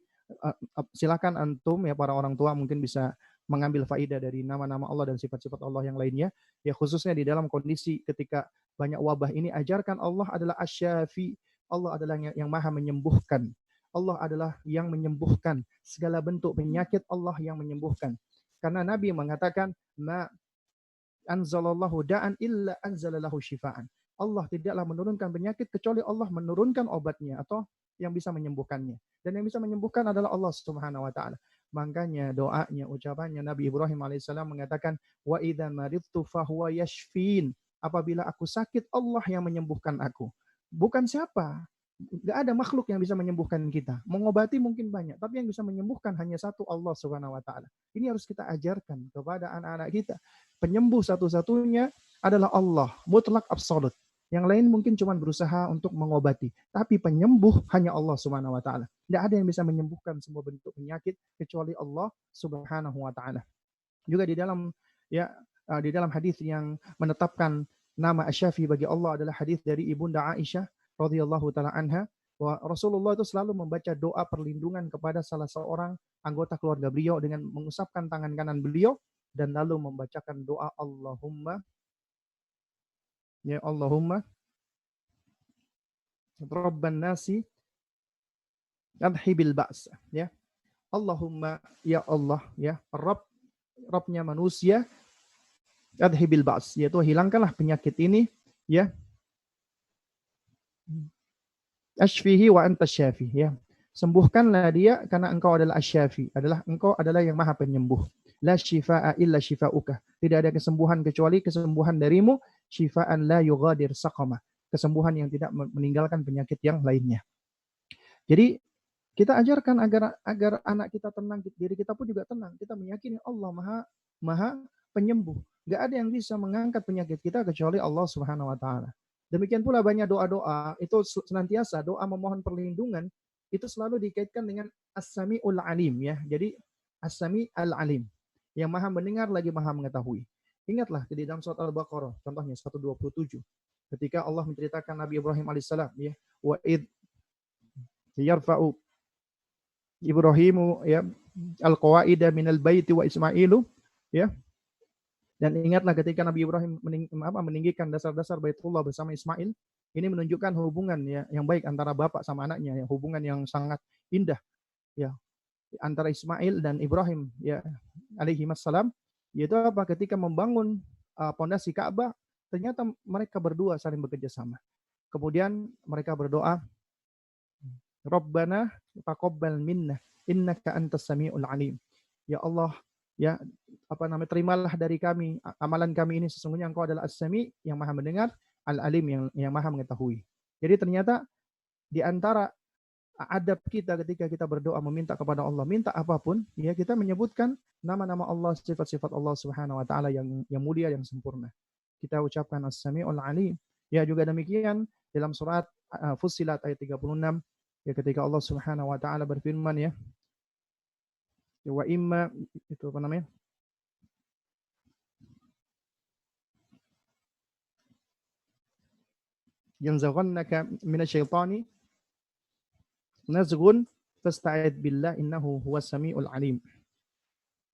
silakan antum ya para orang tua mungkin bisa mengambil faidah dari nama-nama Allah dan sifat-sifat Allah yang lainnya ya, khususnya di dalam kondisi ketika banyak wabah ini. Ajarkan Allah adalah asy-syafi. Allah adalah yang maha menyembuhkan. Allah adalah yang menyembuhkan segala bentuk penyakit, Allah yang menyembuhkan. Karena Nabi mengatakan, ma anzalallahu da'an illa anzalalahu syifaan. Allah tidaklah menurunkan penyakit kecuali Allah menurunkan obatnya atau yang bisa menyembuhkannya. Dan yang bisa menyembuhkan adalah Allah Subhanahu wa taala. Makanya doanya, ucapannya Nabi Ibrahim alaihissalam mengatakan, wa idza maridtu fahuwa yashfin. Apabila aku sakit, Allah yang menyembuhkan aku. Bukan siapa? Gak ada makhluk yang bisa menyembuhkan kita. Mengobati mungkin banyak, tapi yang bisa menyembuhkan hanya satu, Allah Subhanahu wa taala. Ini harus kita ajarkan kepada anak-anak kita. Penyembuh satu-satunya adalah Allah, mutlak absolut. Yang lain mungkin cuma berusaha untuk mengobati, tapi penyembuh hanya Allah Subhanahu wa taala. Tidak ada yang bisa menyembuhkan semua bentuk penyakit kecuali Allah Subhanahu wa taala. Juga di dalam hadis yang menetapkan nama Asy-Syafi bagi Allah adalah hadis dari Ibunda Aisyah radhiyallahu taala anha, bahwa Rasulullah itu selalu membaca doa perlindungan kepada salah seorang anggota keluarga beliau dengan mengusapkan tangan kanan beliau dan lalu membacakan doa Allahumma Rabban nasi adhibil ba's ya. Allahumma ya Allah ya Rabb Rabbnya manusia, adhibil ba's, yaitu hilangkanlah penyakit ini, ya. Ashfihi wa anta syafi, ya. Sembuhkanlah dia karena engkau adalah asyafi, engkau adalah yang maha penyembuh. La syifaa'a illa syifa'uka. Tidak ada kesembuhan kecuali kesembuhan darimu, syifaan la yughadir saqama. Kesembuhan yang tidak meninggalkan penyakit yang lainnya. Jadi kita ajarkan agar anak kita tenang, diri kita pun juga tenang. Kita meyakini Allah maha penyembuh. Gak ada yang bisa mengangkat penyakit kita kecuali Allah Subhanahu wa taala. Demikian pula banyak doa-doa, itu senantiasa doa memohon perlindungan, itu selalu dikaitkan dengan As-Sami'ul Alim, ya. Jadi As-Sami'ul Alim, yang maha mendengar lagi maha mengetahui. Ingatlah di dalam surat Al-Baqarah, contohnya 127, ketika Allah menceritakan Nabi Ibrahim alaihissalam, ya, wa id yarfa'u Ibrahimu, ya, al-qawaida minal baiti wa Ismailu, ya. Dan ingatlah ketika Nabi Ibrahim meninggikan dasar-dasar Baitullah bersama Ismail, ini menunjukkan hubungan, ya, yang baik antara bapak sama anaknya, ya, hubungan yang sangat indah, ya, antara Ismail dan Ibrahim, ya, alaihi wassalam, yaitu apa? Ketika membangun pondasi Ka'bah, ternyata mereka berdua saling bekerja sama. Kemudian mereka berdoa, Rabbana taqabbal minna innaka antas samiul alim. Ya Allah, ya, terimalah dari kami amalan kami ini, sesungguhnya engkau adalah as-sami, yang maha mendengar, al-alim, yang maha mengetahui. Jadi ternyata di antara adab kita ketika kita berdoa meminta kepada Allah, minta apapun, ya, kita menyebutkan nama-nama Allah, sifat-sifat Allah Subhanahu wa taala yang mulia, yang sempurna. Kita ucapkan as-sami'ul alim. Ya, juga demikian dalam surat Fussilat ayat 36, ya, ketika Allah Subhanahu wa taala berfirman, ya, wa imma, itu apa namanya? Yanzaghannaka minasyaitani nazghun fasta'id billah innahu huwas samiul alim.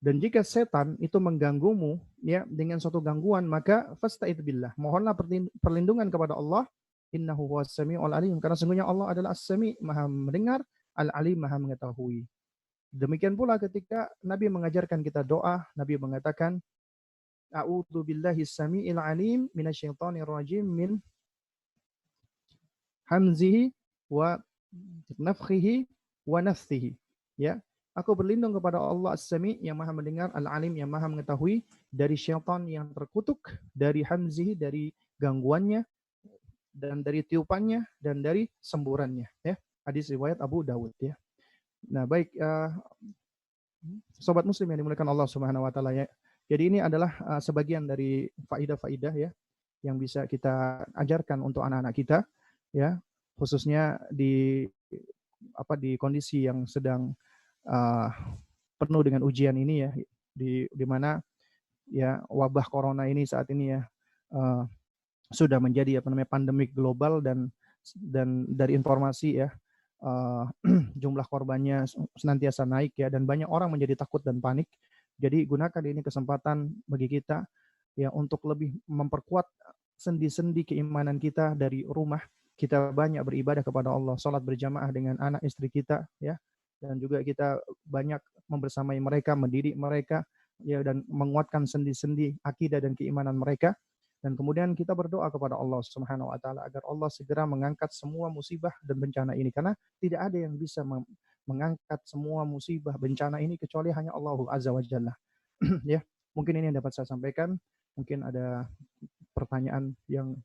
Dan jika setan itu mengganggumu, ya, dengan suatu gangguan, maka fasta'id billah, mohonlah perlindungan kepada Allah, innahu huwas samiul alim, karena sesungguhnya Allah adalah as-sami, maha mendengar, al-alim, maha mengetahui. Demikian pula ketika Nabi mengajarkan kita doa, Nabi mengatakan, a'udzu billahi samiil alim minasyaitonir rajim min hamzihi wa nafthihi wa nafthihi. Ya, aku berlindung kepada Allah As-Sami, yang maha mendengar, Al-Alim, yang maha mengetahui, dari syaitan yang terkutuk, dari hamzihi, dari gangguannya, dan dari tiupannya, dan dari semburannya, ya. Hadis riwayat Abu Dawud, ya. Nah, baik, sobat muslim yang dimuliakan Allah Subhanahu wa taala, ya. Jadi ini adalah sebagian dari faidah-faidah, ya, yang bisa kita ajarkan untuk anak-anak kita, ya, khususnya di kondisi yang sedang penuh dengan ujian ini, ya, di mana, ya, wabah corona ini saat ini, ya, sudah menjadi pandemik global, dan dari informasi, ya, jumlah korbannya senantiasa naik, ya, dan banyak orang menjadi takut dan panik. Jadi gunakan ini kesempatan bagi kita, ya, untuk lebih memperkuat sendi-sendi keimanan kita dari rumah. Kita banyak beribadah kepada Allah, salat berjamaah dengan anak istri kita, ya, dan juga kita banyak membersamai mereka, mendidik mereka, ya, dan menguatkan sendi-sendi akidah dan keimanan mereka. Dan kemudian kita berdoa kepada Allah Subhanahu wa taala agar Allah segera mengangkat semua musibah dan bencana ini, karena tidak ada yang bisa mengangkat semua musibah bencana ini kecuali hanya Allah Azza wa Jalla. Ya, mungkin ini yang dapat saya sampaikan. Mungkin ada pertanyaan yang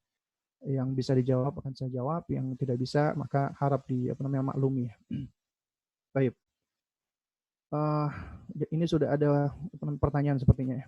bisa dijawab akan saya jawab, yang tidak bisa maka harap maklumi. Baik. Ini sudah ada pertanyaan sepertinya, ya.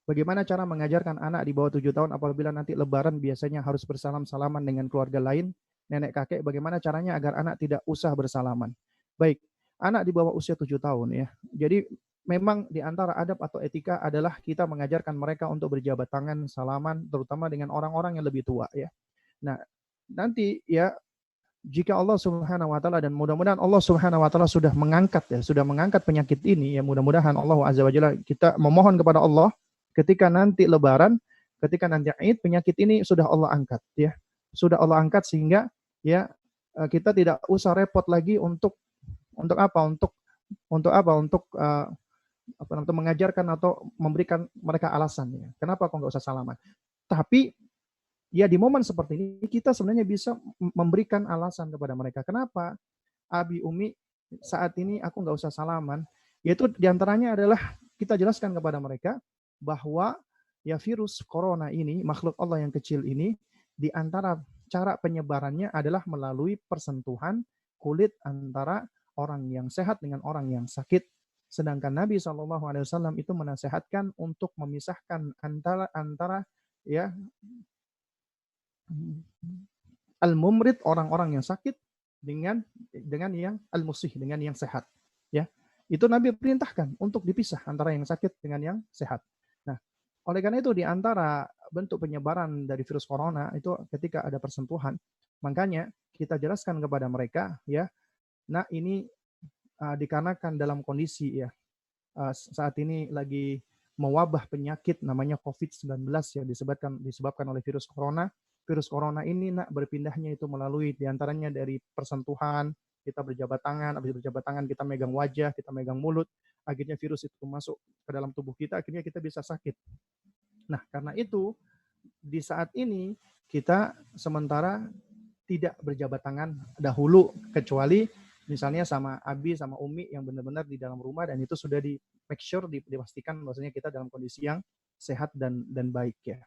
Bagaimana cara mengajarkan anak di bawah 7 tahun apabila nanti lebaran biasanya harus bersalam-salaman dengan keluarga lain, nenek kakek, bagaimana caranya agar anak tidak usah bersalaman? Baik, anak di bawah usia 7 tahun, ya. Jadi memang di antara adab atau etika adalah kita mengajarkan mereka untuk berjabat tangan, salaman, terutama dengan orang-orang yang lebih tua, ya. Nah, nanti, ya, jika Allah Subhanahu wa taala, dan mudah-mudahan Allah Subhanahu wa taala sudah mengangkat penyakit ini, ya, mudah-mudahan Allah Azza wa Jalla, kita memohon kepada Allah ketika nanti lebaran, ketika nanti Id, penyakit ini sudah Allah angkat, ya. Sudah Allah angkat sehingga, ya, kita tidak usah repot lagi untuk apa? Untuk untuk apa? Untuk untuk mengajarkan atau memberikan mereka alasan ya. Kenapa kok nggak usah salaman? Tapi ya di momen seperti ini kita sebenarnya bisa memberikan alasan kepada mereka. Kenapa Abi Umi saat ini aku nggak usah salaman? Yaitu diantaranya adalah kita jelaskan kepada mereka bahwa ya virus corona ini, makhluk Allah yang kecil ini, di antara cara penyebarannya adalah melalui persentuhan kulit antara orang yang sehat dengan orang yang sakit. Sedangkan Nabi SAW itu menasihatkan untuk memisahkan antara ya al-mumrid, orang-orang yang sakit, dengan yang al-musih, dengan yang sehat. Ya, itu Nabi perintahkan untuk dipisah antara yang sakit dengan yang sehat. Nah, oleh karena itu di antara bentuk penyebaran dari virus corona itu ketika ada persentuhan, makanya kita jelaskan kepada mereka ya, nah ini dikarenakan dalam kondisi ya saat ini lagi mewabah penyakit namanya COVID-19 yang disebabkan oleh virus corona. Virus corona ini berpindahnya itu melalui diantaranya dari persentuhan, kita berjabat tangan, habis berjabat tangan kita megang wajah, kita megang mulut, akhirnya virus itu masuk ke dalam tubuh kita, akhirnya kita bisa sakit. Nah, karena itu di saat ini kita sementara tidak berjabat tangan dahulu, kecuali misalnya sama Abi sama Umi yang benar-benar di dalam rumah dan itu sudah di make sure dipastikan bahwasanya kita dalam kondisi yang sehat dan baik ya.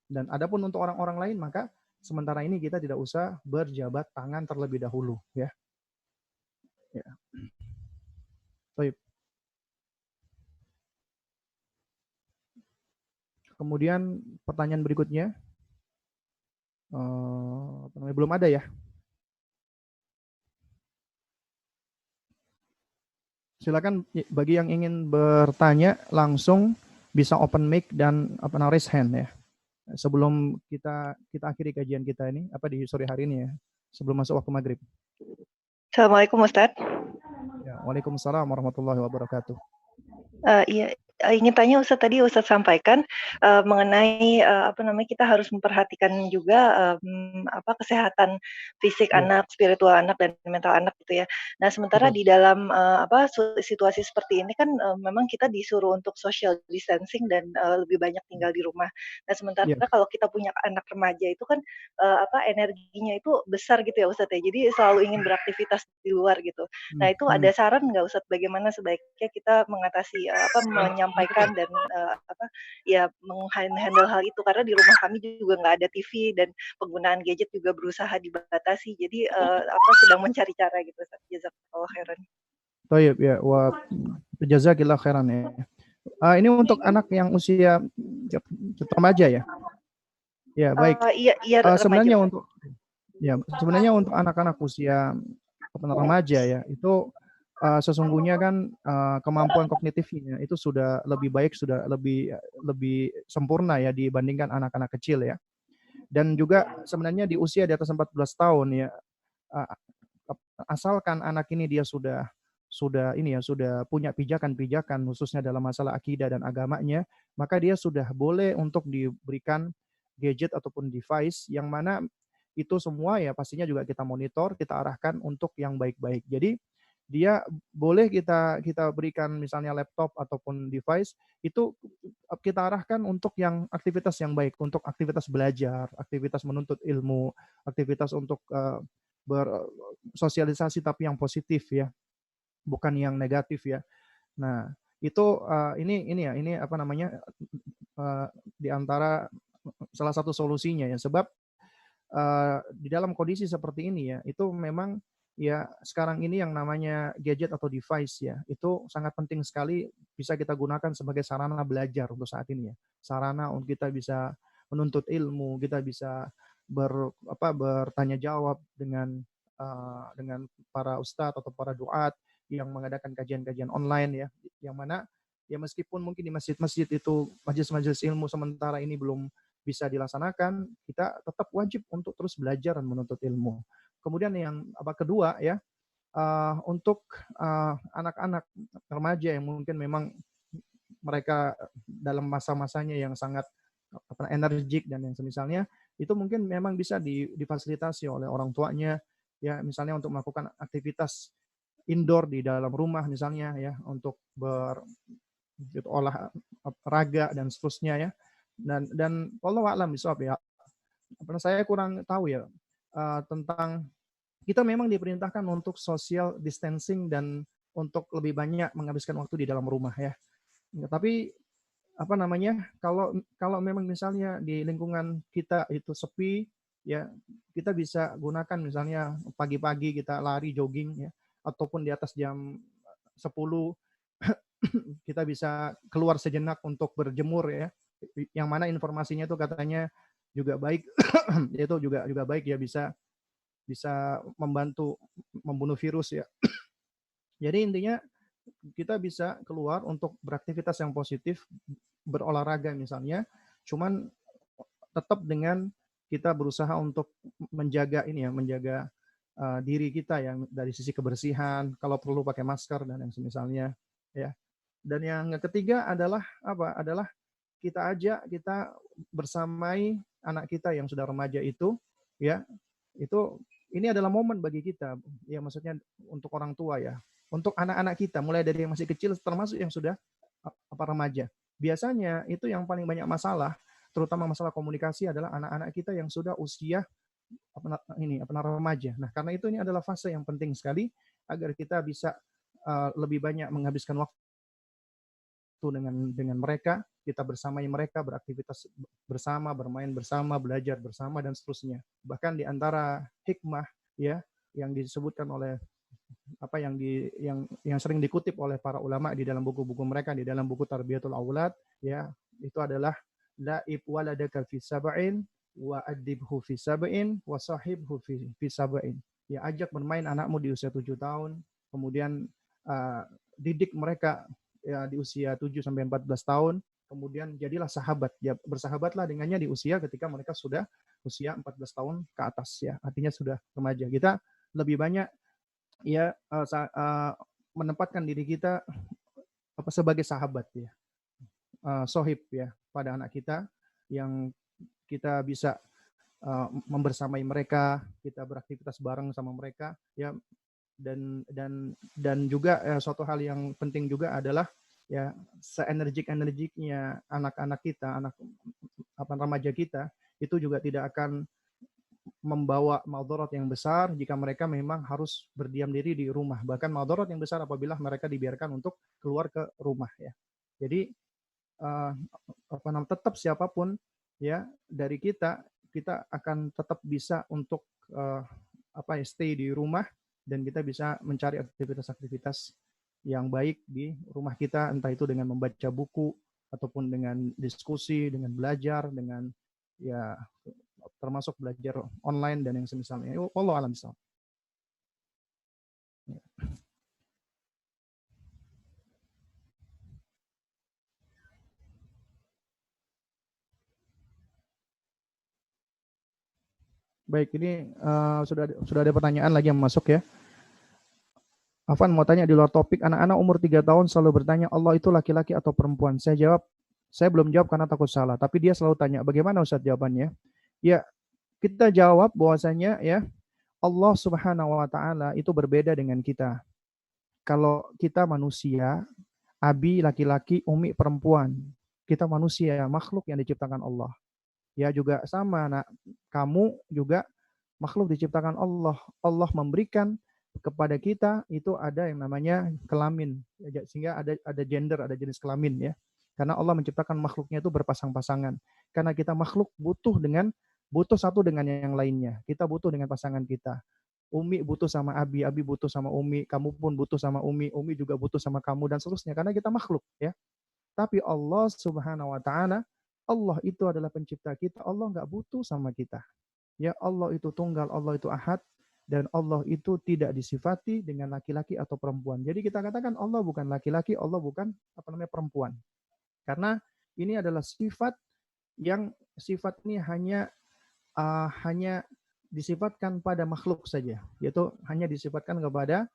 Dan adapun untuk orang-orang lain maka sementara ini kita tidak usah berjabat tangan terlebih dahulu ya. Ya. Baik. Kemudian pertanyaan berikutnya belum ada ya. Silakan bagi yang ingin bertanya langsung bisa open mic dan raise hand ya. Sebelum kita akhiri kajian kita ini di sore hari ini ya. Sebelum masuk waktu maghrib. Assalamualaikum Ustaz. Ya, waalaikumsalam warahmatullahi wabarakatuh. Iya, ingin tanya Ustaz, tadi Ustaz sampaikan mengenai kita harus memperhatikan juga kesehatan fisik anak, spiritual anak dan mental anak gitu ya. Nah, sementara Betul. di dalam situasi seperti ini kan memang kita disuruh untuk social distancing dan lebih banyak tinggal di rumah. Nah, sementara kalau kita punya anak remaja itu kan energinya itu besar gitu ya Ustaz ya. Jadi selalu ingin beraktivitas di luar gitu. Nah, itu ada saran nggak Ustaz bagaimana sebaiknya kita mengatasi menyampaikan dan menghandle hal itu, karena di rumah kami juga nggak ada TV dan penggunaan gadget juga berusaha dibatasi. Jadi sedang mencari cara gitu. Jazakallahu khairan. Baik ya, wa jazakillah khairan ya. Ini untuk anak yang usia remaja ya. Ya, baik. Iya, sebenarnya untuk anak-anak usia remaja ya, itu sesungguhnya kan kemampuan kognitifnya itu sudah lebih baik, sudah lebih sempurna ya dibandingkan anak-anak kecil ya. Dan juga sebenarnya di usia di atas 14 tahun ya, asalkan anak ini dia sudah punya pijakan-pijakan khususnya dalam masalah akidah dan agamanya, maka dia sudah boleh untuk diberikan gadget ataupun device yang mana itu semua ya pastinya juga kita monitor, kita arahkan untuk yang baik-baik. Jadi dia boleh kita berikan misalnya laptop ataupun device itu kita arahkan untuk yang aktivitas yang baik, untuk aktivitas belajar, aktivitas menuntut ilmu, aktivitas untuk bersosialisasi tapi yang positif ya, bukan yang negatif ya. Nah, itu ini di antara salah satu solusinya ya, sebab di dalam kondisi seperti ini ya, itu memang ya sekarang ini yang namanya gadget atau device ya, itu sangat penting sekali bisa kita gunakan sebagai sarana belajar untuk saat ini ya. Sarana untuk kita bisa menuntut ilmu, kita bisa bertanya jawab dengan para ustadz atau para duat yang mengadakan kajian-kajian online ya, yang mana ya meskipun mungkin di masjid-masjid itu majelis-majelis ilmu sementara ini belum bisa dilaksanakan, kita tetap wajib untuk terus belajar dan menuntut ilmu. Kemudian yang kedua ya, untuk anak-anak remaja yang mungkin memang mereka dalam masa-masanya yang sangat energik dan yang semisalnya, itu mungkin memang bisa difasilitasi oleh orang tuanya ya, misalnya untuk melakukan aktivitas indoor di dalam rumah misalnya ya, untuk olahraga dan seterusnya ya. Dan wallahu a'lam bishawab ya. Karena saya kurang tahu ya tentang, kita memang diperintahkan untuk social distancing dan untuk lebih banyak menghabiskan waktu di dalam rumah ya. Tapi apa namanya, kalau kalau memang misalnya di lingkungan kita itu sepi ya, kita bisa gunakan misalnya pagi-pagi kita lari jogging ya, ataupun di atas jam 10 kita bisa keluar sejenak untuk berjemur ya, yang mana informasinya itu katanya juga baik itu juga baik ya, bisa bisa membantu membunuh virus ya. Jadi intinya kita bisa keluar untuk beraktivitas yang positif, berolahraga misalnya, cuman tetap dengan kita berusaha untuk menjaga ini ya, menjaga diri kita yang dari sisi kebersihan, kalau perlu pakai masker dan yang semisalnya ya. Dan yang ketiga adalah apa? Adalah kita bersamai anak kita yang sudah remaja itu ya. Itu ini adalah momen bagi kita ya, maksudnya untuk orang tua ya. Untuk anak-anak kita mulai dari yang masih kecil termasuk yang sudah remaja. Biasanya itu yang paling banyak masalah, terutama masalah komunikasi, adalah anak-anak kita yang sudah usia remaja. Nah, karena itu ini adalah fase yang penting sekali agar kita bisa lebih banyak menghabiskan waktu dengan mereka, kita bersamai mereka, beraktivitas bersama, bermain bersama, belajar bersama dan seterusnya. Bahkan di antara hikmah ya yang disebutkan oleh apa yang sering dikutip oleh para ulama di dalam buku-buku mereka, di dalam buku Tarbiyatul Aulad ya, itu adalah la'ib waladaka fi sab'in wa adibhu fi sab'in wa sahibhu fi sab'in. Ya, ajak bermain anakmu di usia 7 tahun, kemudian didik mereka ya di usia 7 sampai 14 tahun, kemudian jadilah sahabat. Ya, bersahabatlah dengannya di usia ketika mereka sudah usia 14 tahun ke atas ya. Artinya sudah remaja. Kita lebih banyak ya menempatkan diri kita sebagai sahabat ya, sohib ya pada anak kita, yang kita bisa membersamai mereka, kita beraktivitas bareng sama mereka ya. Dan juga suatu hal yang penting juga adalah ya, seenergiknya anak-anak kita, anak remaja kita, itu juga tidak akan membawa madarat yang besar jika mereka memang harus berdiam diri di rumah. Bahkan madarat yang besar apabila mereka dibiarkan untuk keluar ke rumah ya. Jadi tetap siapapun ya dari kita akan tetap bisa untuk stay di rumah, dan kita bisa mencari aktivitas-aktivitas yang baik di rumah kita, entah itu dengan membaca buku ataupun dengan diskusi, dengan belajar, dengan ya termasuk belajar online dan yang semisalnya. Wallahu a'lam bishawab. Baik, ini sudah ada pertanyaan lagi yang masuk ya. Afan mau tanya di luar topik, anak-anak umur 3 tahun selalu bertanya, Allah itu laki-laki atau perempuan? Saya belum jawab karena takut salah, tapi dia selalu tanya, bagaimana Ustaz jawabannya? Ya, kita jawab bahwasanya ya, Allah Subhanahu wa taala itu berbeda dengan kita. Kalau kita manusia, abi laki-laki, umi perempuan. Kita manusia, makhluk yang diciptakan Allah. Ya juga sama, nak, kamu juga makhluk diciptakan Allah. Allah memberikan kepada kita itu ada yang namanya kelamin, sehingga ada gender, ada jenis kelamin ya. Karena Allah menciptakan makhluknya itu berpasang-pasangan. Karena kita makhluk butuh satu dengan yang lainnya. Kita butuh dengan pasangan kita. Umi butuh sama Abi, Abi butuh sama Umi, kamu pun butuh sama Umi, Umi juga butuh sama kamu dan seterusnya. Karena kita makhluk ya. Tapi Allah Subhanahu wa taala, Allah itu adalah pencipta kita. Allah nggak butuh sama kita. Ya, Allah itu tunggal, Allah itu ahad, dan Allah itu tidak disifati dengan laki-laki atau perempuan. Jadi kita katakan Allah bukan laki-laki, Allah bukan perempuan. Karena ini adalah sifat ini hanya disifatkan pada makhluk saja, yaitu hanya disifatkan kepada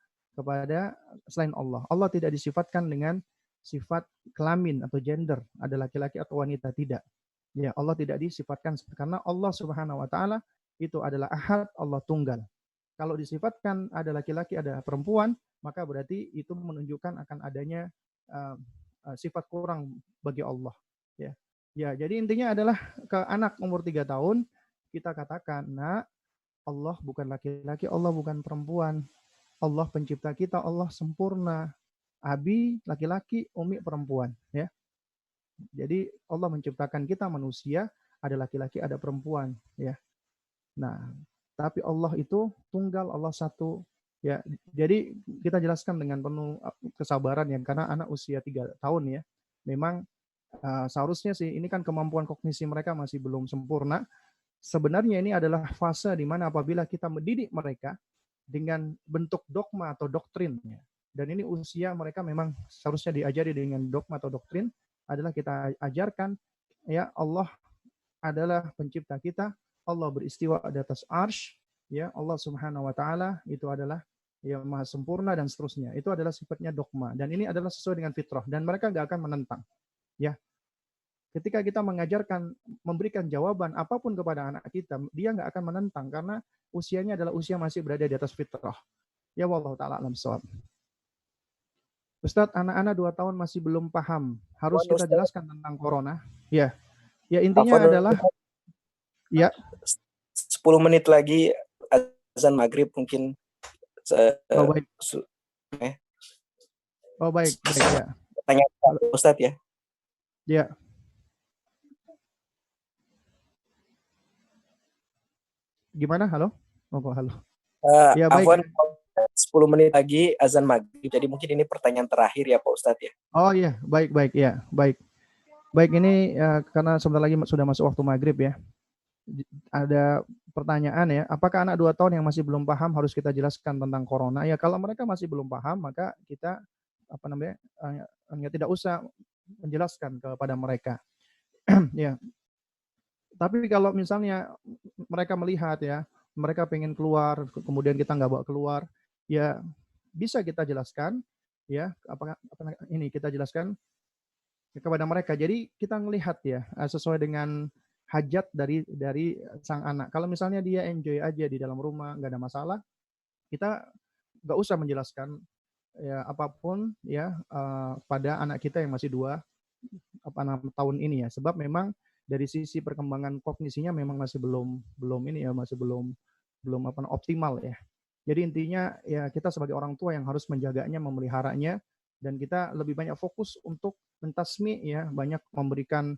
selain Allah. Allah tidak disifatkan dengan sifat kelamin atau gender, ada laki-laki atau wanita, tidak. Ya, Allah tidak disifatkan karena Allah Subhanahu wa taala itu adalah ahad, Allah tunggal. Kalau disifatkan ada laki-laki, ada perempuan, maka berarti itu menunjukkan akan adanya sifat kurang bagi Allah. Ya, ya. Jadi intinya adalah ke anak umur 3 tahun kita katakan, nak, Allah bukan laki-laki, Allah bukan perempuan. Allah pencipta kita, Allah sempurna. Abi laki-laki, Umi perempuan. Ya, jadi Allah menciptakan kita manusia, ada laki-laki, ada perempuan. Ya. Nah, tapi Allah itu tunggal, Allah satu. Ya, jadi kita jelaskan dengan penuh kesabaran ya, karena anak usia 3 tahun ya, memang seharusnya sih ini kan kemampuan kognisi mereka masih belum sempurna. Sebenarnya ini adalah fase di mana apabila kita mendidik mereka dengan bentuk dogma atau doktrin. Ya. Dan ini usia mereka memang seharusnya diajari dengan dogma atau doktrin, adalah kita ajarkan ya Allah adalah pencipta kita, Allah beristiwa di atas arsy, ya Allah Subhanahu wa taala itu adalah yang maha sempurna dan seterusnya. Itu adalah sifatnya dogma dan ini adalah sesuai dengan fitrah dan mereka nggak akan menentang. Ya. Ketika kita mengajarkan, memberikan jawaban apapun kepada anak kita, dia nggak akan menentang karena usianya adalah usia masih berada di atas fitrah. Ya wallahu taala alam shawab. Ustadz, anak-anak 2 tahun masih belum paham. Harus kita jelaskan tentang corona. Ya. Ya intinya adalah ya 10 menit lagi azan maghrib mungkin. Oh baik. Oh baik, baik ya. Tanya Ustadz ya. Ya. Gimana? Halo? Oh, halo. Ya baik. Afwan, 10 menit lagi azan maghrib. Jadi mungkin ini pertanyaan terakhir ya Pak Ustadz ya. Oh iya, baik baik ya, baik. Baik ini karena sebentar lagi sudah masuk waktu maghrib ya. Ada pertanyaan ya, apakah anak 2 tahun yang masih belum paham harus kita jelaskan tentang corona? Ya kalau mereka masih belum paham maka kita tidak usah menjelaskan kepada mereka. Ya. Tapi kalau misalnya mereka melihat ya, mereka pengen keluar, kemudian kita nggak bawa keluar, ya bisa kita jelaskan, ya apakah ini kita jelaskan kepada mereka. Jadi kita melihat ya sesuai dengan hajat dari sang anak. Kalau misalnya dia enjoy aja di dalam rumah, nggak ada masalah, kita nggak usah menjelaskan ya apapun ya pada anak kita yang masih 6 tahun ini ya. Sebab memang dari sisi perkembangan kognisinya memang masih belum ini ya, masih belum optimal ya. Jadi intinya ya kita sebagai orang tua yang harus menjaganya, memeliharanya, dan kita lebih banyak fokus untuk mentasmi ya, banyak memberikan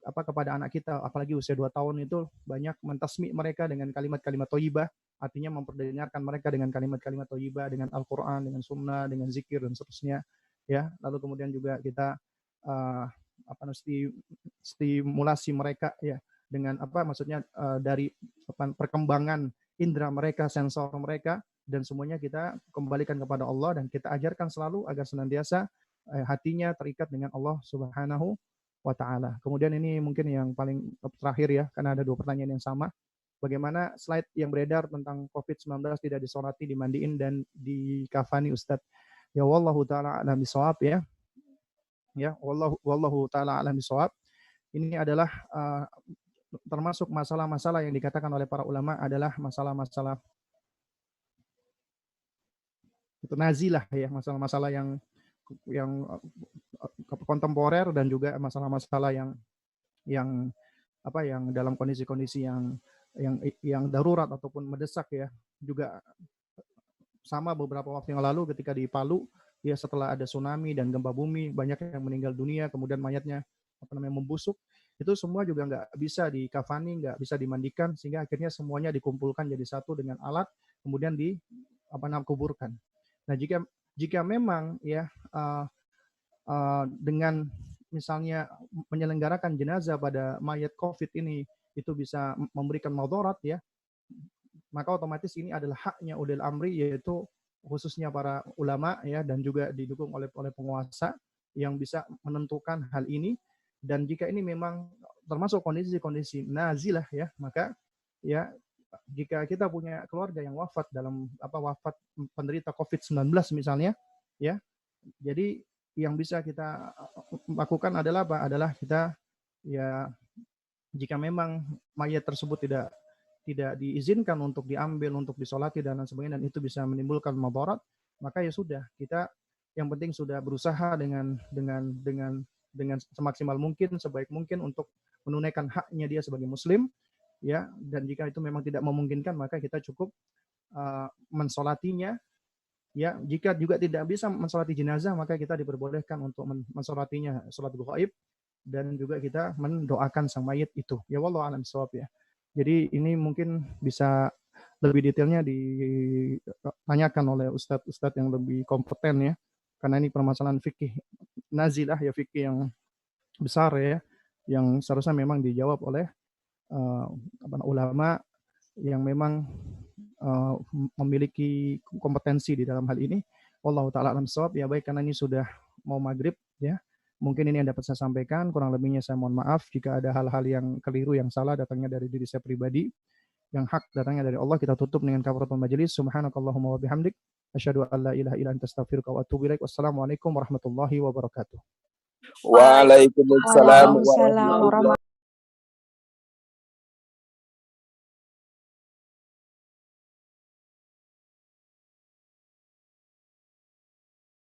kepada anak kita, apalagi usia 2 tahun itu banyak mentasmi mereka dengan kalimat-kalimat thayyibah, artinya memperdengarkan mereka dengan kalimat-kalimat thayyibah, dengan Al-Qur'an, dengan sunnah, dengan zikir dan seterusnya ya. Lalu kemudian juga kita stimulasi mereka ya dengan maksudnya dari perkembangan indera mereka, sensor mereka, dan semuanya kita kembalikan kepada Allah dan kita ajarkan selalu agar senantiasa hatinya terikat dengan Allah Subhanahu wa taala. Kemudian ini mungkin yang paling terakhir ya, karena ada 2 pertanyaan yang sama. Bagaimana slide yang beredar tentang COVID-19 tidak disolati, dimandiin dan dikafani Ustadz? Ya wallahu taala alam bisawab ya. Ya, wallahu taala alam bisawab. Ini adalah termasuk masalah-masalah yang dikatakan oleh para ulama adalah masalah-masalah itu nazilah ya, masalah-masalah yang kontemporer dan juga masalah-masalah yang dalam kondisi-kondisi yang darurat ataupun mendesak ya. Juga sama beberapa waktu yang lalu ketika di Palu ya, setelah ada tsunami dan gempa bumi, banyak yang meninggal dunia, kemudian mayatnya membusuk, itu semua juga nggak bisa dikafani, nggak bisa dimandikan, sehingga akhirnya semuanya dikumpulkan jadi satu dengan alat, kemudian kuburkan. Nah jika memang ya dengan misalnya menyelenggarakan jenazah pada mayat COVID ini itu bisa memberikan madarat ya, maka otomatis ini adalah haknya ulil amri, yaitu khususnya para ulama ya, dan juga didukung oleh penguasa yang bisa menentukan hal ini. Dan jika ini memang termasuk kondisi-kondisi nazilah ya, maka ya jika kita punya keluarga yang wafat dalam wafat penderita COVID-19 misalnya ya, jadi yang bisa kita lakukan adalah kita ya, jika memang mayat tersebut tidak diizinkan untuk diambil, untuk disolati dan lain sebagainya, dan itu bisa menimbulkan madarat, maka ya sudah, kita yang penting sudah berusaha dengan semaksimal mungkin, sebaik mungkin untuk menunaikan haknya dia sebagai muslim, ya. Dan jika itu memang tidak memungkinkan, maka kita cukup mensolatinya, ya. Jika juga tidak bisa mensolati jenazah, maka kita diperbolehkan untuk mensolatinya sholat ghaib, dan juga kita mendoakan sang mayit itu. Ya wallahu a'lam bishawab ya. Jadi ini mungkin bisa lebih detailnya ditanyakan oleh ustadz-ustadz yang lebih kompeten ya. Karena ini permasalahan fikih nazilah ya, fikih yang besar ya, yang seharusnya memang dijawab oleh ulama yang memang memiliki kompetensi di dalam hal ini. Wallahu taala alam shawab. Ya baik, karena ini sudah mau maghrib ya. Mungkin ini yang dapat saya sampaikan, kurang lebihnya saya mohon maaf jika ada hal-hal yang keliru, yang salah datangnya dari diri saya pribadi, yang hak datangnya dari Allah. Kita tutup dengan kafaratul majelis. Subhanakallahumma wa bihamdik, asyhadu an la ilaha illa anta astaghfiruka wa atubu ilaik. Wassalamualaikum warahmatullahi wabarakatuh. Waalaikumsalam warahmatullahi wabarakatuh.